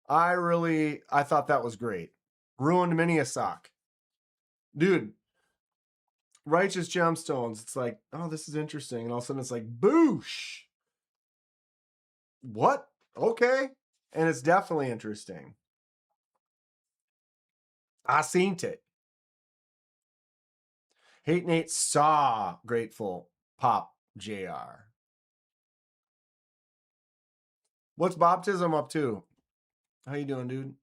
I thought that was great. Ruined many a sock. Dude, Righteous Gemstones, it's like, oh, this is interesting. And all of a sudden it's like, boosh. What? Okay. And it's definitely interesting. I seen it. Hate Nate saw Grateful Pop JR. What's Baptism up to? How you doing, dude?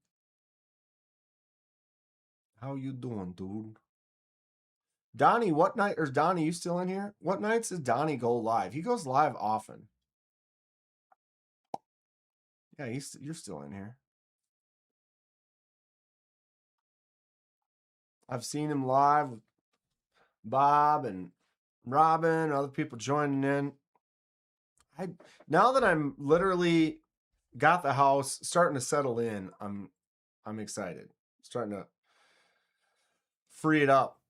How you doing, dude? Donnie, what night? Or is Donnie, you still in here? What nights does Donnie go live? He goes live often. Yeah, you're still in here. I've seen him live with Bob and Robin, other people joining in. Now that I'm literally got the house starting to settle in, I'm excited. Starting to free it up.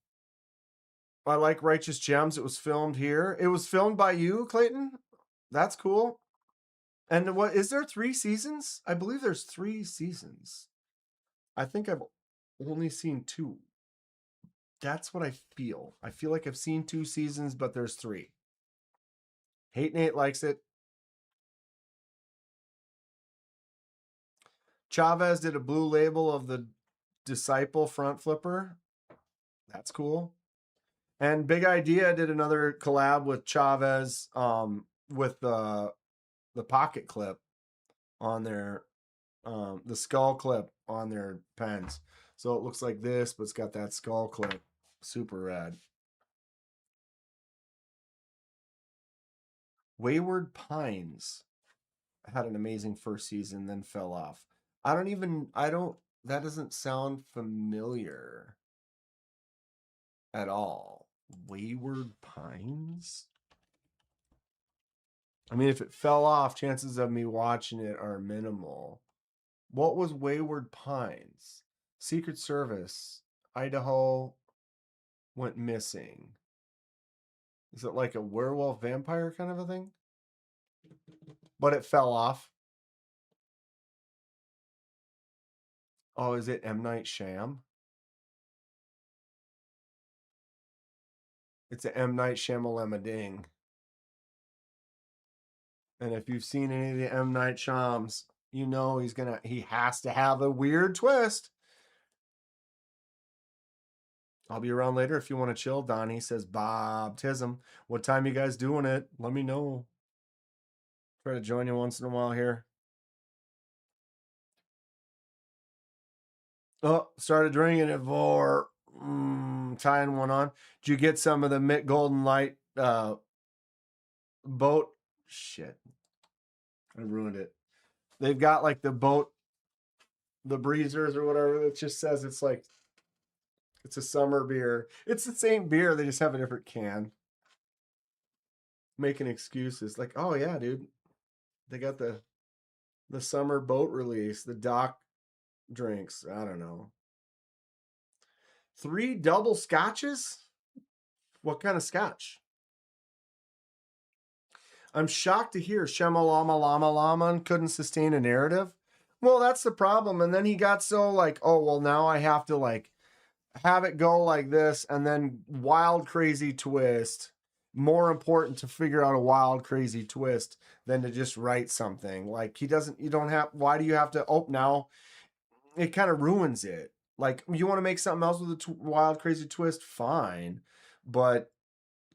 I like Righteous Gems. It was filmed here. It was filmed by you, Clayton. That's cool. And what is there 3 seasons? I believe there's 3 seasons. I think I've only seen 2. That's what I feel. I feel like I've seen 2 seasons, but there's 3. Hate Nate likes it. Chavez did a blue label of the Disciple front flipper. That's cool. And Big Idea did another collab with Chavez with the pocket clip on their the skull clip on their pens. So it looks like this, but it's got that skull clip. Super rad. Wayward Pines had an amazing first season, then fell off. That doesn't sound familiar at all. Wayward Pines? I mean, if it fell off, chances of me watching it are minimal. What was Wayward Pines? Secret Service. Idaho went missing. Is it like a werewolf vampire kind of a thing? But it fell off. Oh, is it M. Night Shyamalan? It's an M. Night Shyamalan ding. And if you've seen any of the M. Night Shyamals, you know he has to have a weird twist. I'll be around later if you want to chill. Donnie says, Bob Tism. What time you guys doing it? Let me know. Try to join you once in a while here. Oh, started drinking it for tying one on. Did you get some of the Mitt Golden Light boat? Shit. I ruined it. They've got like the boat, the breezers or whatever. It just says it's like, it's a summer beer. It's the same beer. They just have a different can. Making excuses. Like, oh yeah, dude. They got the summer boat release, the dock drinks. I don't know. 3 double scotches? What kind of scotch? I'm shocked to hear Shemalama Lama Lama couldn't sustain a narrative. Well, that's the problem. And then he got so like, oh, well, now I have to like have it go like this and then wild, crazy twist. More important to figure out a wild, crazy twist than to just write something. Like you don't have, why do you have to, oh, now it kind of ruins it. Like you want to make something else with a wild, crazy twist, fine. But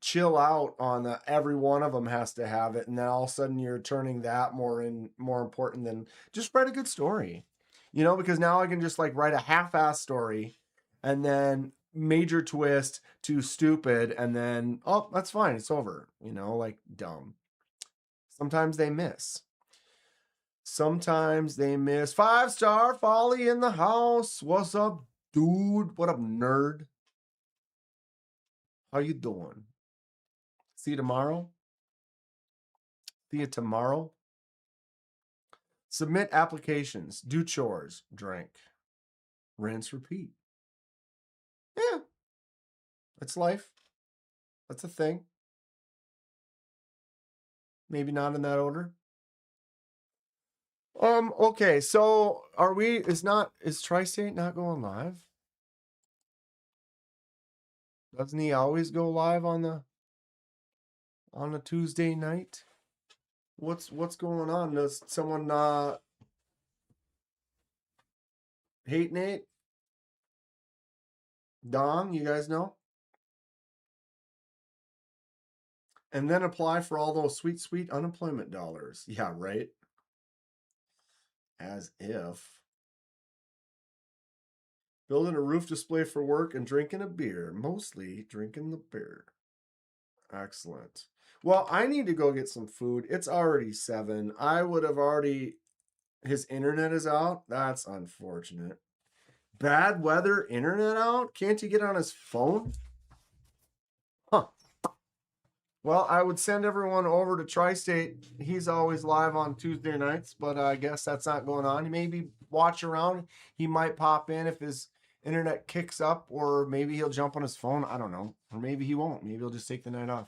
chill out on the every one of them has to have it, and then all of a sudden you're turning that more important than just write a good story, because now I can just like write a half-ass story and then major twist to stupid and then oh, that's fine, it's over, like dumb. Sometimes they miss. 5-star Folly in the house. What's up, dude? What up, nerd? How you doing? See you tomorrow. Submit applications. Do chores. Drink. Rinse, repeat. Yeah. That's life. That's a thing. Maybe not in that order. Okay, so is Tri-State not going live? Doesn't he always go live on a Tuesday night? What's going on? Does someone hate Nate? Dong, you guys know? And then apply for all those sweet, sweet unemployment dollars. Yeah, right? As if. Building a roof display for work and drinking a beer. Mostly drinking the beer. Excellent. Well, I need to go get some food. It's already 7. I would have already... His internet is out? That's unfortunate. Bad weather, internet out? Can't he get on his phone? Huh. Well, I would send everyone over to Tri-State. He's always live on Tuesday nights, but I guess that's not going on. He maybe watch around. He might pop in if his internet kicks up, or maybe he'll jump on his phone. I don't know. Or maybe he won't. Maybe he'll just take the night off.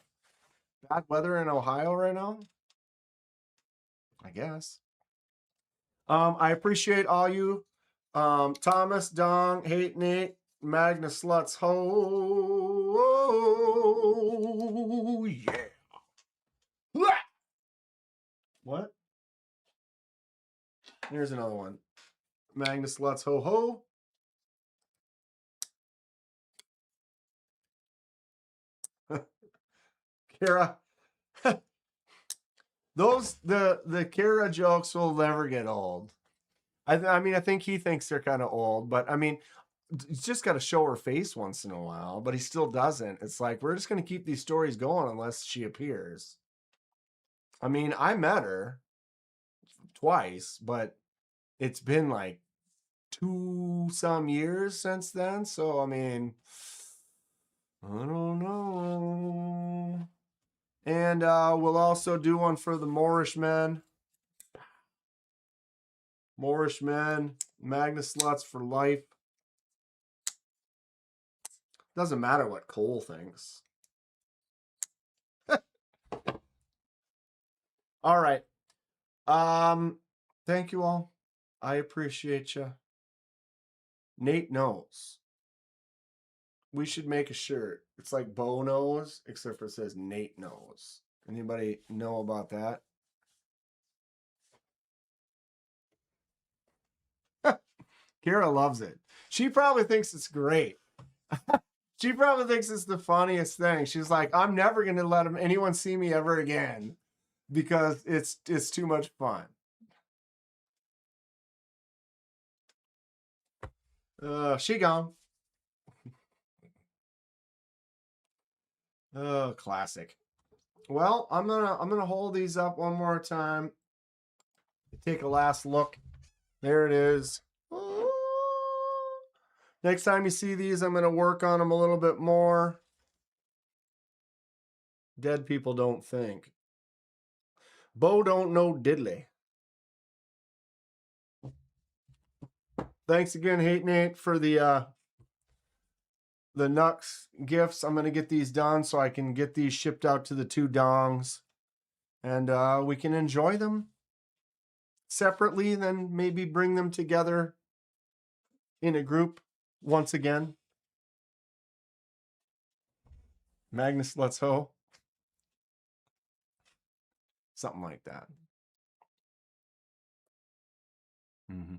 Bad weather in Ohio right now? I guess. I appreciate all you. Thomas, Dong, Hate Nate, Magnus Sluts, ho, yeah. What? Here's another one. Magnus Sluts, ho, ho. Kara. The Kara jokes will never get old. I mean, I think he thinks they're kind of old, but I mean, he's just got to show her face once in a while, but he still doesn't. It's like, we're just going to keep these stories going unless she appears. I mean, I met her twice, but it's been like 2-some years since then. So, I mean, I don't know. And we'll also do one for the Moorish men. Moorish men, Magnus Sluts for life. Doesn't matter what Cole thinks. All right. Thank you all. I appreciate you. Nate knows. We should make a shirt. It's like Bo knows, except for it says Nate knows. Anybody know about that? Kara loves it. She probably thinks it's great. She probably thinks it's the funniest thing. She's like, I'm never going to let anyone see me ever again because it's too much fun. She gone. Oh, classic. Well, I'm gonna hold these up one more time. Take a last look. There it is. Next time you see these, I'm gonna work on them a little bit more. Dead people don't think. Bo don't know diddly. Thanks again, Hate Nate, for the the Nux gifts. I'm going to get these done so I can get these shipped out to the 2 dongs. And we can enjoy them separately, then maybe bring them together in a group once again. Magnus, let's ho. Something like that. Mm-hmm.